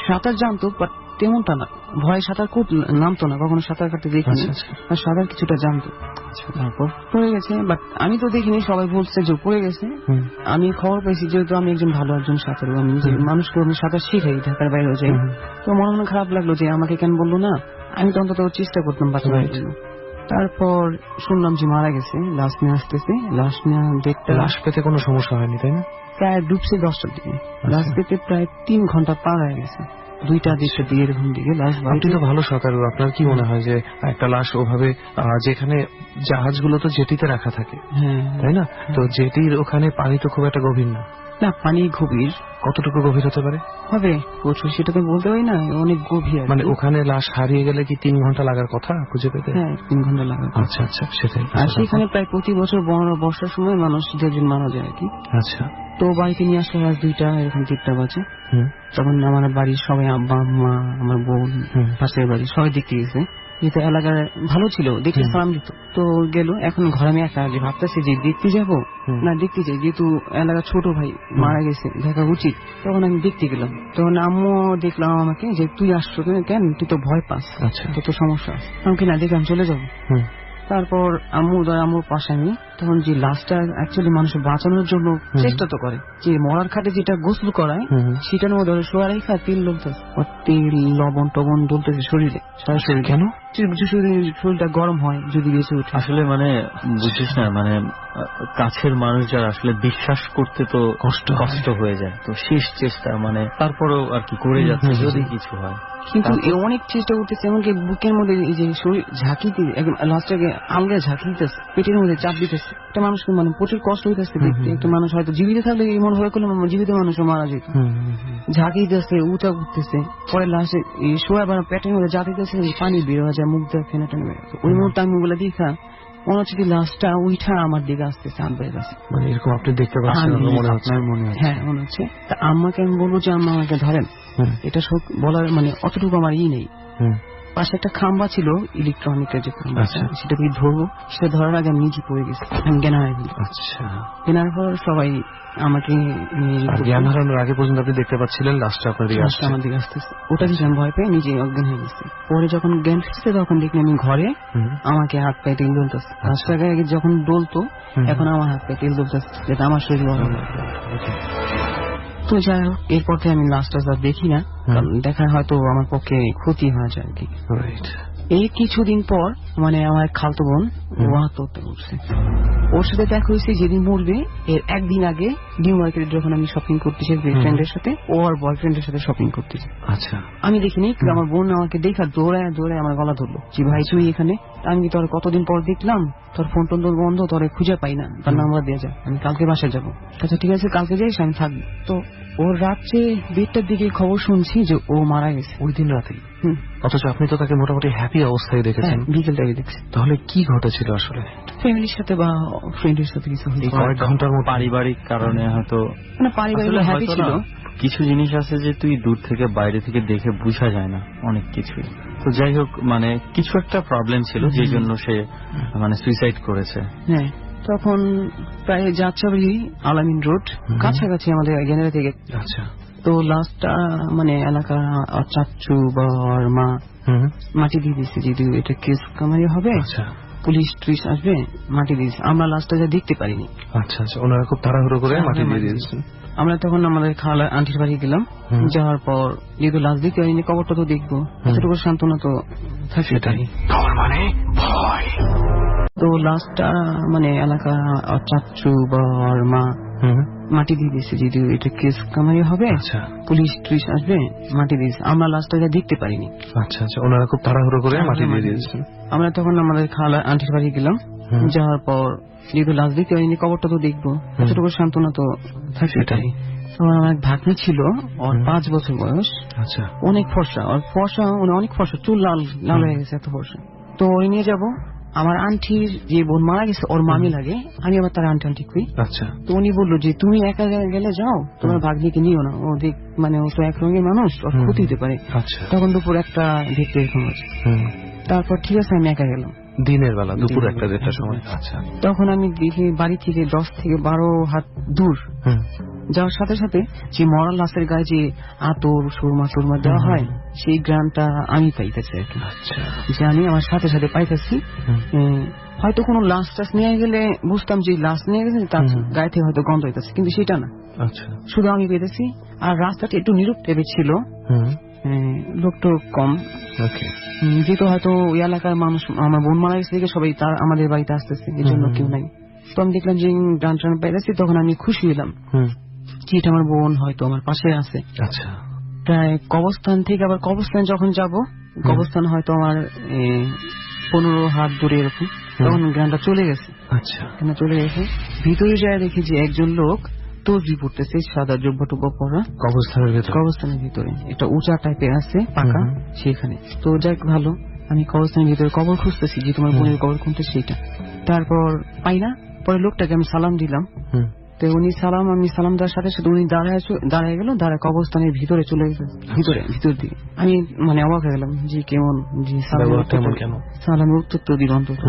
সাঁতার জানতো, বাট তেমনটা না, ভয় সাঁতার নামতো না, কখনো সাঁতার কাটতে দেখিনি, সাঁতার কিছুটা জানতো। তারপর পড়ে গেছে, বাট আমি তো দেখিনি, সবাই বলছে যে পড়ে গেছে। আমি খবর পেয়েছি, যেহেতু আমি একজন ভালো একজন সাঁতারু, আমি মানুষকে আমি সাঁতার শিখাই, ঢাকার বাইরে যাই, তো মনে খারাপ লাগলো যে আমাকে কেন বললো না, আমি তো অন্তত চেষ্টা করতাম বাঁচানোর জন্য। তারপর শুনলাম যে মারা গেছে, লাশ নিয়ে আসতেছে। লাশ নিয়ে দেখতে লাশ পেতে কোনো সমস্যা হয়নি, তাই না? প্রায় ডুবছে 10টার দিকে। লাশ পেতে প্রায় 3 ঘন্টা পার হয়ে গেছে। 2টা দিকে দিয়ে এরকম দিকে লাশ। আপনি তো ভালো সাঁতারু, আপনার কি মনে হয় যে একটা লাশ ওভাবে যেখানে জাহাজগুলো তো জেটিতে রাখা থাকে, হ্যাঁ তাই না? তো জেটির ওখানে পানি তো খুব একটা গভীর না। না, পানি গভীর। কতটুকু গভীর হতে পারে? হবে প্রচুর, সেটা তো বলতে পারি না, অনেক গভীর। মানে ওখানে লাশ হারিয়ে গেলে কি 3 ঘন্টা লাগার কথা খুঁজে পেতে? হ্যাঁ, 3 ঘন্টা লাগে। আচ্ছা আচ্ছা, সেটাই। আর সেখানে প্রায় প্রতি বছর বর্ষার সময় মানুষ 2 জন মারা যায় আর কি। আচ্ছা। তো বাড়িতে নিয়ে আসলে রাত 2টা এরকম 3টা বাজে। তখন আমার বাড়ির সবাই, আব্বা আম্মা, আমার বোন, পাশের বাড়ি সবাই দেখতে গেছে। যেহেতু এলাকার ভালো ছিল, দেখে সালাম দিত। তো গেল। এখন ঘরে আমি একা যে ভাবতেছি যে দেখতে যাবো না দেখতে যাই, যেহেতু এলাকার ছোট ভাই মারা গেছে, দেখা উচিত। তখন আমি দেখতে গেলাম। তখন আম্মু দেখলাম আমাকে যে তুই আসছো কেন, তুই তো ভয় পাস, তোর তো সমস্যা। আমাকে না দেখে আমি চলে যাবো। তারপর আম্মুর পাশে আমি, তখন যে লাশটা অ্যাকচুয়ালি মানুষের বাঁচানোর জন্য চেষ্টা তো করে, যে মরার খাটে যেটা গোসল করায় সেটার মধ্যে শোয়া রেখা তেল ডলতেছে, তেল লবণ টবণ ডলতেছে শরীরে, সারা শরীর। কেন? শরীরটা গরম হয় যদি বেঁচে উঠে। আসলে মানে বুঝছিস না, মানে কাছের মানুষ যারা আসলে বিশ্বাস করতে তো কষ্ট হয়ে যায়, তো শেষ চেষ্টা মানে তারপরেও আর কি করে যাচ্ছে যদি কিছু হয়। কিন্তু অনেক চেষ্টা করতেছে, এমনকি বুকের মধ্যে এই যে শরীর ঝাঁকিতে লাস্টটাকে আলগা ঝাঁকি দিতেছে, পেটের মধ্যে চাপ দিতেছে। একটা মানুষকে মানে প্রচুর কষ্ট হইতেছে দেখতে। একটা মানুষ হয়তো জীবিত থাকলে এই মনে হয় করলে জীবিত মানুষও মারা যেত। ঝাঁকি দিতেছে, উঠা উঠতেছে, পরে লাস্টে শোয়া পেটের মধ্যে যা দিতেছে পানি বের হয়ে যায়, মুখ দিয়ে ফেনা টেনে বের। ওই মুহূর্তে আমি ওগুলো দেখা মনে হচ্ছে কি লাশটা উঠা আমার দিকে আসতেছে, আব্বের কাছে। মানে এরকম আপনি দেখতে পাচ্ছেন? মনে হচ্ছে। হ্যাঁ, মনে হচ্ছে। তা আম্মাকে আমি বলবো যে আম্মা আমাকে ধরেন, এটা সব বলার মানে অতটুকু আমার নেই। পাশে একটা খাম্বা ছিল ইলেকট্রনিকের, যে খাম্বা সেটাকে ধরবো, সেটা ধরার আগে আমি নিজে পড়ে গেছি, আমি জ্ঞান হারাই ফেলি। আচ্ছা। কেনার পর সবাই আমাকে জ্ঞান হারানোর আগে পর্যন্ত আপনি দেখতে পাচ্ছিলেন লাশটা আপনার দিকে আসছে? আমার দিকে আসতেছে। ওটা দিয়ে আমি ভয় পেয়ে নিজে অজ্ঞান হয়ে গেছি। পরে যখন জ্ঞান ফিরছে তখন দেখি আমি ঘরে, আমাকে হাত পায়ে তেল দলতেছে। লাশটাকে আগে যখন ডলতো, এখন আমার হাত পায়ে তেল দলতেছে, যেটা আমার শরীর গরম। তো যাই হোক, এরপর থেকে আমি লাশটা দেখি না, কারণ দেখা হয়তো আমার পক্ষে ক্ষতি হয়ে যায় আর কি। এই কিছুদিন পর মানে আমার খালতো বোন ও আত্মহত্যা করছে। ওর সাথে দেখা হয়েছে যেদিন মরবে এর একদিন আগে নিউ মার্কেটে যখন আমি শপিং করতেছি ফ্রেন্ডের সাথে, ও আর বয়ফ্রেন্ডের সাথে শপিং করতেছি। আচ্ছা। আমি দেখিনি, আমার বোন আমাকে দেখা দৌড়ায় আমার গলা ধরলো, যে ভাই তুই এখানে? আমি তোর কতদিন পর দেখলাম, তোর ফোন টোন বন্ধ, তোরে খুঁজে পাই না, তার নাম্বার দিয়ে যা, আমি কালকে বাসায় যাবো। আচ্ছা ঠিক আছে, কালকে যাইস, আমি থাকবো। তো ওর রাত্রে 1টার দিকে খবর শুনছি যে ও মারা গেছে। ওই দিন রাতেই? অথচ আপনি তো তাকে মোটামুটি হ্যাপি অবস্থায় দেখেছেন। বিকেল টাইমে দেখছি। তাহলে কি ঘটেছিল আসলে? ফ্যামিলির সাথে বা ফ্রেন্ডের সাথে কিছু কয়েক ঘন্টার মতো পারিবারিক কারণে হয়তো, মানে পারিবারিক হ্যাপি ছিল। কিছু জিনিস আছে যে তুই দূর থেকে বাইরে থেকে দেখে বোঝা যায় না অনেক কিছুই। তো যাই হোক, মানে কিছু একটা প্রবলেম ছিল যে জন্য সে মানে সুইসাইড করেছে। হ্যাঁ, তখন প্রায় যাত্রাবাড়ি আলামিন রোড কাছাকাছি আমাদের গ্যানারি থেকে। আচ্ছা। তো লাস্টটা মানে এলাকা চাচু বা মা মাটি দিয়ে দিচ্ছে, যদি এটা কেস কামারি হবে, পুলিশ টুলিশ আসবে, মাটি দিয়েছে। আমরা লাস্টটা যা দেখতে পারিনি। আচ্ছা আচ্ছা, ওনারা খুব তাড়াহুড়ো করে মাটি দিয়ে দিয়েছেন। আমরা তখন আমাদের খালা আন্টির বাড়ি গেলাম। যাওয়ার পর যেহেতু লাশ দেখতে পারিনি, কবরটা তো দেখবো, এতটুকু সান্ত্বনা তো থাকে। সেটাই মানে ভয়। তো লাস্টটা মানে এলাকা চাচু বা মা মাটি দিয়ে দিচ্ছে, যদি এটা কেস কামারি হবে, পুলিশ টুলিশ আসবে, মাটি দিয়েছে। আমরা লাস্টটা যা দেখতে পারিনি। আচ্ছা আচ্ছা, ওনারা খুব তাড়াহুড়ো করে মাটি দিয়ে দিয়েছেন। আমরা তখন আমাদের খালা আন্টির বাড়ি গেলাম। যাওয়ার পর যেহেতু লাশ দেখতে পারিনি, কবরটা তো দেখবো, এতটুকু সান্ত্বনা তো থাকে। সেটাই। আমার এক ভাগ্নে ছিল, ওর 5 বছর বয়স। আচ্ছা। অনেক ফর্সা, ওর ফর্সা অনেক ফর্সা, চুল লাল লাল হয়ে গেছে, এত ফর্সা। তো ওই নিয়ে যাবো। আমার আন্টির যে বোন মারা গেছে, ওর মামি লাগে, আমি আবার তার আন্টি আন্টি কই। আচ্ছা। তো উনি বললো যে তুমি একা গেলে যাও, তোমার ভাগ্নিকে নিও না, ও দেখ মানে ও তো এক রঙের মানুষ, ওর ক্ষতি হতে পারে। তখন দুপুর 1টা দেখতে এরকম হচ্ছে। তারপর ঠিক আছে, আমি একা গেলাম দিনের বেলা, দুপুর 1টা সময়। আচ্ছা। তখন আমি দেখি বাড়ি থেকে 10 থেকে 12 হাত দূর যাওয়ার সাথে সাথে যে মরা লাশের গায়ে যে আতর সুরমা দেওয়া হয়, সেই গ্রামটা আমি পাইতেছি আর কি। যে আমি আমার সাথে সাথে পাইতেছি। হয়তো কোনো লাশ টাশ নিয়ে গেলে বুঝতাম যে লাশ নিয়ে গেছে, তার গায়ে থেকে হয়তো গন্ধ হইতেছে, কিন্তু সেটা না। আচ্ছা। শুধু আমি পেতেছি। আর রাস্তাটা একটু নিরূপ টাইপের ছিল, লোকটা কম। ওকে। যেহেতু হয়তো ওই এলাকার মানুষ, আমার বোন মারা গেছে দেখে সবাই তার আমাদের বাড়িতে আসতেছে, এই জন্য কেউ নাই। তো আমি দেখলাম যে গান টান পাইতেছি, তখন আমি খুশি হলাম যে এটা আমার বোন হয়তো আমার পাশে আছে। আচ্ছা। প্রায় কবরস্থান থেকে আবার কবরস্থান যখন যাব, কবরস্থান হয়তো আমার 15 হাত দূরে এরকম, তখন গানটা চলে গেছে। আচ্ছা। গানটা চলে গেছে, ভিতরে যায় দেখি যে একজন লোক তসবি পড়তেছে, সাদা জব্বা টুব্বা পরা, কবরস্থানের ভিতরে একটা উঁচা টাইপের আছে পাকা, সেখানে। তো যাক ভালো, আমি কবরস্থানের ভিতরে কবর খুঁজতেছি, যে তোমার বোনের কবর কোনটা সেইটা। তারপর পাই না, পরে লোকটাকে আমি সালাম দিলাম, তো উনি আমি সালাম দেওয়ার সাথে সাথে উনি দাঁড়ায় গেল, দাঁড়ায় কবরস্থানের ভিতরে চলে গেছে, ভিতর দিকে। আমি মানে অবাক হয়ে গেলাম যে কেমন, যে সালাম উত্তর তো দিল, অন্তত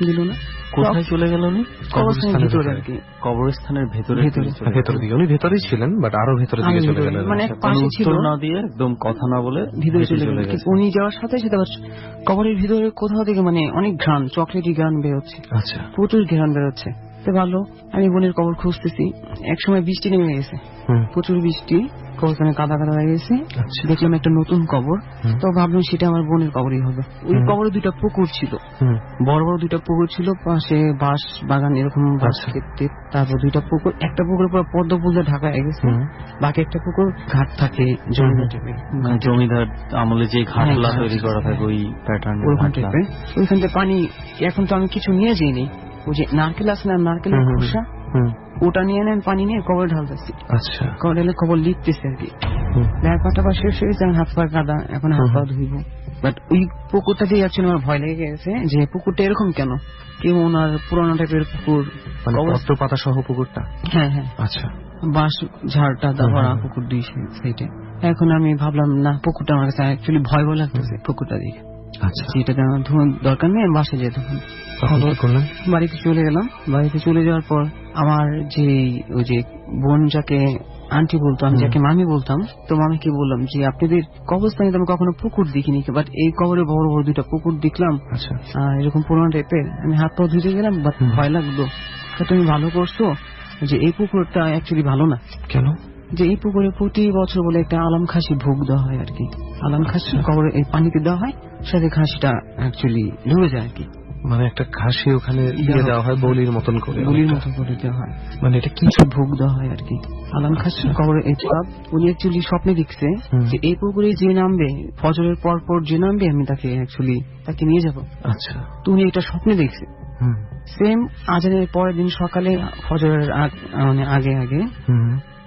দিল না। কোথায় চলে গেল উনি? কবরস্থানের ভিতরে আর কি। কবরস্থানের ভেতরে দিকে উনি ভেতরেই ছিলেন, বাট আরো ভেতরের দিকে চলে গেলেন। মানে পাশে ছিল না, দিয়ে একদম কথা না বলে ভিতরে চলে গেলেন। উনি যাওয়ার সাথে সাথে কবরের ভিতরে কোথাও থেকে মানে অনেক ঘ্রাণ, চকলেটি ঘ্রাণ বেরোচ্ছে। আচ্ছা। প্রচুর ঘ্রাণ বেরোচ্ছে। তো ভালো, আমি বোনের কবর খুঁজতেছি, একসময় বৃষ্টি নেমে গেছে, প্রচুর বৃষ্টি, কবরস্থানে কাদা কাদা হয়ে গেছে। দেখলাম একটা নতুন কবর, তো ভাবলাম সেটা আমার বোনের কবরই হবে। ওই কবরে 2টা পুকুর ছিল, বড় বড় 2টা পুকুর ছিল, পাশে বাঁশ বাগান এরকম, বাঁশ ক্ষেত্রে। তারপর 2টা পুকুর, একটা পুকুর পুরো পদ্ম ফুল দিয়ে ঢাকা হয়ে গেছে, বাকি একটা পুকুর ঘাট থাকে, জমিদার আমলে যে ঘাটলা তৈরি করা থাকে ওই প্যাটার্ন, ওইখান থেকে পানি। এখন তো আমি কিছু নিয়ে যাইনি, ওই যে নারকেল আছে না, নারকেলের খোসা, ওটা নিয়ে নেন, পানি নিয়ে কবর ঢালতেছি। আচ্ছা। কবর ঢেলে কবর লিখতেছি আর কি। ব্যাপারটা বা শেষ হয়েছে, হাত পা কাদা, এখন হাত পা ধুইব। বাট ওই পুকুরটা দিয়ে যাচ্ছিল, আমার ভয় লেগে গেছে যে পুকুরটা এরকম কেন, কেউ ওনার পুরোনো টাইপের পুকুর, পদ্ম পাতা সহ পুকুরটা। হ্যাঁ হ্যাঁ। আচ্ছা। বাঁশ ঝাড়টা ভরা পুকুর 2 সাইডে। এখন আমি ভাবলাম না, পুকুরটা আমার কাছে অ্যাকচুয়ালি ভয় ভয় লাগতেছে পুকুরটা দেখে। আচ্ছা। এটা ধোঁয়ার দরকার নেই, আমি বাসে যেতে হবে। বাড়িতে চলে গেলাম। বাড়িতে চলে যাওয়ার পর আমার যে ওই যে বোন যাকে আন্টি বলতো, আমি যাকে মামি বলতাম, তো মামিকে বললাম যে আপনাদের কবরস্থানে তো আমি কখনো পুকুর দেখিনি, বাট এই কবরে বড় বড় 2টা পুকুর দেখলাম, এরকম পুরোনো টাইপের। আমি হাত পা ধুতে গেলাম, বাট ভয় লাগলো। তুমি ভালো করছো যে এই পুকুরটা অ্যাকচুয়ালি ভালো না। কেন? যে এই পুকুরে প্রতি বছর বলে একটা আলাম খাসি ভোগ দেওয়া হয় আর কি। আলাম খাসি কবরে এই পানিতে দেওয়া হয়, সাথে খাসিটা অ্যাকচুয়ালি ডুবে যায় আর কি। মানে একটা খাসি ওখানে দিয়ে দেওয়া হয়, বলির মতন করে দেওয়া হয়। মানে এটা কিছু ভোগ দেওয়া হয় আর কি, আলাম খাসি কবরে। এই উনি অ্যাকচুয়ালি স্বপ্নে দেখছে যে এই পুকুরে যে নামবে, ফজরের পর পর যে নামবে, আমি তাকে নিয়ে যাব। আচ্ছা। তো উনি এটা স্বপ্নে দেখছে। সেম আজানের পরের দিন সকালে, ফজরের মানে আগে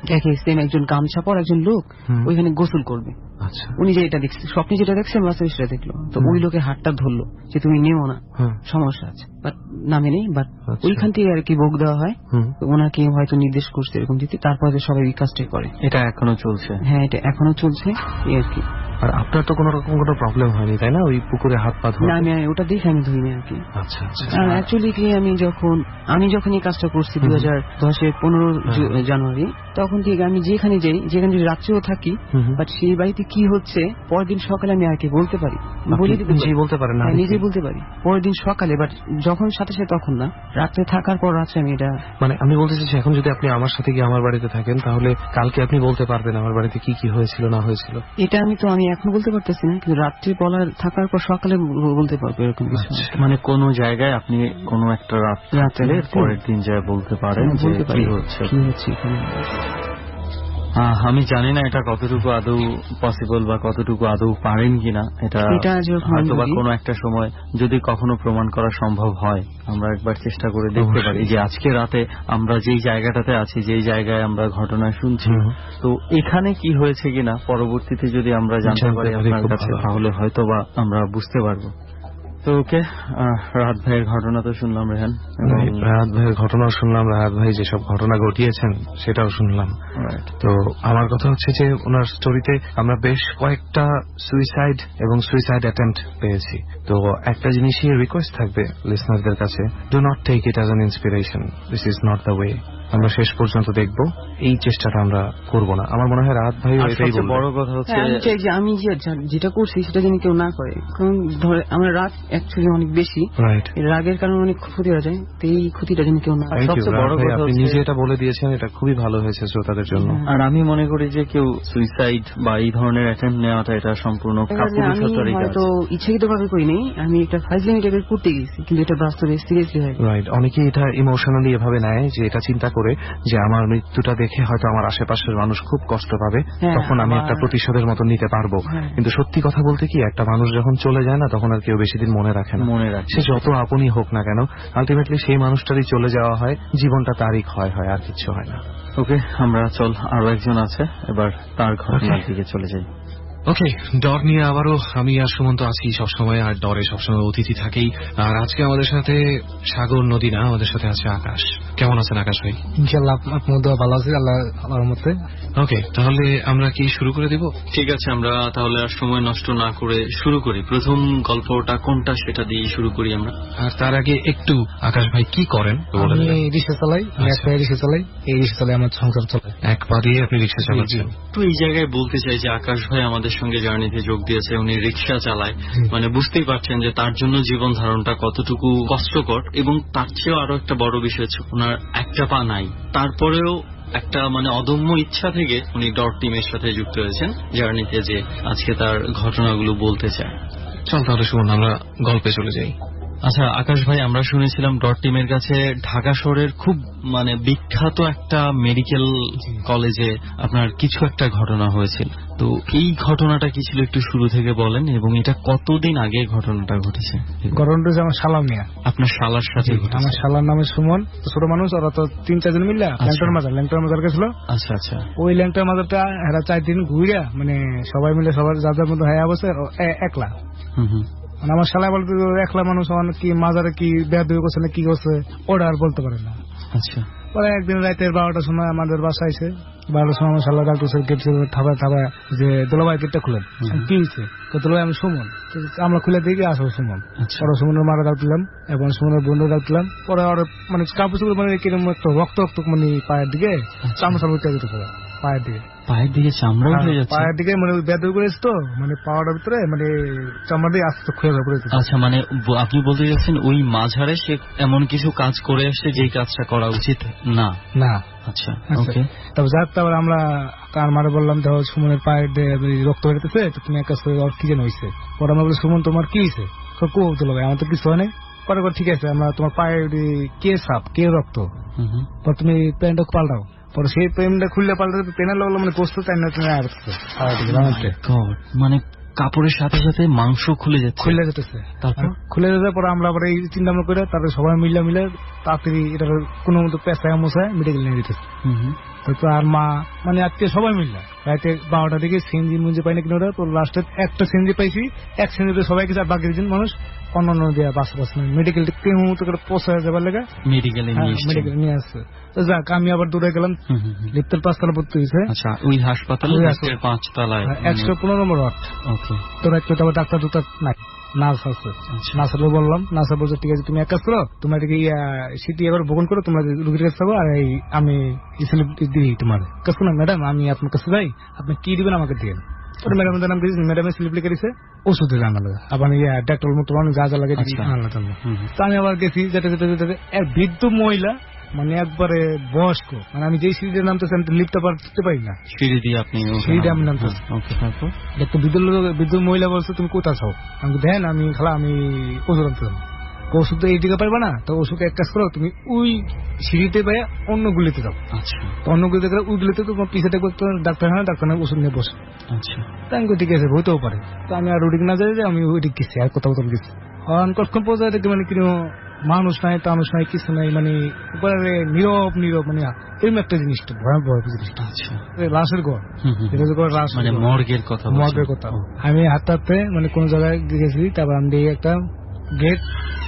দেখে সেম একজন গামছা পর একজন লোক ওইখানে গোসল করবে। আচ্ছা। উনি যে এটা দেখছে, স্বপ্নে যেটা দেখছে, বাস্তবে সেটা দেখলো। তো ওই লোকের হাতটা ধরলো যে তুমি নেমো না, সমস্যা আছে, বাট নামে নেই। বাট ওইখান থেকে আর কি ভোগ দেওয়া হয়, ওনাকে হয়তো নির্দেশ করছে এরকম দিতে। তারপরে সবাই এই কাজটাই করে। এটা এখনো চলছে? হ্যাঁ, এটা এখনো চলছে এই আর কি। আর আপনার তো কোন রকম কোনো প্রবলেম হয়নি, তাই না, ওই পুকুরে হাত পা ধোয়া? না, আমি ওটা দেখে আমি ধুইনি আর কি। আচ্ছা আচ্ছা। অ্যাকচুয়ালি কি, আমি যখন এই কাজটা করছি 2010-এর 15 জানুয়ারি, তখন থেকে আমি যেখানে যাই, রাত্রেও থাকি, বাট সেই বাড়িতে কি হচ্ছে পরের দিন সকালে আমি আর কি বলতে পারি, নিজেই বলতে পারেন না? নিজেই বলতে পারি পরের দিন সকালে, বাট যখন সাথে সাথে তখন না, রাত্রে থাকার পর রাত্রে আমি এটা, মানে আমি বলতে চাইছি, এখন যদি আপনি আমার সাথে গিয়ে আমার বাড়িতে থাকেন, তাহলে কালকে আপনি বলতে পারবেন আমার বাড়িতে কি কি হয়েছিল না হয়েছিল? এটা আমি এখন বলতে পারতেছি না, কিন্তু রাত্রি থাকার পর সকালে বলতে পারবো এরকম কিছু। মানে কোন জায়গায় আপনি কোন একটা রাত্রে পরের দিন যায় বলতে পারেন যে কি হচ্ছে এখানে। আমি জানি না এটা কতটুকু আদৌ পসিবল বা কতটুকু আদৌ পারেন কিনা। এটা হয়তো বা কোনো একটা সময় যদি কখনো প্রমাণ করা সম্ভব হয়, আমরা একবার চেষ্টা করে দেখতে পারি যে আজকে রাতে আমরা যেই জায়গাটাতে আছি, যেই জায়গায় আমরা ঘটনা শুনছি, তো এখানে কি হয়েছে কিনা পরবর্তীতে যদি আমরা জানতে পারি আপনার কাছে, তাহলে হয়তো বা আমরা বুঝতে পারবো। তো ওকে, রাহাত ভাইয়ের ঘটনা তো শুনলাম রেহান, রাহাত ভাইয়ের ঘটনাও শুনলাম, রাহাত ভাই যেসব ঘটনা ঘটিয়েছেন সেটাও শুনলাম। তো আমার কথা হচ্ছে যে ওনার স্টোরিতে আমরা বেশ কয়েকটা সুইসাইড এবং সুইসাইড অ্যাটেম্পট পেয়েছি। তো একটা জিনিসই রিকোয়েস্ট থাকবে লিসনারদের কাছে, do not take it as an inspiration, this is not the way. আমরা শেষ পর্যন্ত দেখব, এই চেষ্টাটা আমরা করব না। আমার মনে হয় রাত ভাই আর এটাই সবচেয়ে বলবে। বড় কথা হচ্ছে আমি চাই যে আমি যেটা করছি সেটা যেন কেউ না করে, কারণ ধরে আমার রাগ অ্যাকচুয়ালি অনেক বেশি, রাইট, এই রাগের কারণে অনেক ক্ষতি হয়ে যায়, তো এই ক্ষতিটা যেন কেউ না করে। সবচেয়ে বড় কথা আপনি হচ্ছে- নিজে এটা বলে দিয়েছেন, এটা খুবই ভালো হয়েছে শ্রোতাদের জন্য। আর আমি মনে করি যে কেউ সুইসাইড বা এই ধরনের অ্যাটেম্প নেওয়াটা এটা সম্পূর্ণ আমি কাপুরুষতারই কাজ। হয়তো ইচ্ছাকৃত ভাবে করিনি, আমি একটা ফাইজলামি টাইপের করতে গেছি, কিন্তু এটা বাস্তবে সিরিয়াসলি হয়। রাইট, অনেকে এটা ইমোশনালি এভাবে নেয় যে এটা চিন্তা করে যে আমার মৃত্যুটা দেখে হয়তো আমার আশেপাশের মানুষ খুব কষ্ট পাবে, হ্যাঁ, তখন আমি একটা আমার- প্রতিশোধের মতো নিতে পারবো। হ্যাঁ। কিন্তু সত্যি কথা বলতে কি, একটা মানুষ যখন চলে যায় না, তখন আর কেউ বেশি দিন মনে রাখে না। মনে রাখে। সে যত আপনই হোক না কেন, আলটিমেটলি সেই মানুষটারই চলে যাওয়া হয়, জীবনটা তারই ক্ষয় হয়, আর কিছু হয় না। ওকে, আমরা চল, আরো একজন আছে, এবার তার ঘটনার দিকে চলে যাই। ওকে, ডর নিয়ে আবারও আমি আর সুমন্ত আছি সবসময়, আর ডরে সবসময় অতিথি থাকেই। আর আজকে আমাদের সাথে সাগর নদী না, আমাদের সাথে আছে আকাশ। কেমন আছেন আকাশ ভাই? ইনশাল্লাহ আপনার দোয়া ভালো আছে, আল্লাহর মতে। ওকে, তাহলে আমরা কি শুরু করে দিব? ঠিক আছে, আমরা তাহলে আর সময় নষ্ট না করে শুরু করি। প্রথম গল্পটা কোনটা সেটা দিয়ে শুরু করি আমরা। আর তার আগে একটু আকাশ ভাই কি করেন বলে আমি দেবেন? রিক্সা চালাই, আমি আচ্ছা। একটা রিক্সা চালাই, এই রিক্সা চালাই আমার সংসার চলে। এক পা দিয়ে আপনি রিক্সা চালাচ্ছেন? তো এই জায়গায় বলতে চাই যে আকাশ ভাই আমাদের সঙ্গে জার্নিতে যোগ দিয়েছে, উনি রিক্সা চালায়, মানে বুঝতেই পারছেন যে তার জন্য জীবন ধারণটা কতটুকু কষ্টকর। এবং তার চেয়েও আরো একটা বড় বিষয় হচ্ছে ওনার একটা পা নাই, তারপরেও একটা মানে অদম্য ইচ্ছা থেকে উনি ডট টিমের সাথে যুক্ত হয়েছেন জার্নিতে, যে আজকে তার ঘটনাগুলো বলতে চায়। চল তাহলে শুনুন, আমরা গল্পে চলে যাই। আচ্ছা আকাশ ভাই, আমরা শুনেছিলাম ডট টিমের কাছে ঢাকা শহরের খুব মানে বিখ্যাত একটা মেডিকেল কলেজে আপনার কিছু একটা ঘটনা হয়েছিল। তো এই ঘটনাটা কি ছিল একটু শুরু থেকে বলেন, এবং এটা কতদিন আগে ঘটনাটা ঘটেছে? গরমটা যে আমার শালা মিয়া, আপনার শালার সাথে ঘটেছে? আমার শালার নামে সুমন, ছোট মানুষ, ওরা তো 3-4 জন মিললা ল্যাংটার মাজার গেছিল। আচ্ছা আচ্ছা। ওই ল্যাংটার মাজারটা এরা 4 দিন ঘুরিয়া, মানে সবাই মিলে সবার যাদের মধ্যে হ্যাঁ বসে একলা। হুম হুম। মানে আমার শালা বলতে একলা মানুষ, আমার কি মাজারে কি বেয়াদবি করছে না কি করছে ওটা আর বলতে পারে না। আচ্ছা। পরে একদিন রাতের 12টার সময় আমাদের বাসা আইসে, 12টার সময় আমার শালা ডাক্তার গেট থাবা যে দোলাভাই গেটটা খুলেন। কি হয়েছে? দোলাভাই আমি সুমন। আমরা খুলে দিকে আসবো সুমন। পরে সুমনের মারা ডাক দিলাম এবং সুমনের বন্ধু ডাক দিলাম। পরে ওর মানে কাপড় চোপড় মানে কিরকম একটা রক্ত মানে পায়ের দিকে চামড়া চামড়া উঠে যেতে পারে পায়ের দিকে। পায়ের দিকে চামড়া উঠে যাচ্ছে? পায়ের দিকে মানে বেদ করেছে তো, মানে পাওয়াটার ভিতরে মানে চামড়া দিয়ে আস্তে খুলে পড়েছে। আচ্ছা, মানে আপনি বলতে চাচ্ছেন ওই মাঝারে সে এমন কিছু কাজ করে আসছে যেই কাজটা করা উচিত না? না। আচ্ছা, ওকে। তারপর যাক, তারপর আমরা তার মারে বললাম দেখো সুমনের পায়ের রক্ত বেরোতেছে, তো তুমি এক কাজ করে কি যেন হয়েছে। পরে আমরা বলি সুমন তোমার কি হয়েছে? তো ভাই আমার তো কিছু হয় নাই। পরে ঠিক আছে, আমরা তোমার পায়ের কে সাপ কে রক্ত, পরে তুমি প্যান্টটা পাল্টাও। পরে সেই প্রেমটা খুললে পাল্টাতে পেনের লাগলো, মানে গোস্ত চাই না মানে কাপড়ের সাথে সাথে মাংস খুলে যেতেছে। তারপর খুলে যেতে পরে আমরা আবার এই চিন্তা ভাবনা করে তারপরে সবাই মিলে তাড়াতাড়ি এটা কোনো মতো পেঁচায় মশায় মেডিকেল নিয়ে দিতেছে। তো আর মা মানে আজকে সবাই মিললে রাতে 12টার দিকে সিএনজি মুঞ্জি পাই না কিনা, তো লাস্টে একটা সিএনজি পাইছি, এক সিএনজি সবাই কিছু, আর বাকি দিন মানুষ অন্য দিয়ে বাসা মেডিকেল পৌঁছায় যাবার লেগে মেডিকেল নিয়ে আসছে। তো যাক, আমি আবার দূরে গেলাম, লিফটের 5তলা ভর্তি হয়েছে। আচ্ছা, ওই হাসপাতালে 5তলায় 115 নম্বর ওয়ার্ড। ওকে। তো রাত্রে আবার ডাক্তার নাই, নার্স আছে। নার্সকে বললাম, নার্স বলছে ঠিক আছে তুমি এক কাজ করো, তোমার সিটি এবার বহন করো, তোমরা রুগীর কাছে যাবো, আর আমি স্লিপ দিই তোমার কাছে। না ম্যাডাম, আমি আপনার কাছে যাই, আপনি কি দিবেন আমাকে দিয়ে। ম্যাডামের নাম দিয়েছি, ম্যাডামের স্লিপ লিখে দিয়েছে, ওষুধ জানা লাগে, আবার ডাক্তার মতো যা যা লাগে আনলাম। তো আমি আবার গেছি, যেতে যেতে যেতে এক বৃদ্ধ মহিলা, মানে একবারে বয়স্ক, মানে আমি যেই সিঁড়িতে নামতেছি আমি লিফটটা পারতে পারি না, সিঁড়ি দিয়ে আপনি সিঁড়িতে আমি নামতেছি। একটা বৃদ্ধ মহিলা বলছে তুমি কোথায় চাও? আমি দেন আমি ওষুধ আনতাম। ওষুধ তো এই দিকে পারবা না, তো ওষুধ এক কাজ করো, তুমি ওই সিঁড়িতে পাইয়া অন্য গুলিতে যাও। আচ্ছা। অন্য গুলিতে গেলে ওই গুলিতে তোমার পিছাতে ডাক্তার ওষুধ নিয়ে বসে। আচ্ছা। তাই আমি ঠিক আছে, হইতেও পারে। তো আমি আর ওদিকে না যাই, যে আমি ওইদিকে গেছি, আর কোথাও গেছি। কতক্ষণ পর্যায়ে দেখি মানে কিনো মানুষ নাই, টানুষ নাই, কিছু নাই, মানে নীরব মানে এরকম একটা জিনিসটা ভয়াবহ জিনিসটা। আচ্ছা। লাশের ঘর, মানে মর্গের কথা। আমি হাঁটতে হাঁটতে মানে কোন জায়গায় গেছি, তারপর আমি একটা গেট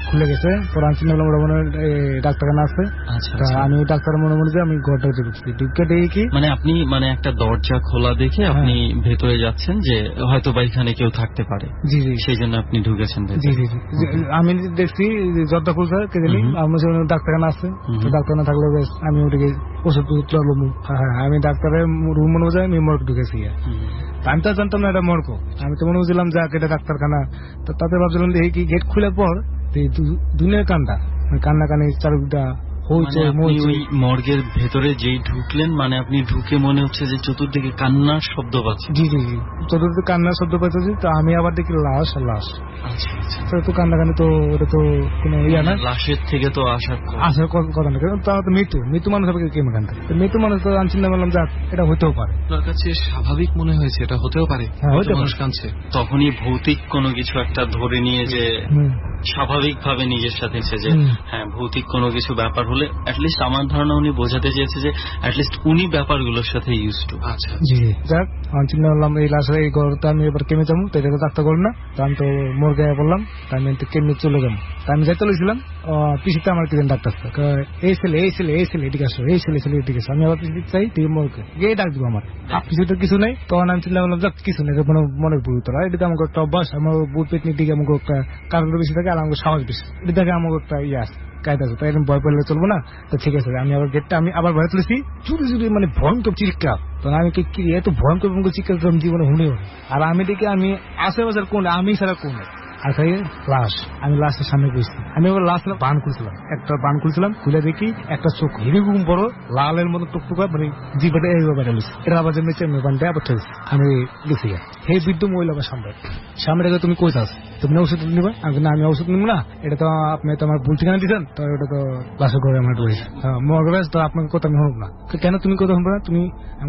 খুলে গেছে, পরে আমি চিন্তা করলাম মনে ডাক্তারখানা আছে। আমি ডাক্তার মনে মনে যে আমি ঘরটা ঢুকছি, ঢুকে দেখি কি মানে আপনি মানে একটা দরজা খোলা দেখে আপনি ভেতরে যাচ্ছেন, যে হয়তো বা এখানে কেউ থাকতে পারে। জি জি, সেই জন্য আপনি ঢুকেছেন। জি জি জি, আমি দেখছি দরজা খুলছে, কে জানি আমার ডাক্তারখানা আছে, তো ডাক্তারখানা থাকলে আমি ওটাকে ওষুধ হ্যাঁ আমি ডাক্তারের রুম মনে বোঝাই আমি মর্গ ঢুকেছি আমি তো জানতাম না এটা মর্গ, আমি তো মনে বুঝলাম যে এটা ডাক্তারখানা। তো তাতে ভাবছিলাম যে কি গেট খুলে পর দুনিয়ার কান্না কানি চারুটা হইছে। মর্গের ভেতরে যেই ঢুকলেন মানে আপনি ঢুকে মনে হচ্ছে যে চতুর্দিকে কান্নার শব্দ পাচ্ছেন? জি জি জি, চতুর্দিকে কান্নার শব্দ পাচ্ছি। তো আমি আবার দেখি লাশ লাশ। আচ্ছা আচ্ছা, তো কান্নাকানি তো ওটা তো কোনো ইয়া না, লাশের থেকে তো আসার কথা না, কারণ তারা তো মৃত্যু মানুষ হবে কেমন কান্না। মৃত্যু মানুষ তো আমি চিন্তা করলাম যে এটা হইতেও পারে, আপনার কাছে স্বাভাবিক মনে হয়েছে এটা হতেও পারে, মানুষ কাঁদছে। তখনই ভৌতিক কোনো কিছু একটা ধরে নিয়ে যে স্বাভাবিক ভাবে নিজের সাথে যে হ্যাঁ ভৌতিক কোনো কিছু ব্যাপার হলে অ্যাটলিস্ট আমার ধারণা উনি বোঝাতে চেয়েছে যে অ্যাটলিস্ট উনি ব্যাপারগুলোর সাথে ইউজ টু। আচ্ছা জি যাক, আমি চিন্তা করলাম এই লাশের এই ঘরটা আমি এবার কেমে যাবো, তো এটা তো ডাক্তার করল না, তো আমি তো মর্গে বললাম, তাই আমি কেমনি চলে যাবো। তাই আমি যাই চলেছিলাম, পিছিয়ে আমার কিছু ডাক্তার এই ছেলে এদিকে আসো, এই ছেলে এদিকে আসো। আমি আবার পিছিয়ে চাই তুই মর্গে গিয়ে ডাক দিব আমার পিছিয়ে তো কিছু নেই। তখন আমি চিন্তা করলাম যাক কিছু নেই, মনের ভুল তোরা, এটাতে আমাকে একটা অভ্যাস, আমার বুট পেটনির দিকে আমাকে একটা কারণ বেশি থাকে আর আমাকে সাহস বেশি, এটা দেখে আমাকে একটা ইয়ে আছে কায়দা আছে, তাই এরকম ভয় পেলে চলবো না। তো ঠিক আছে আমি আবার গেটটা আমি আবার ভয় তুলেছি, চুরি চুরি মানে ভয়ঙ্কর চিৎকার। তখন আমি কি এত ভয়ঙ্কর চিৎকার জীবনে শুনেও, আর আমি দেখি আমি আশেপাশের কোন আমি ছাড়া কোন আচ্ছা লাশ, আমি লাশের সামনে বসছি, আমি আবার লাশ বান খুলছিলাম, একটা বান খুলছিলাম, খুলে দেখি একটা চোখ হিরিগুম বড় লালের মতো টুকটুকা মানে জিবাটা এইভাবে বেড়ালিস, এটা আবার জন্য বানটা আবার ঠেলছি। আমি গেছি হে বৃদ্ধ মহিলা আমার সামনে রেখে তুমি কই আস, তুমি ওষুধ নিবা? আমি ওষুধ নিব না, এটা তো আপনি তো আমার ভুল ঠিকানা দিচ্ছেন, তো এটা তো লাশের ঘরে আমার ডরেছি মরগাছ, তো আপনাকে কথা আমি শুনব না। কেন তুমি কথা শুনবো না? তুমি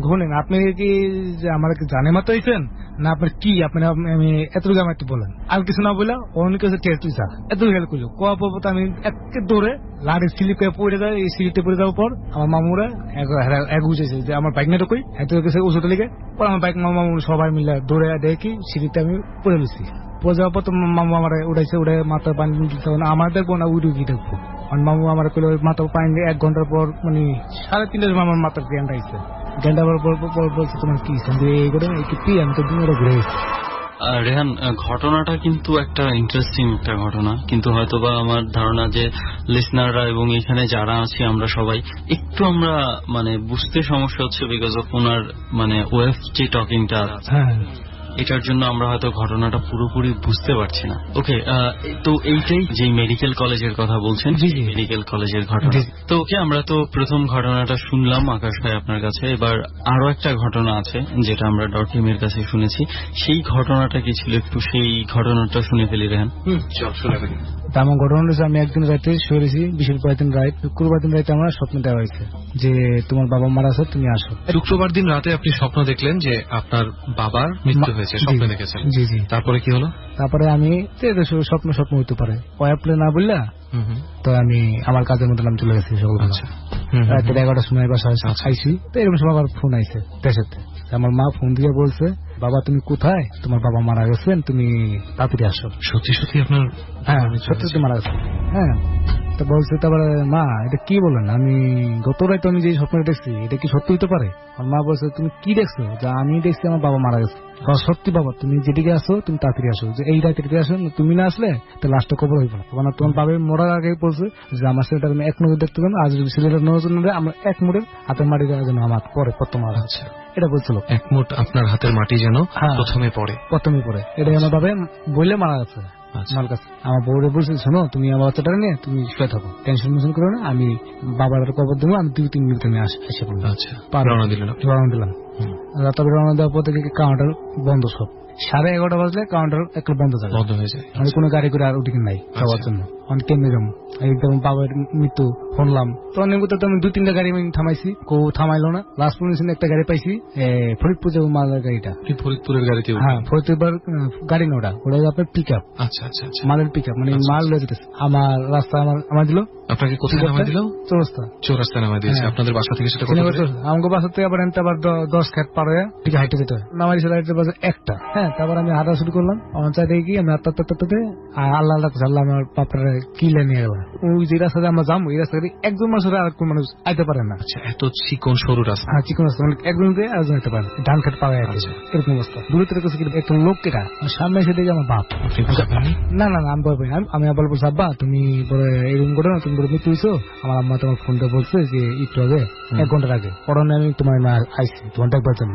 শুনেন আপনি কি আমার জানে মাত্র হয়েছেন না আপনার কি আপনি আমি এতটুকু আমার একটু বলেন, আর কিছু না বললা অনেক কিছু টেস্ট তুই স্যার এত হেল্প করলো কোয়া পর্বত আমি একে দৌড়ে লাড়ি স্লিপ করে পড়ে যায়, এই সিঁড়িতে পড়ে যাওয়ার পর আমার মামুরা এক বুঝেছে যে আমার বাইক নেটা কই এত গেছে ওষুধ লিখে পর আমার বাইক মামু সবাই মিলে দৌড়ে দেখি সিঁড়িতে আমি পড়ে গেছি। পড়ে যাওয়ার পর তো মামু আমার উঠাইছে, উঠে মাথার পানি দিতে আমার দেখবো না উড়ে গিয়ে দেখবো, আমার মামু আমার কইলো মাথা পানি 1 ঘন্টার পর মানে 3:30 আমার মাথার জ্ঞানটা আইছে, জ্ঞানটা পর বলছে তোমার কি এই করে কি আমি তো দিন ঘুরে গেছি। রেহান, ঘটনাটা কিন্তু একটা ইন্টারেস্টিং একটা ঘটনা, কিন্তু হয়তোবা আমার ধারণা যে লিসনাররা এবং এখানে যারা আছি আমরা সবাই একটু আমরা মানে বুঝতে সমস্যা হচ্ছে বিকজ অফ ওনার মানে ওয়েভ যে টকিংটা এটার জন্য আমরা হয়তো ঘটনাটা পুরোপুরি বুঝতে পারছি না। ওকে, তো এইটাই যে মেডিকেল কলেজের কথা বলছেন, মেডিকেল কলেজের ঘটনা। তো ওকে, আমরা তো প্রথম ঘটনাটা শুনলাম আকাশ ভাই আপনার কাছে, এবার আরো একটা ঘটনা আছে যেটা আমরা ডরটিমের কাছে শুনেছি, সেই ঘটনাটা কি ছিল একটু সেই ঘটনাটা শুনে ফেলি রেহান। শুনে ফেলি। আমার ঘটনা হচ্ছে আমি একদিন রাতে শুয়েছি, বৃহস্পতিবার দিন রাত, শুক্রবার দিন রাতে আমার স্বপ্ন দেওয়া হয়েছে যে তোমার বাবা মারা আছে তুমি আসো। শুক্রবার দিন রাতে আপনি স্বপ্ন দেখলেন যে আপনার বাবার মৃত্যু হয়েছে, স্বপ্ন দেখেছেন? জি জি। তারপরে কি হলো? তারপরে আমি স্বপ্ন হইতে পারে ওয়াইফলে না বললা, তো আমি আমার কাজের মধ্যে নাম চলে গেছি সকাল রাতে 11টার সময় বাসায় খাইছি, তো এরকম সময় আবার ফোন আইছে দেশেতে, আমার মা ফোন দিয়ে বলছে বাবা তুমি কোথায়, তোমার বাবা মারা গেছেন, তুমি তাড়াতাড়ি আসো। সত্যি সত্যি আপনার? হ্যাঁ সত্যি সত্যি মারা গেছে। হ্যাঁ, তো বলছে তারপরে মা এটা কি বলেন, আমি গত রাতে আমি যে স্বপ্ন দেখছি এটা কি সত্যি হতে পারে? আমার মা বলছে তুমি কি দেখছো? যে আমি দেখছি আমার বাবা মারা গেছে। সত্যি বাবা তুমি যেদিকে আসো তুমি তাড়াতাড়ি আসো, যে এই রাতে আসো, তুমি না আসলে তো লাস্টটা কবর হইব না। তোমার বাবা মরার আগে বলছে যে আমার ছেলেটা তুমি 1 নজর দেখতে পারো, আর যদি ছেলেটা নজর নেবে আমরা 1 মুঠের হাতের মাটি দেওয়ার জন্য আমার পরে প্রথম মারা হচ্ছে, এটা বলছিল। 1 মুঠ আপনার হাতের মাটি যেন প্রথমে পড়ে, এটাই আমার বাবা বললে মারা গেছে। আমার বউরে বলছে শোনো তুমি আমার বাচ্চাটা নিয়ে তুমি শুয়ে থাকো, টেনশন মেনশন করো না, আমি বাবার খবর দেবো, আমি 2-3 মিনিটে আমি এসে পড়বো। রওনা দিলাম। তবে রওনা দেওয়ার পর থেকে কাউন্টার বন্ধ, সব 11:30 বাজলে কাউন্টার একটা বন্ধ হয়ে যায়, মানে কোনো গাড়ি করে আর ওদিকে নাই যাওয়ার জন্য। আমি কেমনি যাবো, একদম বাবার মৃত্যু শুনলাম, তো অনেক তো আমি 2-3টা গাড়ি আমি থামাইছি, কেউ থামাইলো না। লাস্ট পর্যন্ত একটা গাড়ি পাইছি, ফরিদপুর যাবো মালের গাড়িটা। ফরিদপুরের গাড়িতে? হ্যাঁ, ফরিদপুর গাড়ি না, ওটা আপনার পিক আপ। আচ্ছা আচ্ছা, মালের পিক আপ, মানে মাল লয়ে যেতেছে। আমার রাস্তা আমার দিল। আপনাকে কোথায় নামাই দিল? চৌরাস্তা নামাই দিয়েছে। আপনাদের বাসা থেকে সেটা আমাকে বাসা থেকে আবার 10 খেত পার হয়ে ঠিক হাইটে যেতে হয়। নামাই বাজে 1টা। হ্যাঁ, তারপর আমি হাঁটা শুরু করলাম, আমার চাই দেখি আমি আল্লাহ আল্লাহ আমার বাপরা কিলে নিয়ে গেলাম। ওই যে রাস্তাতে আমরা যাবো, এই রাস্তা একজন মানুষ আর কোন মানুষ আইতে পারে না। আচ্ছা, এত চিকন সরু রাস্তা? হ্যাঁ, চিকন রাস্তা, মানে একজন দিয়ে আরেকজন আইতে পারে, ধান খেত পাওয়া যাচ্ছে এরকম অবস্থা। দূরে থেকে একটা লোক কেটা সামনে এসে দেখি আমার বাপ। না আমি ভয় পাই, আমি আবার বলছি আব্বা তুমি এরকম ঘটনা, তুমি বলে মৃত্যু হয়েছো, আমার আম্মা তোমার ফোনটা বলছে যে একটু আগে 1 ঘন্টার আগে পড়ানো আমি তোমার না আইসি তোমার দেখবার জন্য।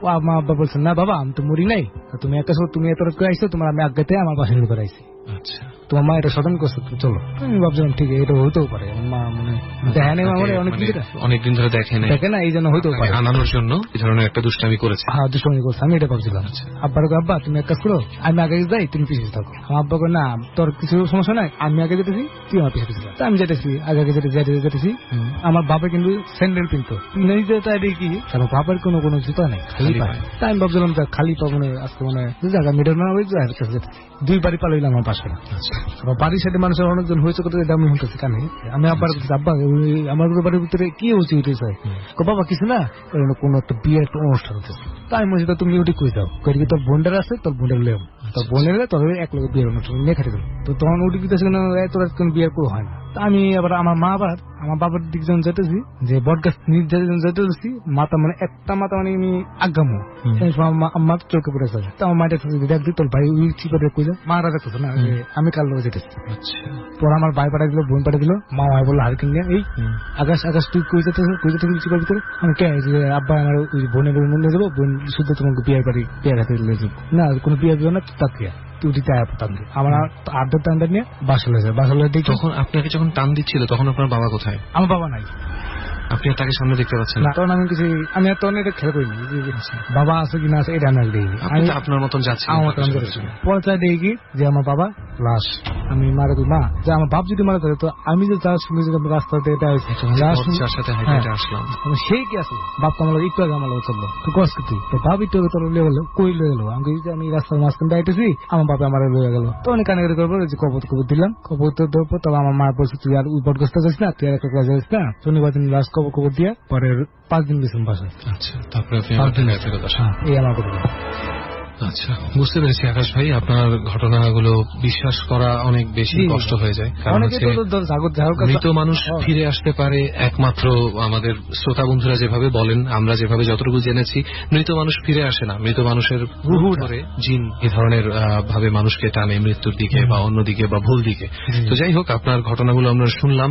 ও আমার আব্বা বলছেন না বাবা আমি তো মরি নাই, তুমি একটা তুমি এত রাত করে আইসো, তোমার আমি আজ্ঞাতে আমার বাসায় করে আইসি, আচ্ছা তোমার মা এটা সদন করছে, চলো। আমি ভাবছিলাম ঠিক এটা হইতেও পারে, মা মানে দেখে নেই আমার অনেকদিন ধরে দেখে না, এই জন্য হইতেও পারে আনানোর জন্য এই ধরনের একটা দুষ্টামি করেছে। হ্যাঁ দুষ্টামি করছে, আমি এটা ভাবছিলাম। আব্বার আব্বা তুমি এক কাজ করো, আমি আগে যাই তুমি পিছিয়ে থাকো। আমার আব্বা না তোর কিছু সমস্যা নাই, আমি আগে যেতেছি তুই আমার পিছিয়ে পিছিয়ে, আমি যেতেছি আগে আগে যেতেছি। আমার বাবা কিন্তু স্যান্ডেল কিনতো, নেই যে তাই কি আমার বাবার কোনো জুতা নেই, খালি পায়। তাই আমি ভাবছিলাম খালি পাবো না আজকে, মানে জায়গা মিডল না ওই যেতেছি 2 বাড়ি পালাইলাম আমার পাশে। বাড়ির সাথে মানুষের অনেকজন হয়েছে কত দামি হতেছে কানে। আমি আব্বার আব্বা আমার বাড়ির ভিতরে কি হচ্ছে উঠেছে, বাবা কিছু না কোন একটা বিয়ের অনুষ্ঠান হতেছে। তাই মনে হচ্ছে তুমি উঠে কই দাও, কই তোর বোনটার আছে, তোর বোনের লেম তোর বোনের তোর এক লোক বিয়ের অনুষ্ঠান নিয়ে খেতে গেল। তো তখন উঠে দিতেছে তোর কোন বিয়ের কোনো হয় না। আমি আবার আমার মা আবার আমার বাবার দিক যখন যেতেছি, যে বটগাছ যেতেছি, মাথা মানে একটা মাথা মানে আমি আগামো আমার চোখে পড়েছে। তো আমার মায়ের দেখ দিই তোর ভাই চিপে কই যা, মারা দেখতেছে না আমি কাল লোক যেতেছি। পর আমার ভাই পাঠা দিল, বোন পাঠা দিল, মা ভাই বললো হারকিন নিয়ে এই আকাশ তুই কই যেতে চিপার ভিতরে। আমি কে আব্বা আমার ওই বোনের নিয়ে যাবো, বোন শুধু তোমাকে বিয়ের বাড়ি বিয়ে খাতে নিয়ে যাবো না, কোনো বিয়ে দিও না তাকে আমার আড্ডার টান্ডা নিয়ে বাসালে দিই। তখন আপনাকে যখন টান দিচ্ছিল তখন আপনার বাবা কোথায়? আমার বাবা নাই, আপনি তাকে সামনে দেখতে পাচ্ছেন না? তখন আমি কিছু আমি তখন এটা খেয়াল করিনি বাবা আছে কিনা আছে, এটা আমি দেখি আমি আপনার মতন যাচ্ছি পরে দেখি যে আমার বাবা লাশ। আমি মারা দিই মা যে আমার বাপ যদি মারা থাকে, তো আমি যে যা শুনি যে রাস্তাতে এটা সাথে আসলাম সেই কি আছে বাপ তো আমার একটু আগে আমার চললো, তো গছ কি তো বাপ একটু আগে তোর লিয়ে গেলো, কই লিয়ে গেলো। আমি রাস্তার মাঝখান দাঁড়িয়েছি, আমার বাবা আমার লিয়ে গেলো। তো অনেক কানে করবো যে কবর দিলাম, কবর ধরবো। তবে আমার মা বলছে তুই আর উই বটগাছটা যাস না, তুই আর একটা ক্লাস যাস না, শনিবার দিন লাস্ট কবর দিয়া পরের 5 দিন গেছিলাম বাসায়। আচ্ছা তারপরে এই আমার কথা। আচ্ছা বুঝতে পেরেছি আকাশ ভাই, আপনার ঘটনাগুলো বিশ্বাস করা অনেক বেশি কষ্ট হয়ে যায়, কারণ মৃত মানুষ ফিরে আসতে পারে একমাত্র আমাদের শ্রোতা বন্ধুরা যেভাবে বলেন, আমরা যেভাবে যতটুকু জেনেছি, মৃত মানুষ ফিরে আসে না, মৃত মানুষের রুহু ধরে জিন এ ধরনের ভাবে মানুষকে টানে মৃত্যুর দিকে বা অন্যদিকে বা ভুল দিকে। তো যাই হোক, আপনার ঘটনাগুলো আমরা শুনলাম,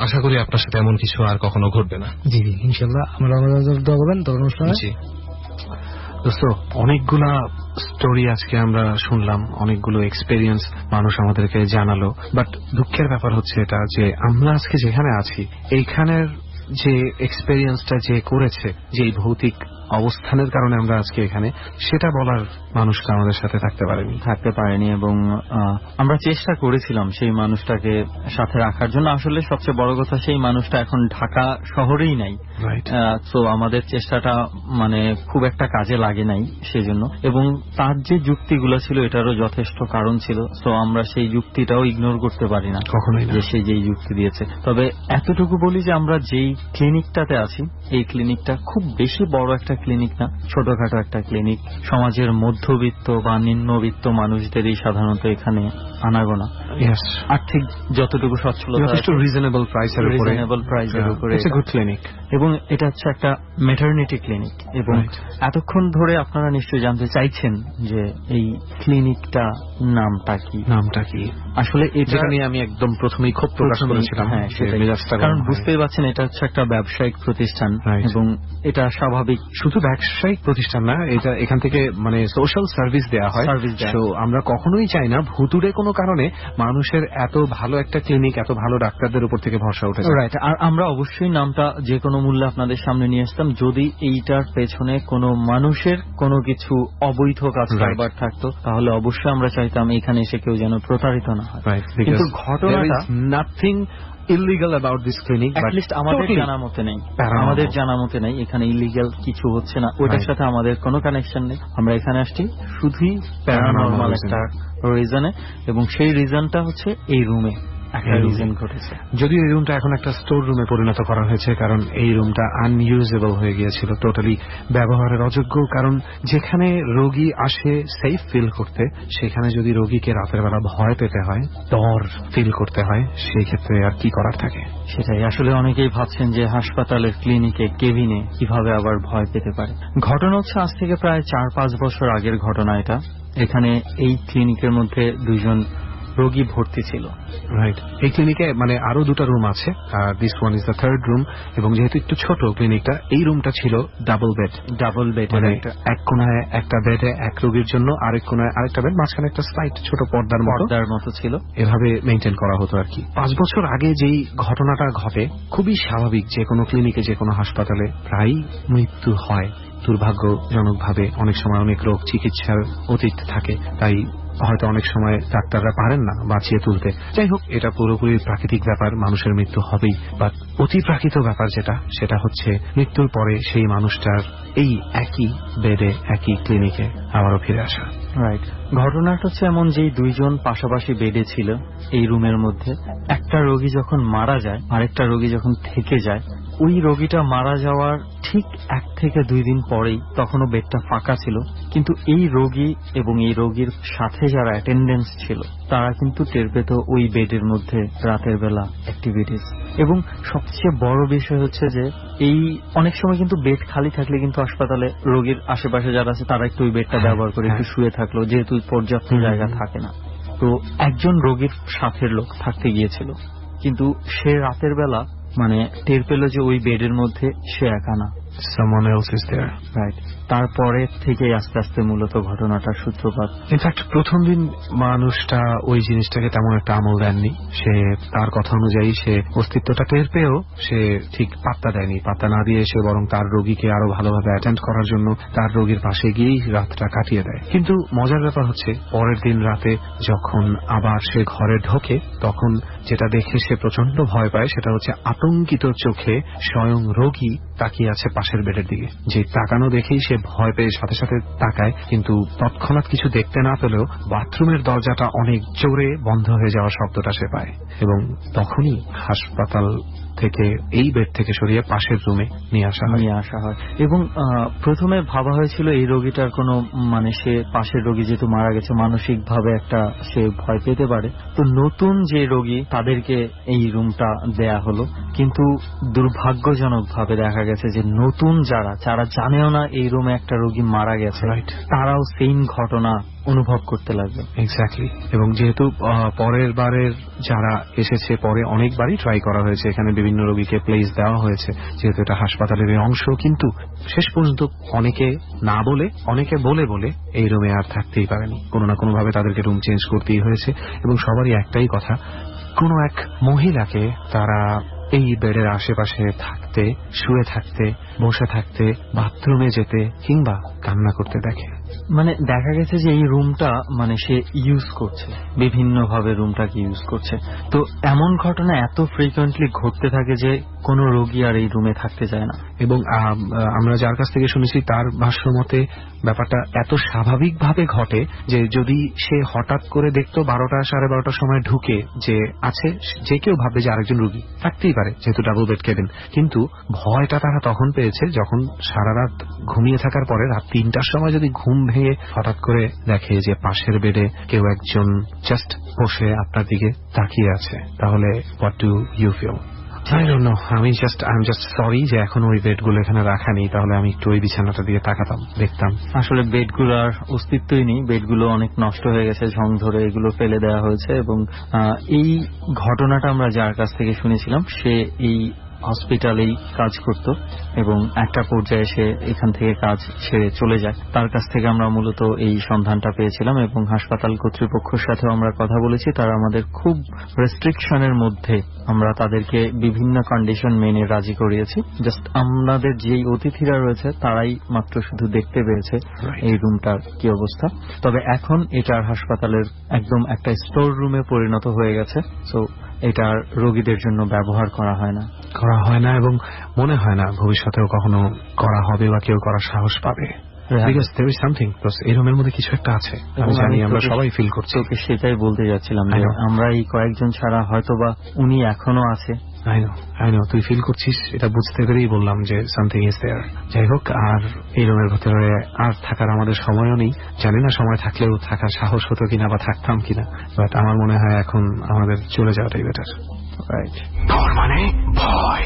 আশা করি আপনার সাথে এমন কিছু আর কখনো ঘটবে না। জি ইনশাল্লাহ আমরা দোয়া করবেন তোর অনুষ্ঠানে। জি দোস্ত, অনেকগুলা স্টোরি আজকে আমরা শুনলাম, অনেকগুলো এক্সপেরিয়েন্স মানুষ আমাদেরকে জানালো, বাট দুঃখের ব্যাপার হচ্ছে এটা যে আমরা আজকে যেখানে আছি এইখানের যে এক্সপেরিয়েন্সটা যে করেছে, যে ভৌতিক অবস্থানের কারণে আমরা আজকে এখানে, সেটা বলার মানুষটা আমাদের সাথে থাকতে পারেনি এবং আমরা চেষ্টা করেছিলাম সেই মানুষটাকে সাথে রাখার জন্য। আসলে সবচেয়ে বড় কথা, সেই মানুষটা এখন ঢাকা শহরেই নাই, তো আমাদের চেষ্টাটা মানে খুব একটা কাজে লাগে নাই সেজন্য। এবং তার যে যুক্তিগুলো ছিল এটারও যথেষ্ট কারণ ছিল, তো আমরা সেই যুক্তিটাও ইগনোর করতে পারি না কখনোই, যে সে যেই যুক্তি দিয়েছে। তবে এতটুকু বলি যে আমরা যেই ক্লিনিকটাতে আছি, এই ক্লিনিকটা খুব বেশি বড় একটা ক্লিনিক না, ছোটখাটো একটা ক্লিনিক। সমাজের মধ্যবিত্ত বা নিম্নবিত্ত মানুষদেরই সাধারণত এখানে আনাগোনা। আর্থিক যতটুকু সচ্ছলতা, রিজনেবল প্রাইসের উপরে ক্লিনিক। এবং এটা হচ্ছে একটা ম্যাটারনিটি ক্লিনিক। এবং এতক্ষণ ধরে আপনারা নিশ্চয়ই জানতে চাইছেন যে এই ক্লিনিকটা নামটা কি। আসলে এটা নিয়ে আমি একদম প্রথমেই ক্ষোভ প্রকাশ করেছিলাম, কারণ বুঝতেই পারছেন এটা হচ্ছে একটা ব্যবসায়িক প্রতিষ্ঠান এবং এটা স্বাভাবিক। শুধু ব্যবসায়িক প্রতিষ্ঠান না, এটা এখান থেকে মানে সোশ্যাল সার্ভিস দেওয়া হয়। তো আমরা কখনোই চাই না ভুতুড়ে কোনো কারণে মানুষের এত ভালো একটা ক্লিনিক, এত ভালো ডাক্তারদের উপর থেকে ভরসা উঠে যায়। রাইট। আর আমরা অবশ্যই নামটা যে কোনো মূল্যে আপনাদের সামনে নিয়ে আসতাম যদি এইটার পেছনে কোনো মানুষের কোনো কিছু অবৈধ কাজ কারবার থাকতো, তাহলে অবশ্যই আমরা চাইতাম এখানে এসে কেউ যেন প্রতারিত না হয়। কিন্তু ঘটনাটা nothing illegal about this clinic, at least আমাদের জানা মতে নেই এখানে ইলিগাল কিছু হচ্ছে না, ওটার সাথে আমাদের কোনো কানেকশন নেই। আমরা এখানে আসছি শুধুই প্যারানরমাল একটা রিজনে, এবং সেই রিজনটা হচ্ছে এই রুমে একটা রিজন ঘটেছে। যদিও এই রুমটা এখন একটা স্টোর রুমে পরিণত করা হয়েছে, কারণ এই রুমটা আনইউজেবল হয়ে গিয়েছিল, টোটালি ব্যবহারের অযোগ্য। কারণ যেখানে রোগী আসে সেফ ফিল করতে, সেখানে যদি রোগীকে রাতের বেলা ভয় পেতে হয়, ডর ফিল করতে হয়, সেই ক্ষেত্রে আর কি করার থাকে। সেটাই আসলে অনেকেই ভাবছেন যে হাসপাতালের ক্লিনিকে কেবিনে কিভাবে আবার ভয় পেতে পারে। ঘটনা হচ্ছে আজ থেকে প্রায় 4-5 বছর আগের ঘটনা এটা। এখানে এই ক্লিনিকের মধ্যে 2জন রোগী ভর্তি ছিল। রাইট। এই ক্লিনিকে মানে আরো 2টা রুম আছে, this one is the 3rd room, এবং যেহেতু একটু ছোট ক্লিনিকটা, এই রুমটা ছিল ডাবল বেড। মানে এক কোনায় একটা বেডে এক রোগীর জন্য, আরেক কোনায় আরেকটা বেড, মাঝখানে একটা স্লাইড ছোট পর্দার মতো ছিল। এভাবে মেইনটেইন করা হতো আর কি। 5 বছর আগে যেই ঘটনাটা ঘটে, খুবই স্বাভাবিক যে কোনো ক্লিনিকে, যে কোনো হাসপাতালে প্রায় মৃত্যু হয় দুর্ভাগ্যজনকভাবে। অনেক সময় অনেক রোগ চিকিৎসার অতীত থাকে, তাই হয়তো অনেক সময় ডাক্তাররা পারেন না বাঁচিয়ে তুলতে। যাই হোক, এটা পুরোপুরি প্রাকৃতিক ব্যাপার, মানুষের মৃত্যু হবেই। বাট অতিপ্রাকৃত ব্যাপার যেটা, সেটা হচ্ছে মৃত্যুর পরে সেই মানুষটার এই একই বেডে একই ক্লিনিকে আবারও ফিরে আসা। রাইট। ঘটনাটা হচ্ছে এমন যে 2 জন পাশাপাশি বেডে ছিল এই রুমের মধ্যে। একটা রোগী যখন মারা যায়, আরেকটা রোগী যখন থেকে যায়, ওই রোগীটা মারা যাওয়ার ঠিক 1 থেকে 2 দিন পরেই তখনও বেডটা ফাঁকা ছিল, কিন্তু এই রোগী এবং এই রোগীর সাথে যারা অ্যাটেন্ডেন্স ছিল তারা কিন্তু টের পেত ওই বেডের মধ্যে রাতের বেলা অ্যাক্টিভিটিস। এবং সবচেয়ে বড় বিষয় হচ্ছে যে এই অনেক সময় কিন্তু বেড খালি থাকলে কিন্তু হাসপাতালে রোগীর আশেপাশে যারা আছে তারা একটু ওই বেডটা ব্যবহার করে একটু শুয়ে থাকলো, যেহেতু পর্যাপ্ত জায়গা থাকে না। তো একজন রোগীর সাথের লোক থাকতে গিয়েছিল, কিন্তু সে রাতের বেলা মানে টের পেল যে ওই বেডের মধ্যে সে একা না, someone else is there. Right. তারপরে থেকে আস্তে আস্তে মূলত ঘটনাটার সূত্রপাত। ইনফ্যাক্ট প্রথম দিন মানুষটা ওই জিনিসটাকে তেমন একটা আমল দেননি। সে তার কথা অনুযায়ী সে অস্তিত্বটা টের পেয়েও সে ঠিক পাত্তা দেয়নি। পাত্তা না দিয়ে সে বরং তার রোগীকে আরো ভালোভাবে অ্যাটেন্ড করার জন্য তার রোগীর পাশে গিয়েই রাতটা কাটিয়ে দেয়। কিন্তু মজার ব্যাপার হচ্ছে, পরের দিন রাতে যখন আবার সে ঘরে ঢোকে, তখন যেটা দেখে সে প্রচন্ড ভয় পায় সেটা হচ্ছে আতঙ্কিত চোখে স্বয়ং রোগী তাকিয়ে আছে পাশের বেডের দিকে। যে তাকানো দেখেই সে ভয় পেয়ে সাথে সাথে তাকায়, কিন্তু তৎক্ষণাৎ কিছু দেখতে না পেলেও বাথরুমের দরজাটা অনেক জোরে বন্ধ হয়ে যাওয়ার শব্দটা সে পায়, এবং তখনই হাসপাতাল থেকে এই বেড থেকে সরিয়ে পাশের রুমে নিয়ে আসা হয়। এবং প্রথমে ভাবা হয়েছিল এই রোগীটার কোনো মানে সে পাশের রোগী যেহেতু মারা গেছে, মানসিক ভাবে একটা সে ভয় পেতে পারে, তো নতুন যে রোগী তাদেরকে এই রুমটা দেয়া হলো। কিন্তু দুর্ভাগ্যজনক ভাবে দেখা গেছে যে নতুন যারা জানেও না এই রুমে একটা রোগী মারা গেছে, তারাও সেম ঘটনা অনুভব করতে লাগবে। এক্স্যাক্টলি। এবং যেহেতু পরের বারের যারা এসেছে, পরে অনেকবারই ট্রাই করা হয়েছে, এখানে বিভিন্ন রোগীকে প্লেস দেওয়া হয়েছে, যেহেতু এটা হাসপাতালের অংশ, কিন্তু শেষ পর্যন্ত অনেকে না বলে, অনেকে বলে এই রুমে আর থাকতেই পারেনি। কোনো না কোনো ভাবে তাদেরকে রুম চেঞ্জ করতেই হয়েছে। এবং সবারই একটাই কথা, কোনো এক মহিলাকে তারা এই বেডের আশেপাশে থাকতে, শুয়ে থাকতে, বসে থাকতে, বাথরুমে যেতে কিংবা কান্না করতে দেখে। মানে দেখা গেছে যে এই রুমটা মানে সে ইউজ করছে, বিভিন্ন ভাবে রুমটাকে ইউজ করছে। তো এমন ঘটনা এত ফ্রিকুয়েন্টলি ঘটতে থাকে যে কোনো রোগী আর এই রুমে থাকতে চায় না। এবং আমরা যার কাছ থেকে শুনেছি তার ভাষ্য মতে ব্যাপারটা এত স্বাভাবিকভাবে ঘটে যে যদি সে হঠাৎ করে দেখতো 12টা সাড়ে 12টার সময় ঢুকে যে আছে, যে কেউ ভাববে যে আরেকজন রোগী থাকতেই পারে, যেহেতু ডাবল বেড কেবিন। কিন্তু ভয়টা তারা তখন পেয়েছে যখন সারা রাত ঘুমিয়ে থাকার পরে রাত 3টার সময় যদি ঘুম ভেঙে হঠাৎ করে দেখে যে পাশের বেডে কেউ একজন জাস্ট বসে আপনার দিকে তাকিয়ে আছে, তাহলে what do you feel? I don't know. I'm just sorry যে এখন ওই বেডগুলো এখানে রাখা নেই, তাহলে আমি একটু ওই বিছানাটা দিয়ে তাকাতাম, দেখতাম। আসলে বেডগুলোর অস্তিত্বই নেই, বেডগুলো অনেক নষ্ট হয়ে গেছে, ঝং ধরে এগুলো ফেলে দেওয়া হয়েছে। এবং এই ঘটনাটা আমরা যার কাছ থেকে শুনেছিলাম সে এই হসপিটালেই কাজ করত এবং একটা পর্যায়ে সে এখান থেকে কাজ ছেড়ে চলে যায়। তার কাছ থেকে আমরা মূলত এই সন্ধানটা পেয়েছিলাম এবং হাসপাতাল কর্তৃপক্ষের সাথেও আমরা কথা বলেছি। তারা আমাদের খুব রেস্ট্রিকশনের মধ্যে আমরা তাদেরকে বিভিন্ন কন্ডিশন মেনে রাজি করিয়েছি। জাস্ট আমাদের যেই অতিথিরা রয়েছে তারাই মাত্র শুধু দেখতে পেয়েছে এই রুমটার কি অবস্থা। তবে এখন এটার হাসপাতালের একদম একটা স্টোর রুমে পরিণত হয়ে গেছে। সো এটা রোগীদের জন্য ব্যবহার করা হয় না এবং মনে হয় না ভবিষ্যতেও কখনো করা হবে বা কেউ করার সাহস পাবে। এই রুমের মধ্যে কিছু একটা আছে, আমি জানি, আমরা সবাই ফিল করছি। সেটাই বলতে যাচ্ছিলাম যে আমরা এই কয়েকজন ছাড়া হয়তোবা উনি এখনো আছে। I know তুই ফিল করছিস, এটা বুঝতে পেরেই বললাম যে সামথিং ইজ দেয়ার। যাই হোক, আর এই রুমের ভেতরে আর থাকার আমাদের সময়ও নেই। জানি না সময় থাকলেও থাকার সাহস হতো কিনা বা থাকতাম কিনা, বাট আমার মনে হয় এখন আমাদের চলে যাওয়াটাই বেটার। মানে ভয়।